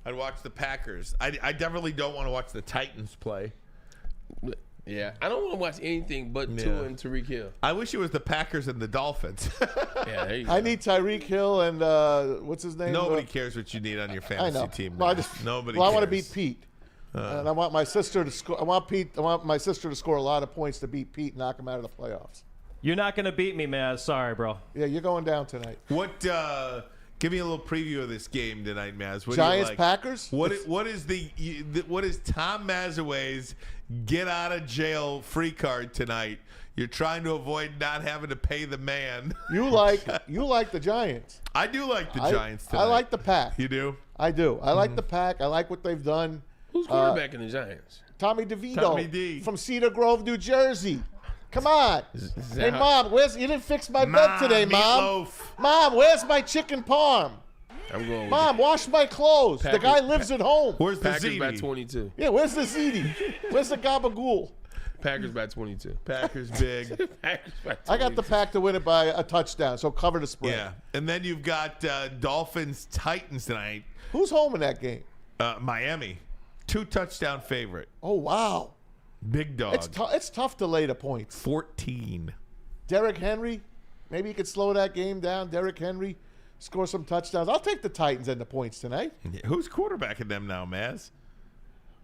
I'd watch the Packers. I definitely don't want to watch the Titans play. Yeah, I don't want to watch anything but Tua and Tyreek Hill. I wish it was the Packers and the Dolphins. Yeah, there you go. I need Tyreek Hill and what's his name? Nobody cares what you need on your fantasy team. Well, Nobody. I cares. want to beat Pete, and I want my sister to score. I want my sister to score a lot of points to beat Pete and knock him out of the playoffs. You're not going to beat me, Maz. Sorry, bro. Yeah, you're going down tonight. What? Give me a little preview of this game tonight, Maz. What Giants do you like? Packers. What is Tom Mazaway's get out of jail free card tonight? You're trying to avoid not having to pay the man. You like the Giants. I do like the Giants tonight. I like the Pack. You do? I do. I like the Pack. I like what they've done. Who's quarterback in the Giants? Tommy DeVito. Tommy D. From Cedar Grove, New Jersey. Come on. Hey, Mom, you didn't fix my bed today, Mom. Meatloaf. Mom, where's my chicken parm? I'm going. Mom, wash my clothes. Packers, the guy lives at home. Where's the Packers by ZD? 22. Yeah, where's the ZD? Where's the gabagool? Packers by 22. Packers big. Packers by 22. I got the Pack to win it by a touchdown, so cover the spread. Yeah. And then you've got Dolphins Titans tonight. Who's home in that game? Miami. 2-touchdown favorite. Oh, wow. Big dog. It's tough to lay the points. 14. Derrick Henry, maybe you could slow that game down. Derrick Henry, score some touchdowns. I'll take the Titans and the points tonight. Who's quarterbacking them now, Maz?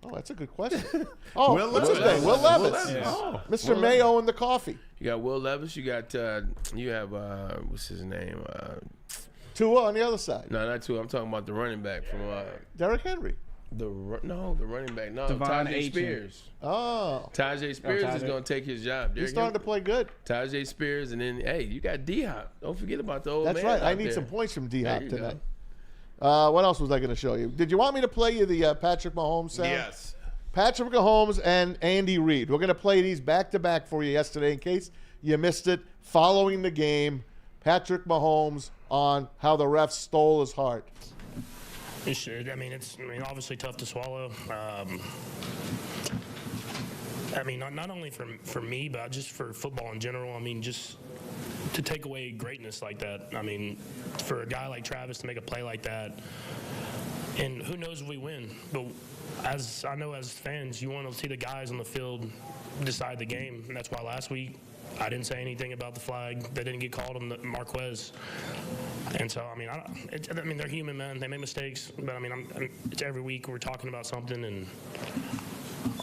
Oh, that's a good question. Oh, Will what's his Levis. name? Will Levis. Yeah. Oh. Mr. Will Mayo Levis. and the coffee. You got Will Levis. You got you have what's his name? Tua on the other side. No, not Tua. I'm talking about the running back from Derrick Henry. the running back. No, Devon Tajay Achane. Spears. Oh. Tajay Spears is Tajay. going to take his job. He's starting to play good. Tajay Spears, and then, hey, you got D-Hop. Don't forget about the old man. That's right. I out need there. some points from There D-Hop you tonight. go. What else was I going to show you? Did you want me to play you the Patrick Mahomes sound? Yes. Patrick Mahomes and Andy Reid. We're going to play these back-to-back for you yesterday in case you missed it. Following the game, Patrick Mahomes on how the refs stole his heart. I mean, it's obviously tough to swallow. I mean, not only for me, but just for football in general. I mean, just to take away greatness like that. I mean, for a guy like Travis to make a play like that, and who knows if we win. But as I know, as fans, you want to see the guys on the field decide the game, and that's why last week I didn't say anything about the flag. They didn't get called on the Marquez. And so, I mean, they're human, man. They make mistakes. But, I mean, it's every week we're talking about something, and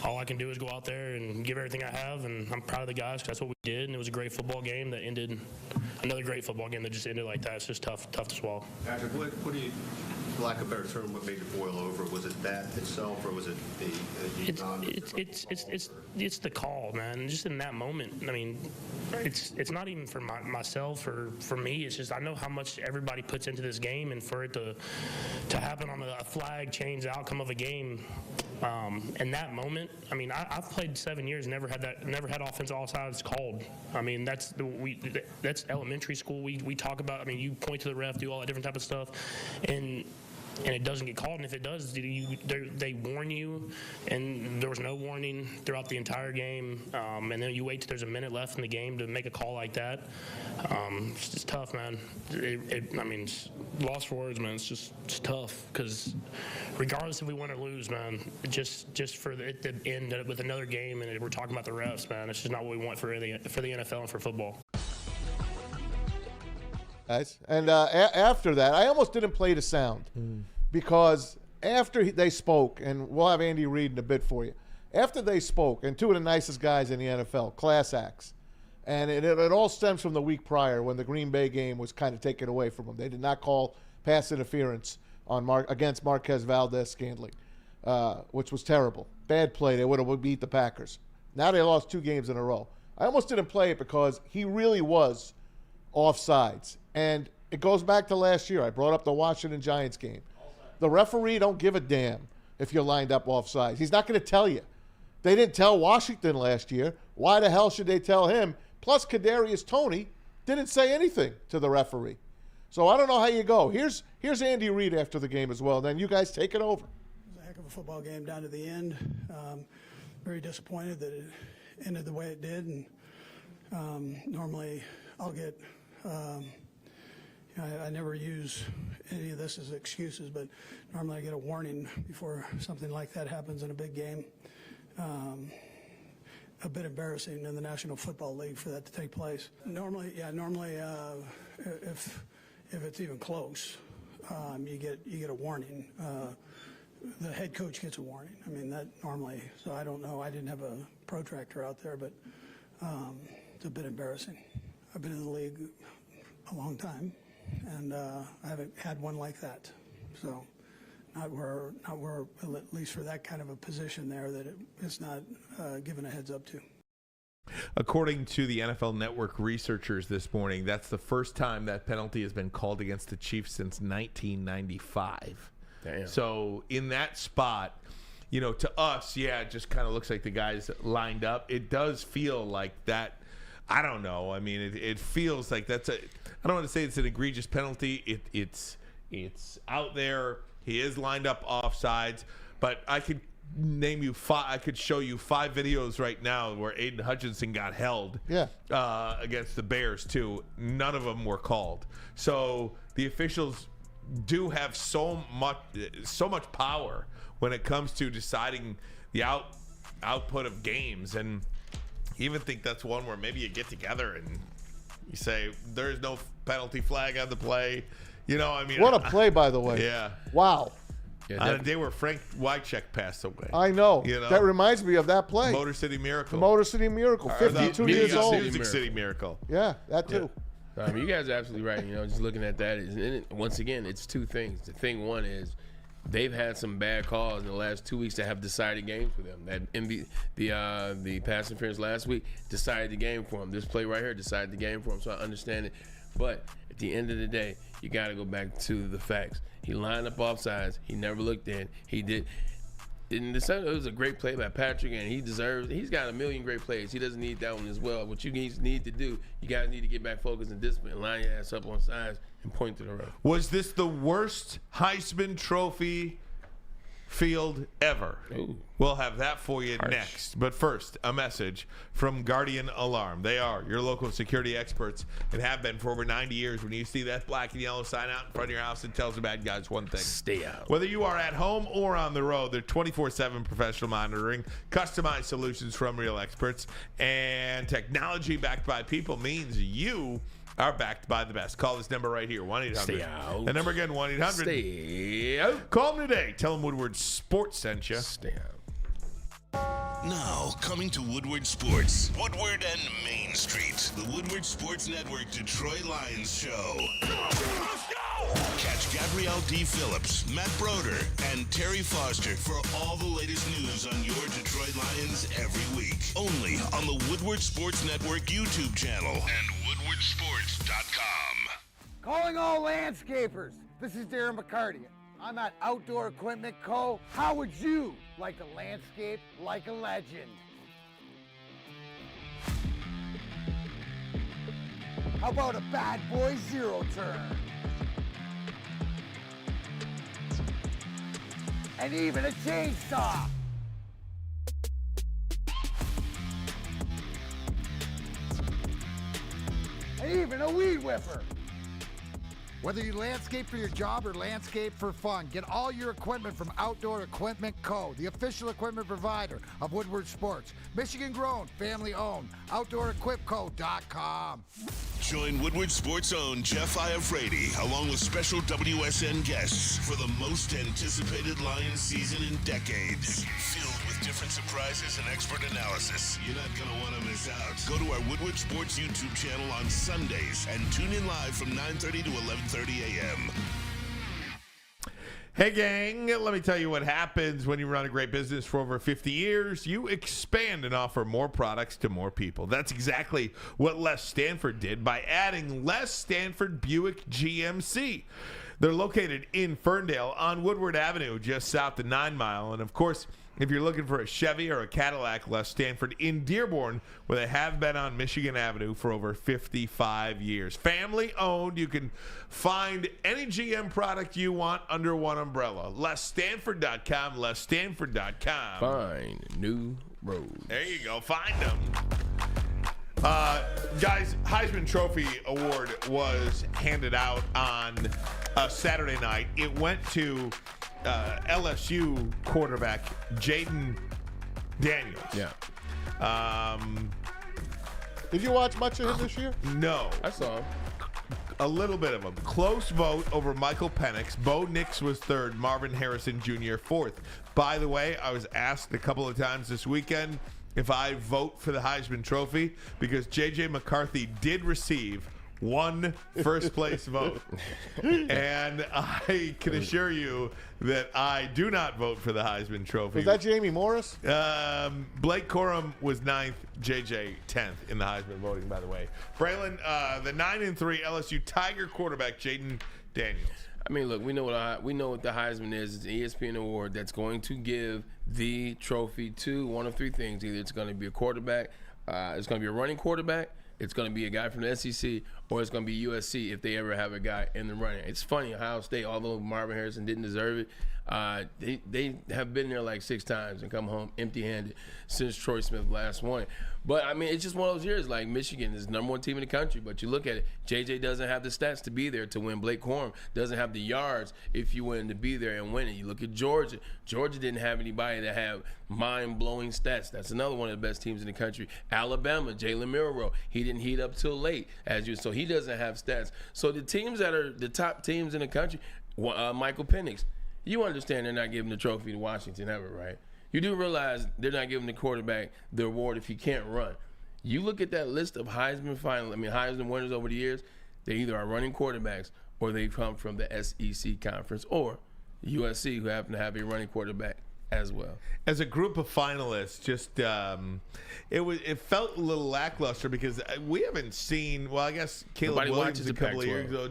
all I can do is go out there and give everything I have, and I'm proud of the guys 'cause that's what we did, and it was a great football game that ended – another great football game that just ended like that. It's just tough to swallow. Patrick, what do you, for lack of a better term, what made it boil over? Was it that itself, or was it It's the call, man. Just in that moment, I mean, it's not even for myself or for me. It's just I know how much everybody puts into this game, and for it to happen on a flag change the outcome of a game. In that moment, I mean, I've played 7 years, never had offensive offsides called. I mean, that's elementary school. We talk about. I mean, you point to the ref, do all that different type of stuff, and it doesn't get called. And if it does, they warn you, and there was no warning throughout the entire game. And then you wait till there's a minute left in the game to make a call like that. It's just tough, man. I mean, it's lost for words, man. It's tough because regardless if we win or lose, man, just for it to end with another game and we're talking about the refs, man. It's just not what we want for the NFL and for football. Guys. And after that, I almost didn't play the sound because after they spoke, and we'll have Andy Reid in a bit for you. After they spoke, and two of the nicest guys in the NFL, class acts, and it all stems from the week prior when the Green Bay game was kind of taken away from them. They did not call pass interference on against Marquez Valdez-Scantling, which was terrible. Bad play. They would have beat the Packers. Now they lost 2 games in a row. I almost didn't play it because he really was offsides. And it goes back to last year. I brought up the Washington Giants game. The referee don't give a damn if you're lined up offsides. He's not going to tell you. They didn't tell Washington last year. Why the hell should they tell him? Plus, Kadarius Toney didn't say anything to the referee. So I don't know how you go. Here's Andy Reid after the game as well. Then you guys take it over. It was a heck of a football game down to the end. Very disappointed that it ended the way it did. And normally I'll get I never use any of this as excuses, but normally I get a warning before something like that happens in a big game. A bit embarrassing in the National Football League for that to take place. Normally, if it's even close, you get a warning. The head coach gets a warning. I mean, that normally, so I don't know. I didn't have a protractor out there, but it's a bit embarrassing. I've been in the league a long time, and I haven't had one like that. So not where, at least for that kind of a position there, that it's not given a heads up to. According to the NFL Network researchers this morning, that's the first time that penalty has been called against the Chiefs since 1995. Damn. So in that spot, to us, it just kind of looks like the guys lined up. It does feel like that. I don't know. I mean, it feels like I don't want to say it's an egregious penalty. It's out there. He is lined up offsides, but I could name you five. I could show you 5 videos right now where Aiden Hutchinson got held against the Bears too. None of them were called. So the officials do have so much power when it comes to deciding the output of games, and even think that's one where maybe you get together and you say there's no penalty flag on the play. What a play, by the way. Yeah. Wow. On a day where Frank Wycheck passed away. I know. That reminds me of that play. Motor City Miracle. The Motor City Miracle. 52 years old. Music City Miracle. Yeah, that too. I mean, you guys are absolutely right. Just looking at that, once again, it's two things. The thing one is they've had some bad calls in the last 2 weeks that have decided games for them. That the pass interference last week decided the game for them. This play right here decided the game for them. So I understand it. But at the end of the day, you got to go back to the facts. He lined up offsides. He never looked in. He did. It was a great play by Patrick, and he's got a million great plays. He doesn't need that one as well. What you guys need to do, you guys need to get back focused and discipline, line your ass up on sides, and point to the ref. Was this the worst Heisman Trophy field ever? Ooh. We'll have that for you next. But first, a message from Guardian Alarm. They are your local security experts and have been for over 90 years. When you see that black and yellow sign out in front of your house, it tells the bad guys one thing. Stay out. Whether you are at home or on the road, they're 24/7 professional monitoring, customized solutions from real experts, and technology backed by people means you are backed by the best. Call this number right here, 1-800. Stay out. The number again, 1-800. Stay out. Call them today. Tell them Woodward Sports sent you. Stay out. Now, coming to Woodward Sports, Woodward and Main Street, the Woodward Sports Network Detroit Lions show. Let's go! Catch Gabrielle D. Phillips, Matt Broder, and Terry Foster for all the latest news on your Detroit Lions every week. Only on the Woodward Sports Network YouTube channel and woodwardsports.com. Calling all landscapers. This is Darren McCarty. I'm at Outdoor Equipment Co. How would you like to landscape like a legend? How about a bad boy zero turn? And even a chainsaw. And even a weed whipper. Whether you landscape for your job or landscape for fun, get all your equipment from Outdoor Equipment Co., the official equipment provider of Woodward Sports. Michigan grown, family owned. OutdoorEquipCo.com. Join Woodward Sports' own Jeff Iafrate along with special WSN guests for the most anticipated Lions season in decades. Filled with different surprises and expert analysis. You're not going to want to miss out. Go to our Woodward Sports YouTube channel on Sundays and tune in live from 9:30 to 11:30 a.m. Hey, gang, let me tell you what happens when you run a great business for over 50 years. You expand and offer more products to more people. That's exactly what Les Stanford did by adding Les Stanford Buick GMC. They're located in Ferndale on Woodward Avenue, just south of 9 Mile. And, of course, if you're looking for a Chevy or a Cadillac, Les Stanford in Dearborn, where they have been on Michigan Avenue for over 55 years. Family owned. You can find any GM product you want under one umbrella. LesStanford.com, LesStanford.com. Find new roads. There you go. Find them. Guys, Heisman Trophy Award was handed out on Saturday night. It went to LSU quarterback Jaden Daniels. Yeah. Did you watch much of him this year? No. I saw him. A little bit of him. Close vote over Michael Penix. Bo Nix was third. Marvin Harrison Jr. fourth. By the way, I was asked a couple of times this weekend if I vote for the Heisman Trophy because J.J. McCarthy did receive one first-place vote. And I can assure you that I do not vote for the Heisman Trophy. Was that Jamie Morris? Blake Corum was 9th, JJ 10th in the Heisman voting, by the way. Braylon, the 9-3 LSU Tiger quarterback, Jaden Daniels. I mean, look, we know what the Heisman is. It's an ESPN award that's going to give the trophy to one of three things. Either it's going to be a quarterback, it's going to be a running quarterback, it's going to be a guy from the SEC, or it's going to be USC if they ever have a guy in the running. It's funny, Ohio State, although Marvin Harrison didn't deserve it, they have been there like 6 times and come home empty-handed since Troy Smith last won. But, I mean, it's just one of those years. Like, Michigan is the number 1 team in the country, but you look at it, JJ doesn't have the stats to be there to win. Blake Corum doesn't have the yards if you win to be there and win it. You look at Georgia. Georgia didn't have anybody that had mind-blowing stats. That's another one of the best teams in the country. Alabama, Jalen Milroe, he didn't heat up till late, so he doesn't have stats. So the teams that are the top teams in the country, Michael Penix, you understand they're not giving the trophy to Washington ever, right? You do realize they're not giving the quarterback the award if he can't run. You look at that list of Heisman winners over the years, they either are running quarterbacks or they come from the SEC conference or USC, who happen to have a running quarterback as well. As a group of finalists, just it felt a little lackluster because we haven't seen. Well, I guess Caleb Williams a couple of years ago.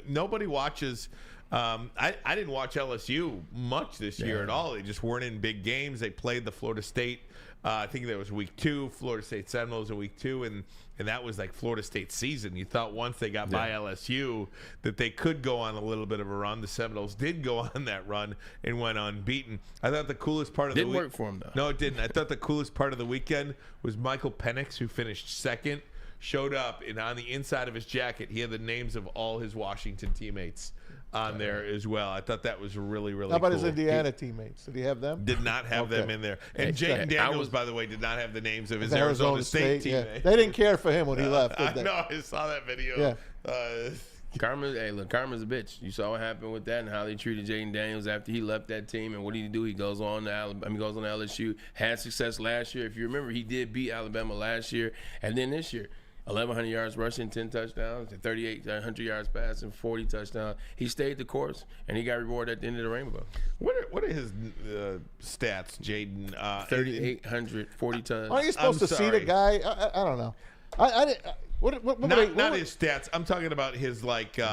Nobody watches. I didn't watch LSU much this year at all. They just weren't in big games. They played the Florida State. I think that was week 2. Florida State Seminoles in week 2, and that was like Florida State's season. You thought once they got by LSU that they could go on a little bit of a run. The Seminoles did go on that run and went unbeaten. I thought the coolest part of the week didn't work for them though. No, it didn't. I thought the coolest part of the weekend was Michael Penix, who finished second, showed up, and on the inside of his jacket he had the names of all his Washington teammates on there as well. I thought that was really, really cool. How about his Indiana teammates? Did he have them? Did not have them in there. And Jaden Daniels, by the way, did not have the names of his Arizona State teammates. They didn't care for him when he left, did they? I know. I saw that video. Yeah. Karma's a bitch. You saw what happened with that and how they treated Jaden Daniels after he left that team. And what did he do? He goes on to LSU. Had success last year. If you remember, he did beat Alabama last year. And then this year, 1,100 yards rushing, 10 touchdowns, 3,800 yards passing, 40 touchdowns. He stayed the course, and he got rewarded at the end of the rainbow. What are his stats, Jaden? 3,800, 40 touchdowns. Aren't you supposed to see the guy? I don't know. Not his stats. I'm talking about his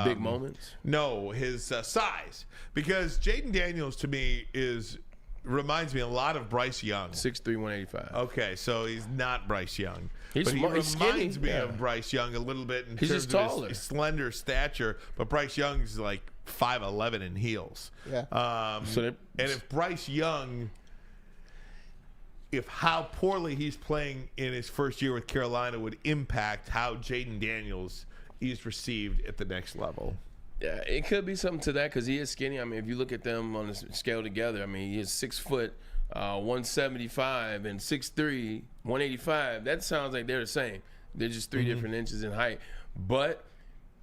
big moments. No, his size. Because Jaden Daniels to me reminds me a lot of Bryce Young. 6'3", 185. Okay, so he's not Bryce Young. He's he reminds me of Bryce Young a little bit in terms of his slender stature, but Bryce Young's like 5'11" in heels. Yeah. And if Bryce Young, if how poorly he's playing in his first year with Carolina would impact how Jaden Daniels is received at the next level. Yeah, it could be something to that because he is skinny. I mean, if you look at them on the scale together, I mean, he is 6 foot, 175 and 6'3", 185. That sounds like they're the same. They're just 3 different inches in height. But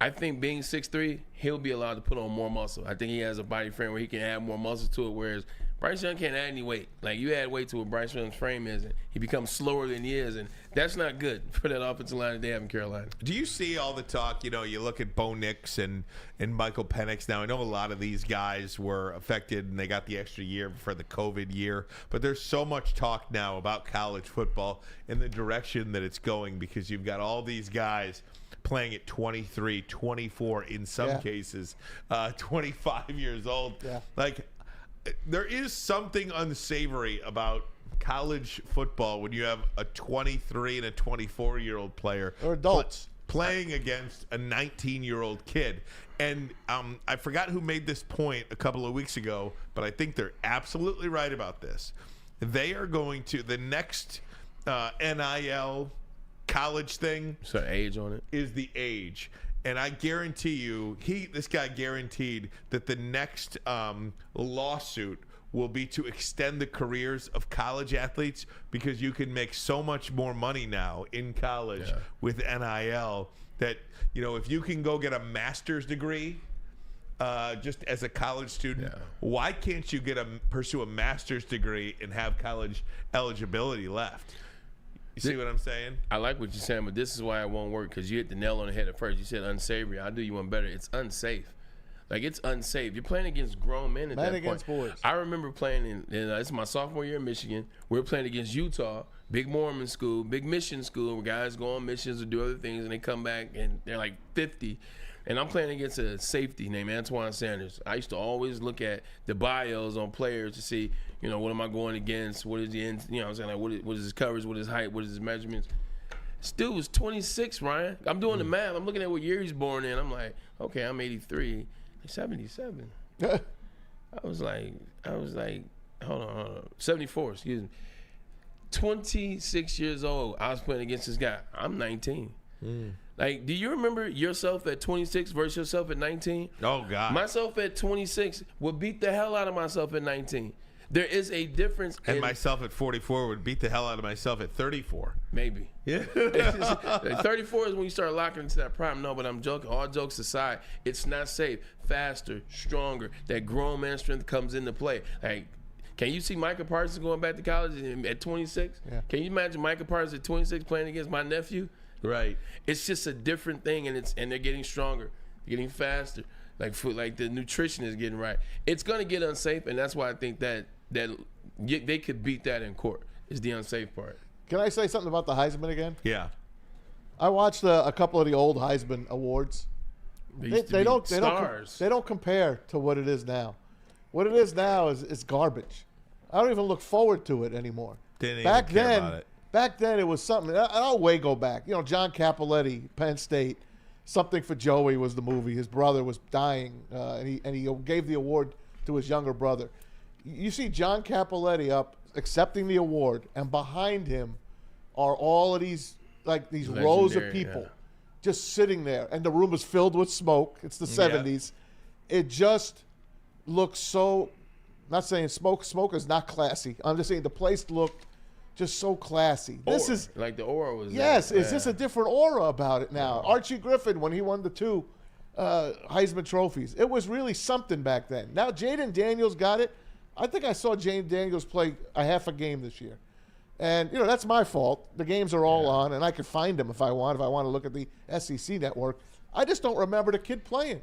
I think being 6'3", he'll be allowed to put on more muscle. I think he has a body frame where he can add more muscle to it, whereas Bryce Young can't add any weight. Like, you add weight to what Bryce Young's frame is, and he becomes slower than he is, and that's not good for that offensive line that they have in Carolina. Do you see all the talk? You know, you look at Bo Nix and Michael Penix. Now, I know a lot of these guys were affected, and they got the extra year for the COVID year, but there's so much talk now about college football and the direction that it's going because you've got all these guys playing at 23, 24, in some cases, 25 years old. Yeah. Like, there is something unsavory about college football when you have a 23 and a 24-year-old player or adults playing against a 19-year-old kid. And I forgot who made this point a couple of weeks ago, but I think they're absolutely right about this. They are going to the next NIL college thing. So age on it is the age. And I guarantee you, this guy guaranteed that the next lawsuit will be to extend the careers of college athletes, because you can make so much more money now in college with NIL that, if you can go get a master's degree just as a college student, why can't you pursue a master's degree and have college eligibility left? You see what I'm saying? I like what you're saying, but this is why it won't work, because you hit the nail on the head at first. You said unsavory. I'll do you one better. It's unsafe. Like, it's unsafe. You're playing against grown men at that point. against boys. I remember playing in this is my sophomore year in Michigan. We were playing against Utah, big Mormon school, big mission school, where guys go on missions or do other things, and they come back and they're like 50. And I'm playing against a safety named Antoine Sanders. I used to always look at the bios on players to see, what am I going against? What is the end? What is his coverage? What is his height? What is his measurements? This dude was 26, Ryan. I'm doing the math. I'm looking at what year he's born in. I'm like, okay, I'm 83. 77. I was like, hold on. 74, excuse me. 26 years old. I was playing against this guy. I'm 19. Like, do you remember yourself at 26 versus yourself at 19? Oh, God. Myself at 26 would beat the hell out of myself at 19. There is a difference. And myself at 44 would beat the hell out of myself at 34. Maybe. Yeah. 34 is when you start locking into that prime. No, but I'm joking. All jokes aside, it's not safe. Faster, stronger. That grown man strength comes into play. Like, can you see Micah Parsons going back to college at 26? Yeah. Can you imagine Micah Parsons at 26 playing against my nephew? Right. It's just a different thing, and they're getting stronger, getting faster. Like the nutrition is getting right. It's gonna get unsafe, and that's why I think that they could beat that in court. Is the unsafe part. Can I say something about the Heisman again? Yeah. I watched a couple of the old Heisman awards. They don't compare to what it is now. What it is now is garbage. I don't even look forward to it anymore. Back then it was something. I'll way go back. John Capoletti, Penn State. Something for Joey was the movie. His brother was dying, and he gave the award to his younger brother. You see John Capoletti up accepting the award, and behind him are all of these rows of people just sitting there, and the room is filled with smoke. It's the 70s. It just looks so. Not saying smoke is not classy. I'm just saying the place looked just so classy. This is like the aura was. Yes, it's just a different aura about it now. Archie Griffin, when he won the 2 Heisman trophies, it was really something back then. Now Jaden Daniels got it. I think I saw Jaden Daniels play a half a game this year. And, that's my fault. The games are all on, and I could find them if I want to look at the SEC network. I just don't remember the kid playing.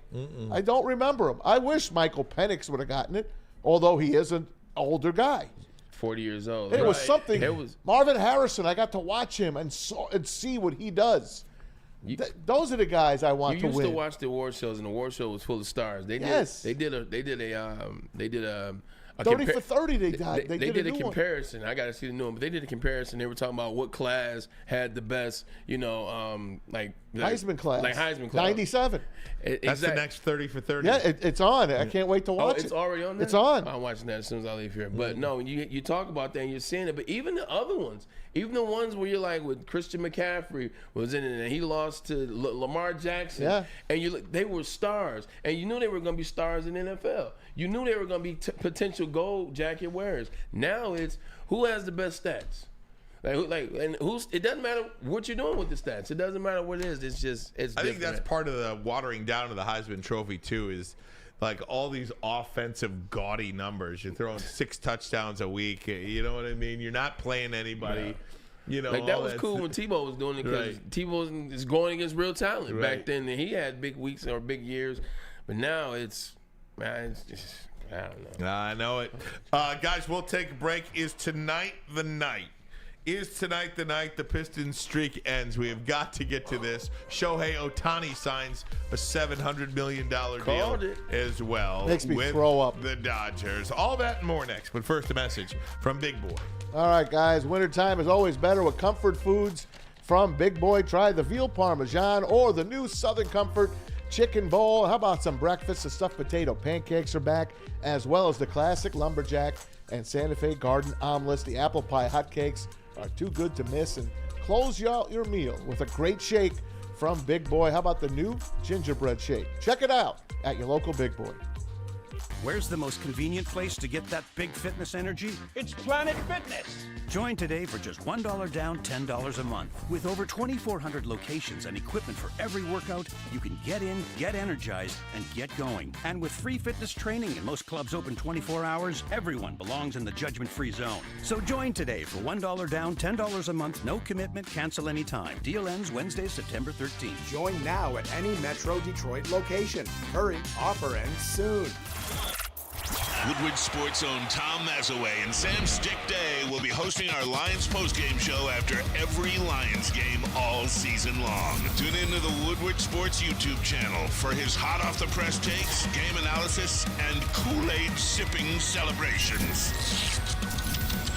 I don't remember him. I wish Michael Penix would have gotten it, although he is an older guy. 40 years old. It was something. Marvin Harrison, I got to watch him and see what he does. Those are the guys I want to win. You used to watch the award shows, and the award show was full of stars. They did a 30 for 30 they did a comparison. I got to see the new one, but they did a comparison. They were talking about what class had the best, Heisman class. Like Heisman class. 97. That's the next 30 for 30. Yeah, it's on. I can't wait to watch it. It's already on there? It's on. I'm watching that as soon as I leave here. But no, you talk about that and you're seeing it. But even the other ones, even the ones where you're like with Christian McCaffrey was in it and he lost to Lamar Jackson. Yeah. And they were stars. And you knew they were going to be stars in the NFL. You knew they were going to be potential gold jacket wearers. Now it's who has the best stats. It doesn't matter what you're doing with the stats. It doesn't matter what it is. It's different. I think that's part of the watering down of the Heisman Trophy too. Is like all these offensive gaudy numbers. You're throwing 6 touchdowns a week. You know what I mean? You're not playing anybody. That was cool when Tebow was doing it because Tebow is going against real talent. Back then, he had big weeks or big years, but now it's just. I don't know. I know it. Guys, we'll take a break. Is tonight the night? Is tonight the night the Pistons streak ends? We have got to get to this. Shohei Ohtani signs a $700 million deal as well. Makes me with throw up. The Dodgers. All that and more next. But first, a message from Big Boy. All right, guys. Wintertime is always better with comfort foods from Big Boy. Try the veal parmesan or the new Southern Comfort chicken bowl. How about some breakfast? The stuffed potato pancakes are back, as well as the classic lumberjack and Santa Fe garden omelets. The apple pie hotcakes are too good to miss. And close out your meal with a great shake from Big Boy. How about the new gingerbread shake? Check it out at your local Big Boy. Where's the most convenient place to get that big fitness energy? It's Planet Fitness. Join today for just $1 down, $10 a month. With over 2,400 locations and equipment for every workout, you can get in, get energized, and get going. And with free fitness training and most clubs open 24 hours, everyone belongs in the judgment-free zone. So join today for $1 down, $10 a month, no commitment, cancel anytime. Deal ends Wednesday, September 13th. Join now at any Metro Detroit location. Hurry, offer ends soon. Woodward Sports' own Tom Mazaway and Sam Stick Day will be hosting our Lions postgame show after every Lions game all season long. Tune into the Woodward Sports YouTube channel for his hot off the press takes, game analysis, and Kool-Aid sipping celebrations.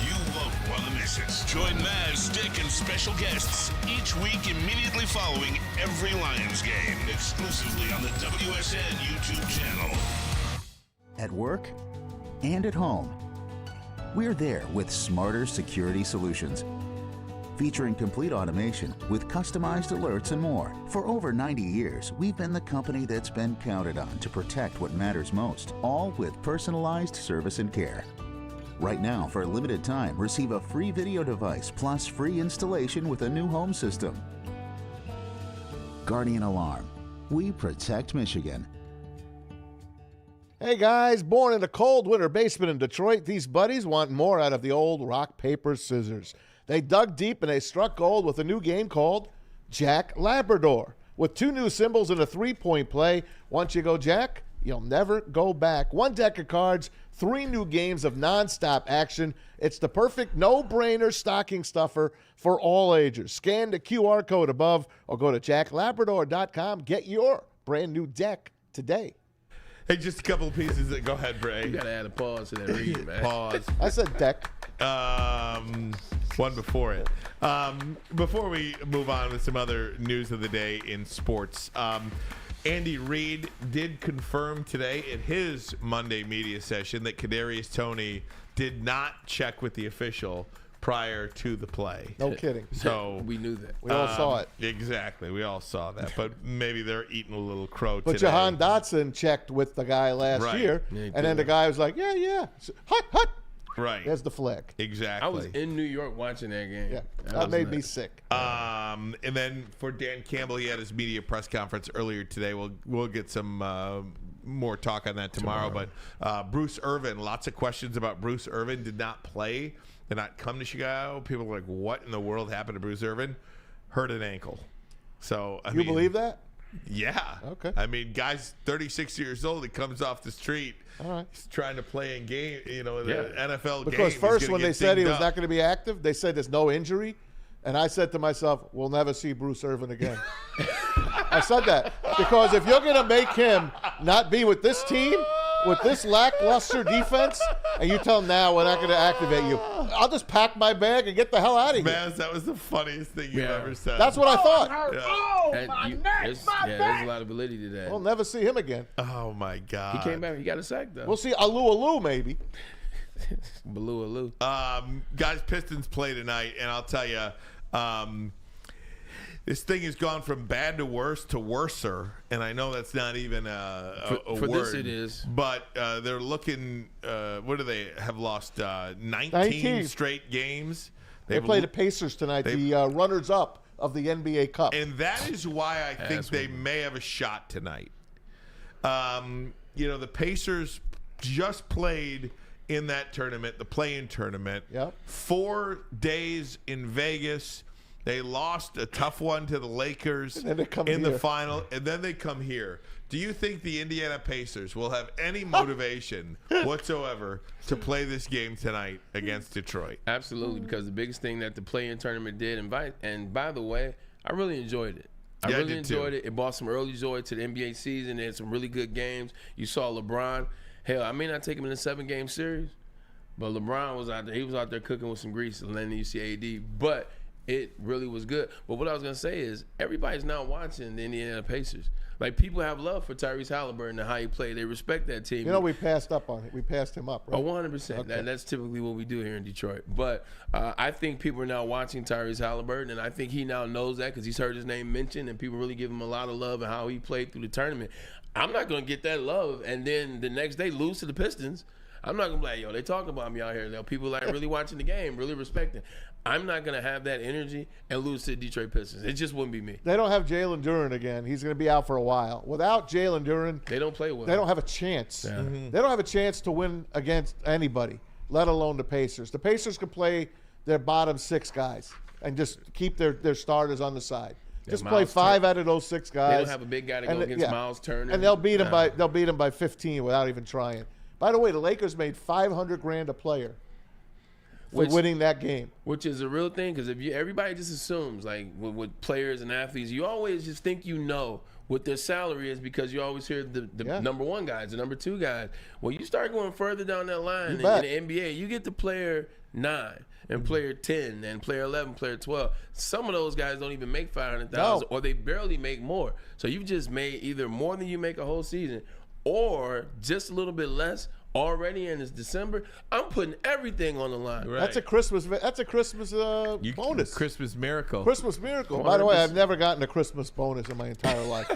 You won't want to miss it. Join Maz, Stick, and special guests each week immediately following every Lions game, exclusively on the WSN YouTube channel. At work and at home, we're there with smarter security solutions. Featuring complete automation with customized alerts and more. For over 90 years, we've been the company that's been counted on to protect what matters most, all with personalized service and care. Right now, for a limited time, receive a free video device plus free installation with a new home system. Guardian Alarm. We protect Michigan. Hey guys, born in a cold winter basement in Detroit, these buddies want more out of the old rock, paper, scissors. They dug deep and they struck gold with a new game called Jack Labrador. With 2 new symbols and a 3-point play, once you go Jack, you'll never go back. 1 deck of cards, 3 new games of nonstop action. It's the perfect no-brainer stocking stuffer for all ages. Scan the QR code above or go to jacklabrador.com. Get your brand new deck today. Hey, just a couple of pieces. Go ahead, Bray. You got to add a pause to that read, man. Pause. I said deck. One before it. Before we move on with some other news of the day in sports, Andy Reid did confirm today at his Monday media session that Kadarius Toney did not check with the official prior to the play. No kidding. So we knew that. We all saw it. Exactly. We all saw that. But maybe they're eating a little crow But today. Jahan Dotson checked with the guy last year, and then the guy was like, yeah. Hut. Right. There's the flag. Exactly. I was in New York watching that game. Yeah. That made me sick. And then for Dan Campbell, he had his media press conference earlier today. We'll get some more talk on that tomorrow. But Bruce Irvin, lots of questions about Bruce Irvin. Did not play. Did not come to Chicago. People were like, what in the world happened to Bruce Irvin? Hurt an ankle. So I mean, believe that? Yeah. Okay. I mean, guy's 36 years old. He comes off the street. All right. He's trying to play in game, the NFL game. Because first, when they said he was not not going to be active, they said there's no injury. And I said to myself, we'll never see Bruce Irvin again. I said that because if you're going to make him not be with this team, with this lackluster defense, and you tell him now we're not going to activate you, I'll just pack my bag and get the hell out of here. Man, that was the funniest thing you've ever said. That's what I thought. There's a lot of validity to that. We'll never see him again. Oh, my God. He came back. He got a sack, though. We'll see Alu maybe. Baloo. Guys, Pistons play tonight, and I'll tell you, this thing has gone from bad to worse to worser, and I know that's not even a for word. this it is. But they're looking, what do they have lost? 19 straight games. They play the Pacers tonight, the runners-up of the NBA Cup. And that is why I think they may have a shot tonight. The Pacers just played in that tournament, the play-in tournament. Yep. 4 days in Vegas. They lost a tough one to the Lakers And then they come in the here. final, and then they come here. Do you think the Indiana Pacers will have any motivation whatsoever to play this game tonight against Detroit? Absolutely, because the biggest thing that the play-in tournament did, and by the way, I really enjoyed it. I Yeah, I really did too. enjoyed it. It brought some early joy to the NBA season. They had some really good games. You saw LeBron. Hell, I may not take him in a 7-game series, but LeBron was out there. He was out there cooking with some grease, and then you see AD. But it really was good. But what I was going to say is everybody's now watching the Indiana Pacers. Like, people have love for Tyrese Halliburton and how he played. They respect that team. You know, we passed up on it. We passed him up, right? Oh, 100%. Okay. That's typically what we do here in Detroit. But I think people are now watching Tyrese Halliburton, and I think he now knows that because he's heard his name mentioned, and people really give him a lot of love and how he played through the tournament. I'm not going to get that love, and then the next day lose to the Pistons. I'm not going to be like, yo, they talking about me out here. Though. People like really watching the game, really respecting. I'm not going to have that energy and lose to the Detroit Pistons. It just wouldn't be me. They don't have Jalen Duren again. He's going to be out for a while. Without Jalen Duren, they don't play well. They don't have a chance. Yeah. Mm-hmm. They don't have a chance to win against anybody, let alone the Pacers. The Pacers can play their bottom 6 guys and just keep their starters on the side. Just play 5 out of those 6 guys. They don't have a big guy to go against Miles Turner. And they'll beat them by 15 without even trying. By the way, the Lakers made $500,000 a player for winning that game, which is a real thing because everybody just assumes like with players and athletes, you always just think you know what their salary is because you always hear the number 1 guys, the number 2 guys. Well, you start going further down that line in the NBA, you get to player 9 and player 10 and player 11, player 12. Some of those guys don't even make 500,000 or they barely make more. So you've just made either more than you make a whole season or just a little bit less already, and it's December. I'm putting everything on the line. Right. That's a Christmas bonus. Christmas miracle. Christmas miracle. 100%. By the way, I've never gotten a Christmas bonus in my entire life.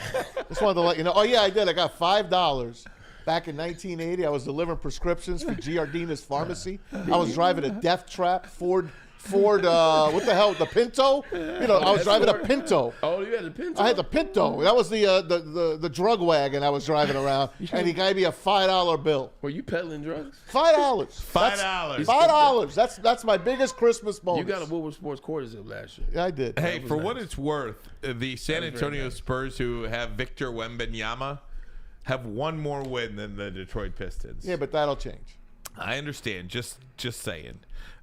Just wanted to let you know. Oh yeah, I did. I got $5 back in 1980. I was delivering prescriptions for Giardina's Pharmacy. I was driving a Death Trap Ford. What the hell? The Pinto? You know, I was driving a Pinto. Oh, you had the Pinto? I had the Pinto. That was the drug wagon I was driving around, and he gave me a $5 bill. Were you peddling drugs? $5. $5. That's my biggest Christmas bonus. You got a Woodward Sports Quarterzip last year. Yeah, I did. Hey, for what it's worth, the San Antonio Spurs, who have Victor Wembanyama, have one more win than the Detroit Pistons. Yeah, but that'll change. I understand. Just saying.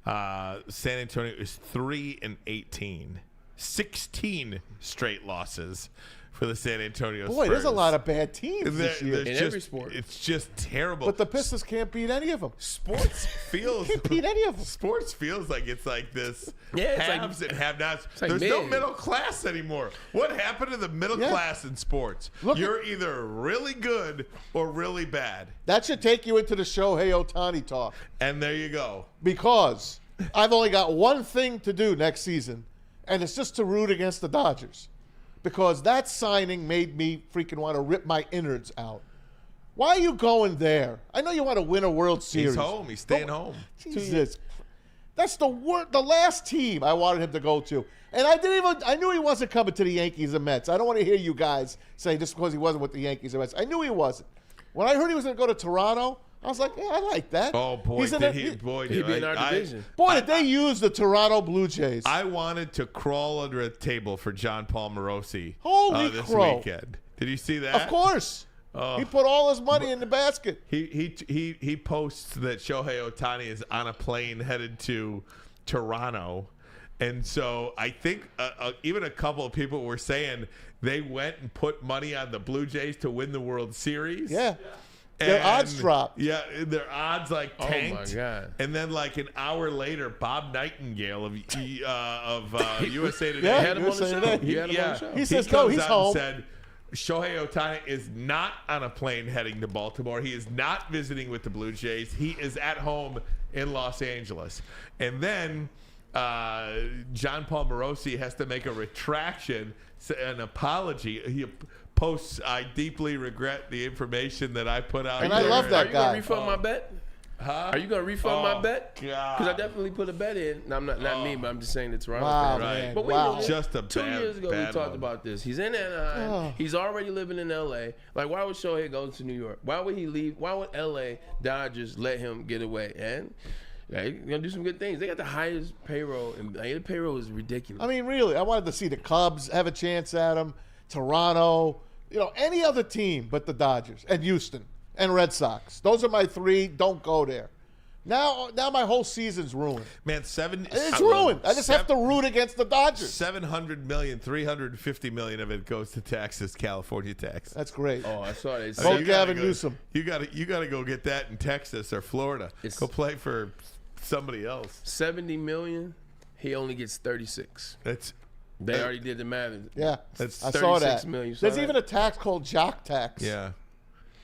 San Antonio is 3-18, 16 straight losses for the San Antonio Spurs. Boy, there's a lot of bad teams this year. In every sport. It's just terrible. But the Pistons can't beat any of them. Sports feels Can't beat any of them. Sports feels like it's like this. Yeah, it's haves and have-nots. like There's mid. no middle class anymore. What happened to the middle class in sports? You're either really good or really bad. That should take you into the Shohei Ohtani talk. And there you go. Because I've only got one thing to do next season, and it's just to root against the Dodgers. Because that signing made me freaking want to rip my innards out. Why are you going there? I know you want to win a World Series. He's home. He's staying home. Jesus. That's the last team I wanted him to go to. And I knew he wasn't coming to the Yankees and Mets. I don't want to hear you guys say just because he wasn't with the Yankees and Mets. I knew he wasn't. When I heard he was going to go to Toronto, I was like, yeah, I like that. Oh, boy, He'd he'd be in our division. Boy, did they use the Toronto Blue Jays. I wanted to crawl under a table for John Paul Morosi this crow. weekend. Did you see that? Of course. He put all his money in the basket. He posts that Shohei Ohtani is on a plane headed to Toronto. And so I think even a couple of people were saying they went and put money on the Blue Jays to win the World Series. Yeah. Their odds dropped. Yeah, their odds tanked. Oh my God! And then an hour later, Bob Nightingale of USA Today had him on the show. He says, "No, he's home." Said Shohei Ohtani is not on a plane heading to Baltimore. He is not visiting with the Blue Jays. He is at home in Los Angeles. And then John Paul Morosi has to make a retraction, an apology. He posts, "I deeply regret the information that I put out." And I love that guy. Are you going to refund my bet? Huh? Are you going to refund my bet? God. Because I definitely put a bet in. No, I'm not me, but I'm just saying it's Toronto. Wow, fans. man. But wait Wow. a minute. Just a 2 years ago, we bad talked one. about this. He's in Anaheim. Oh. He's already living in L.A. Like, why would Shohei go to New York? Why would he leave? Why would L.A. Dodgers let him get away? And They're gonna do some good things. They got the highest payroll, and the payroll is ridiculous. I mean, really, I wanted to see the Cubs have a chance at them, Toronto, any other team but the Dodgers and Houston and Red Sox. Those are my three. Don't go there. Now my whole season's ruined. Man, it's ruined. I just have to root against the Dodgers. $700 million, $350 million of it goes to taxes, California tax. That's great. Oh, I saw that. Vote Gavin Newsom. You got to go get that in Texas or Florida. Go play for somebody else. $70 million. He only gets 36. They already did the math. Yeah, that's I saw that. Million. There's even a tax called jock tax. Yeah.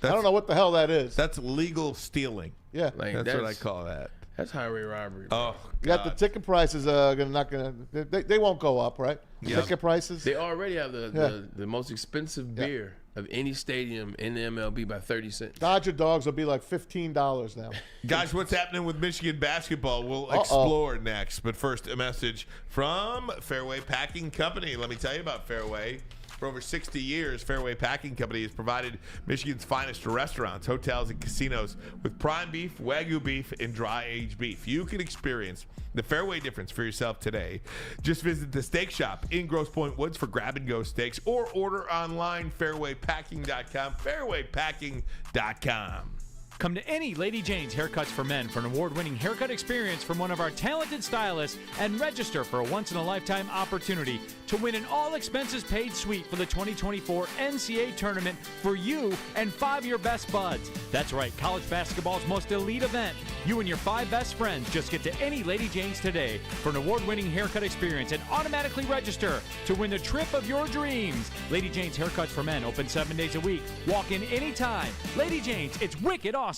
I don't know what the hell that is. That's legal stealing. Yeah, that's what I call that. That's highway robbery. Oh, you got the ticket prices they won't go up, right? Yep. Ticket prices. They already have the most expensive beer of any stadium in the MLB by 30 cents. Dodger dogs will be like $15 now. Guys, what's happening with Michigan basketball? We'll explore next. But first, a message from Fairway Packing Company. Let me tell you about Fairway. For over 60 years, Fairway Packing Company has provided Michigan's finest restaurants, hotels, and casinos with prime beef, Wagyu beef, and dry-aged beef. You can experience the Fairway difference for yourself today. Just visit the steak shop in Grosse Pointe Woods for grab-and-go steaks or order online, fairwaypacking.com, fairwaypacking.com. Come to any Lady Jane's Haircuts for Men for an award-winning haircut experience from one of our talented stylists and register for a once-in-a-lifetime opportunity to win an all-expenses-paid suite for the 2024 NCAA tournament for you and 5 of your best buds. That's right, college basketball's most elite event. You and your 5 best friends just get to any Lady Jane's today for an award-winning haircut experience and automatically register to win the trip of your dreams. Lady Jane's Haircuts for Men open 7 days a week. Walk in anytime. Lady Jane's, it's wicked awesome.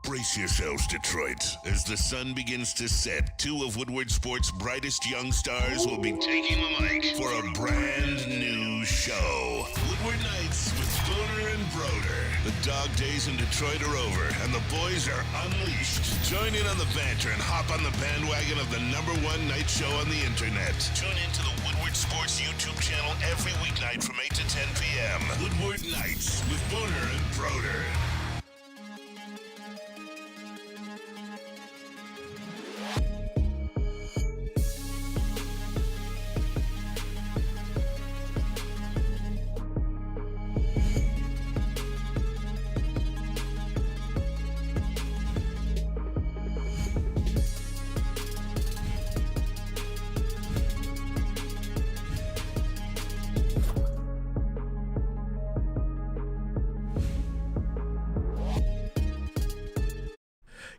Brace yourselves, Detroit. As the sun begins to set, 2 of Woodward Sports' brightest young stars will be taking the mic for a brand new show. Woodward Nights with Booner and Broder. The dog days in Detroit are over, and the boys are unleashed. Join in on the banter and hop on the bandwagon of the #1 night show on the internet. Tune in to the Woodward Sports YouTube channel every weeknight from 8 to 10 p.m. Woodward Nights with Booner and Broder.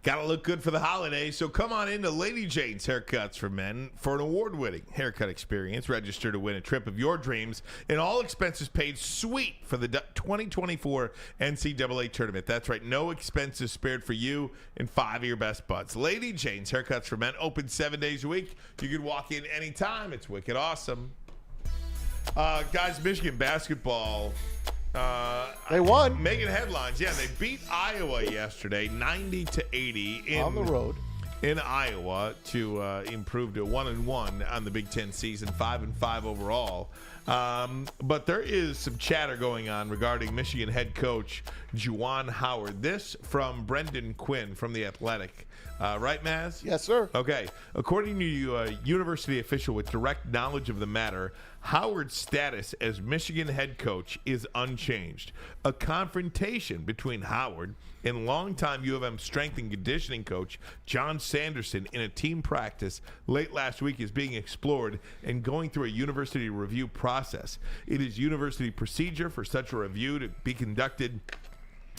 Gotta look good for the holidays, so come on into Lady Jane's Haircuts for Men for an award-winning haircut experience. Register to win a trip of your dreams, an all-expenses-paid suite for the 2024 NCAA tournament. That's right, no expenses spared for you and 5 of your best buds. Lady Jane's Haircuts for Men open 7 days a week. You can walk in anytime. It's wicked awesome. Guys, Michigan basketball... they won. Making headlines. Yeah, they beat Iowa yesterday, 90-80 on the road in Iowa to improve to 1-1 on the Big Ten season, 5-5 overall. But there is some chatter going on regarding Michigan head coach Juwan Howard. This from Brendan Quinn from The Athletic. Right, Maz? Yes, sir. Okay. According to a university official with direct knowledge of the matter, Howard's status as Michigan head coach is unchanged. A confrontation between Howard and longtime U of M strength and conditioning coach John Sanderson in a team practice late last week is being explored and going through a university review process. It is university procedure for such a review to be conducted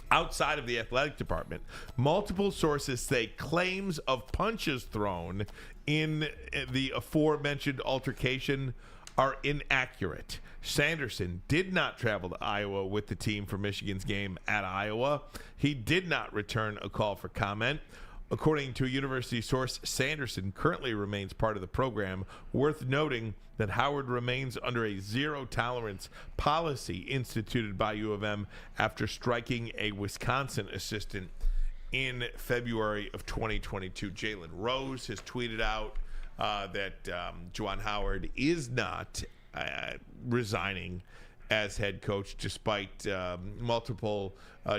outside of the athletic department. Multiple sources say claims of punches thrown in the aforementioned altercation are inaccurate. Sanderson did not travel to Iowa with the team for Michigan's game at Iowa. He did not return a call for comment. According to a university source, Sanderson currently remains part of the program. Worth noting that Howard remains under a zero-tolerance policy instituted by U of M after striking a Wisconsin assistant in February of 2022. Jalen Rose has tweeted out that Juwan Howard is not resigning as head coach, despite multiple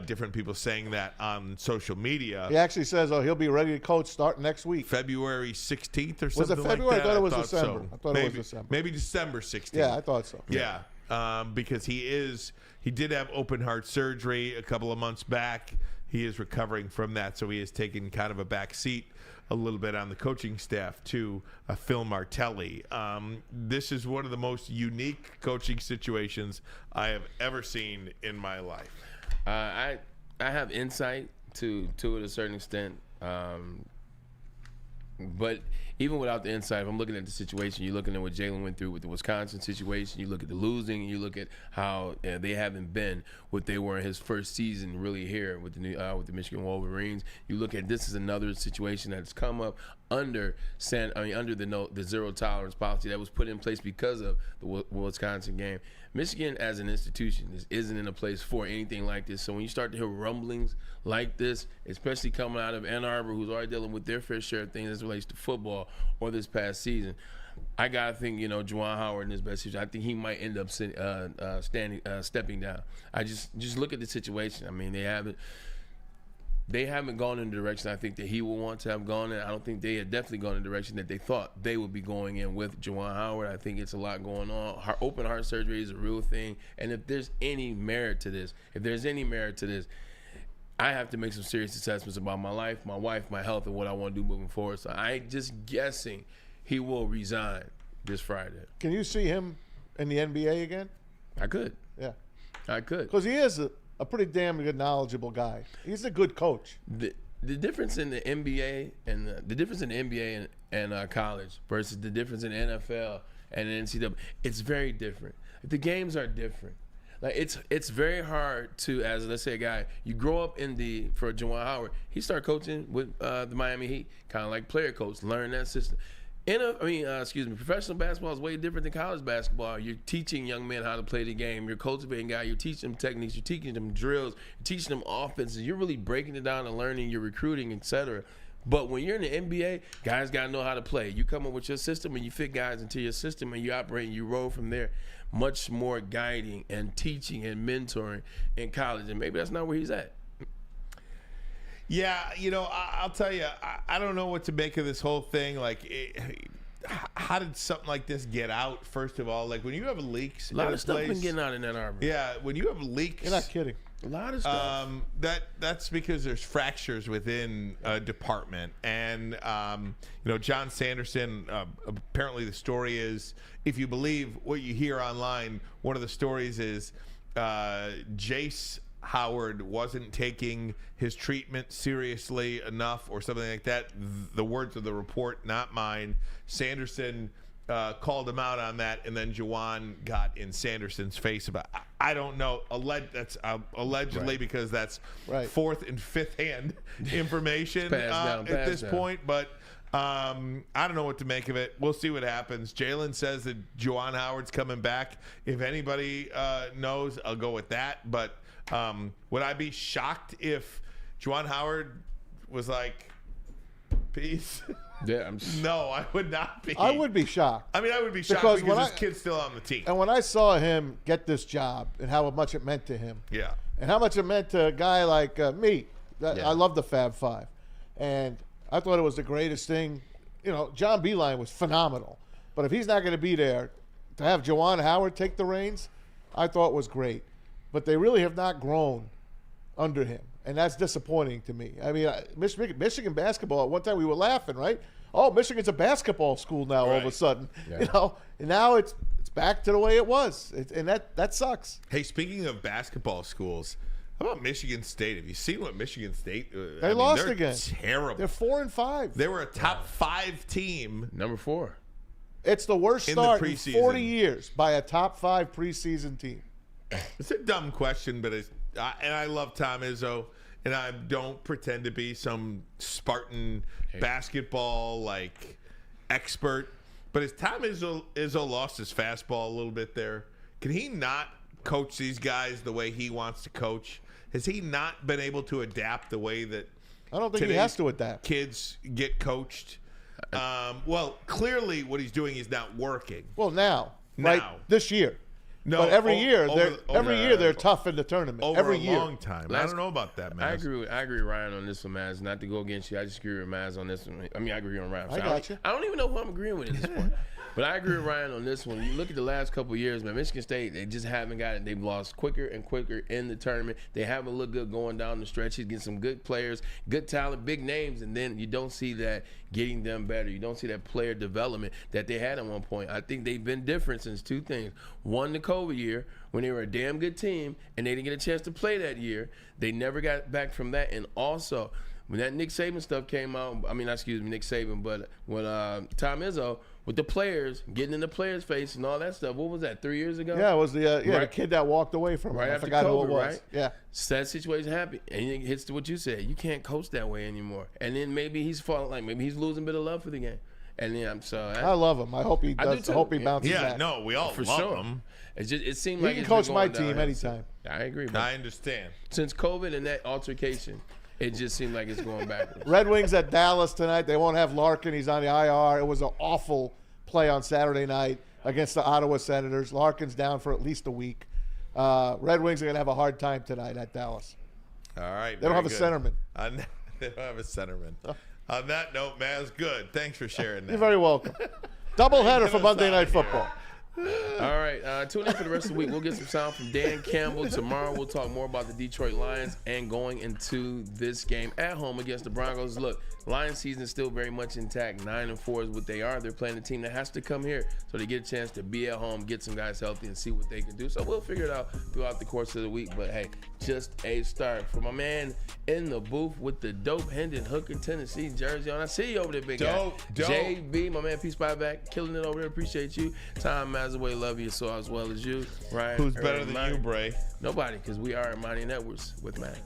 different people saying that on social media. He actually says, he'll be ready to coach starting next week. February 16th or Was something it February? like that. I thought it was December. So. I thought it was December. Maybe December 16th. Yeah, I thought so. Yeah, because he did have open heart surgery a couple of months back. He is recovering from that, so he has taken kind of a back seat a little bit on the coaching staff to Phil Martelli. This is one of the most unique coaching situations I have ever seen in my life. I have insight to it to a certain extent, but even without the insight, if I'm looking at the situation, you're looking at what Jalen went through with the Wisconsin situation, you look at the losing, you look at how they haven't been what they were in his first season really here with the Michigan Wolverines. You look at this is another situation that's come up under the zero tolerance policy that was put in place because of the Wisconsin game. Michigan as an institution isn't in a place for anything like this. So when you start to hear rumblings like this, especially coming out of Ann Arbor, who's already dealing with their fair share of things as it relates to football or this past season, I gotta think, Juwan Howard in his best situation, I think he might end up stepping down. I just look at the situation. I mean, they haven't gone in the direction I think that he will want to have gone in. I don't think they had definitely gone in the direction that they thought they would be going in with Juwan Howard. I think it's a lot going on. Open heart surgery is a real thing. And if there's any merit to this, I have to make some serious assessments about my life, my wife, my health, and what I want to do moving forward. So I'm just guessing he will resign this Friday. Can you see him in the NBA again? I could. Yeah. I could. Because he is a pretty damn good, knowledgeable guy. He's a good coach. The difference in the NBA and college versus the difference in NFL and NCAA, it's very different. The games are different. Like it's very hard to, as let's say a guy, you grow up for Juwan Howard, he started coaching with the Miami Heat, kind of like player coach, learn that system. Professional basketball is way different than college basketball. You're teaching young men how to play the game. You're cultivating guys. You're teaching them techniques. You're teaching them drills. You're teaching them offenses. You're really breaking it down and learning. You're recruiting, etc. But when you're in the NBA, guys got to know how to play. You come up with your system and you fit guys into your system and you operate and you roll from there. Much more guiding and teaching and mentoring in college, and maybe that's not where he's at. Yeah, I'll tell you, I don't know what to make of this whole thing. How did something like this get out, first of all? Like, when you have leaks, a lot of stuff been getting out in Ann Arbor. Yeah, when you have leaks. You're not kidding. A lot of stuff. That's because there's fractures within a department. And, John Sanderson, apparently the story is, if you believe what you hear online, one of the stories is Jace Howard wasn't taking his treatment seriously enough or something like that. The words of the report, not mine. Sanderson called him out on that, and then Juwan got in Sanderson's face about I don't know. That's allegedly, right, because that's right, fourth and fifth hand information at this point. But I don't know what to make of it. We'll see what happens. Jalen says that Juwan Howard's coming back. If anybody knows, I'll go with that. But would I be shocked if Juwan Howard was like, peace? Yeah, no, I would not be. I would be shocked. I mean, I would be shocked because his kid's still on the team. And when I saw him get this job and how much it meant to him, yeah, and how much it meant to a guy like me, I love the Fab Five, and I thought it was the greatest thing. John Beilein was phenomenal, but if he's not going to be there, to have Juwan Howard take the reins, I thought was great. But they really have not grown under him, and that's disappointing to me. I mean, Michigan basketball, at one time we were laughing, right? Oh, Michigan's a basketball school now, all of a sudden. Yeah. And now it's back to the way it was, and that sucks. Hey, speaking of basketball schools, how about Michigan State? Have you seen what Michigan State? They lost they're again. Terrible. They're 4-5. They were a top 5 team. Number 4. It's the worst start in 40 years by a top 5 preseason team. It's a dumb question, but I love Tom Izzo, and I don't pretend to be some Spartan basketball expert. But has Tom Izzo lost his fastball a little bit there? Can he not coach these guys the way he wants to coach? Has he not been able to adapt the way that I don't think he has to adapt? Kids get coached. Well, clearly what he's doing is not working. Well, now, right? This year. No, but every year they're tough in the tournament. Over every a year. long time. I don't know about that, man. I agree with Ryan on this one, Maz. Not to go against you, I just agree with Maz on this one. I mean, I agree on Ryan. I got you. I don't even know who I'm agreeing with at this point. But I agree with Ryan on this one. You look at the last couple of years, man, Michigan State, they just haven't got it. They've lost quicker and quicker in the tournament. They haven't looked good going down the stretch. He's getting some good players, good talent, big names, and then you don't see that getting them better. You don't see that player development that they had at one point. I think they've been different since two things. One, the COVID year, when they were a damn good team, and they didn't get a chance to play that year. They never got back from that. And also, when that Nick Saban stuff came out, Nick Saban, but when Tom Izzo, with the players, getting in the players' face and all that stuff. What was that, 3 years ago? Yeah, it was the kid that walked away from him. Right I after forgot COVID, who it was. right? Yeah. Sad situation happened, and it hits to what you said. You can't coach that way anymore. And then maybe he's falling, maybe he's losing a bit of love for the game. And then I love him. I hope he does. I hope he bounces back. Yeah, no, we all love him. It seemed he like can it's coach been my going team downhill. anytime. I agree. I understand. Since COVID and that altercation, it just seemed like it's going backwards. Red Wings at Dallas tonight. They won't have Larkin. He's on the IR. It was an awful play on Saturday night against the Ottawa Senators. Larkin's down for at least a week. Red Wings are going to have a hard time tonight at Dallas. All right. They don't have a centerman. They don't have a centerman. On that note, Maz, good. Thanks for sharing that. You're very welcome. Doubleheader for Monday Night Football. All right, tune in for the rest of the week. We'll get some sound from Dan Campbell. Tomorrow we'll talk more about the Detroit Lions and going into this game at home against the Broncos. Look, Lions season is still very much intact. 9-4 is what they are. They're playing a team that has to come here so they get a chance to be at home, get some guys healthy, and see what they can do. So we'll figure it out throughout the course of the week. But, hey, just a start. For my man in the booth with the dope Hendon Hooker, Tennessee jersey on. I see you over there, big guy. JB, my man, Peace by back, killing it over there. Appreciate you. Tom Mazaway, love you so as well as you. Ryan, who's better than you, Bray? Nobody, because we are Ermanni and Edwards with Maz.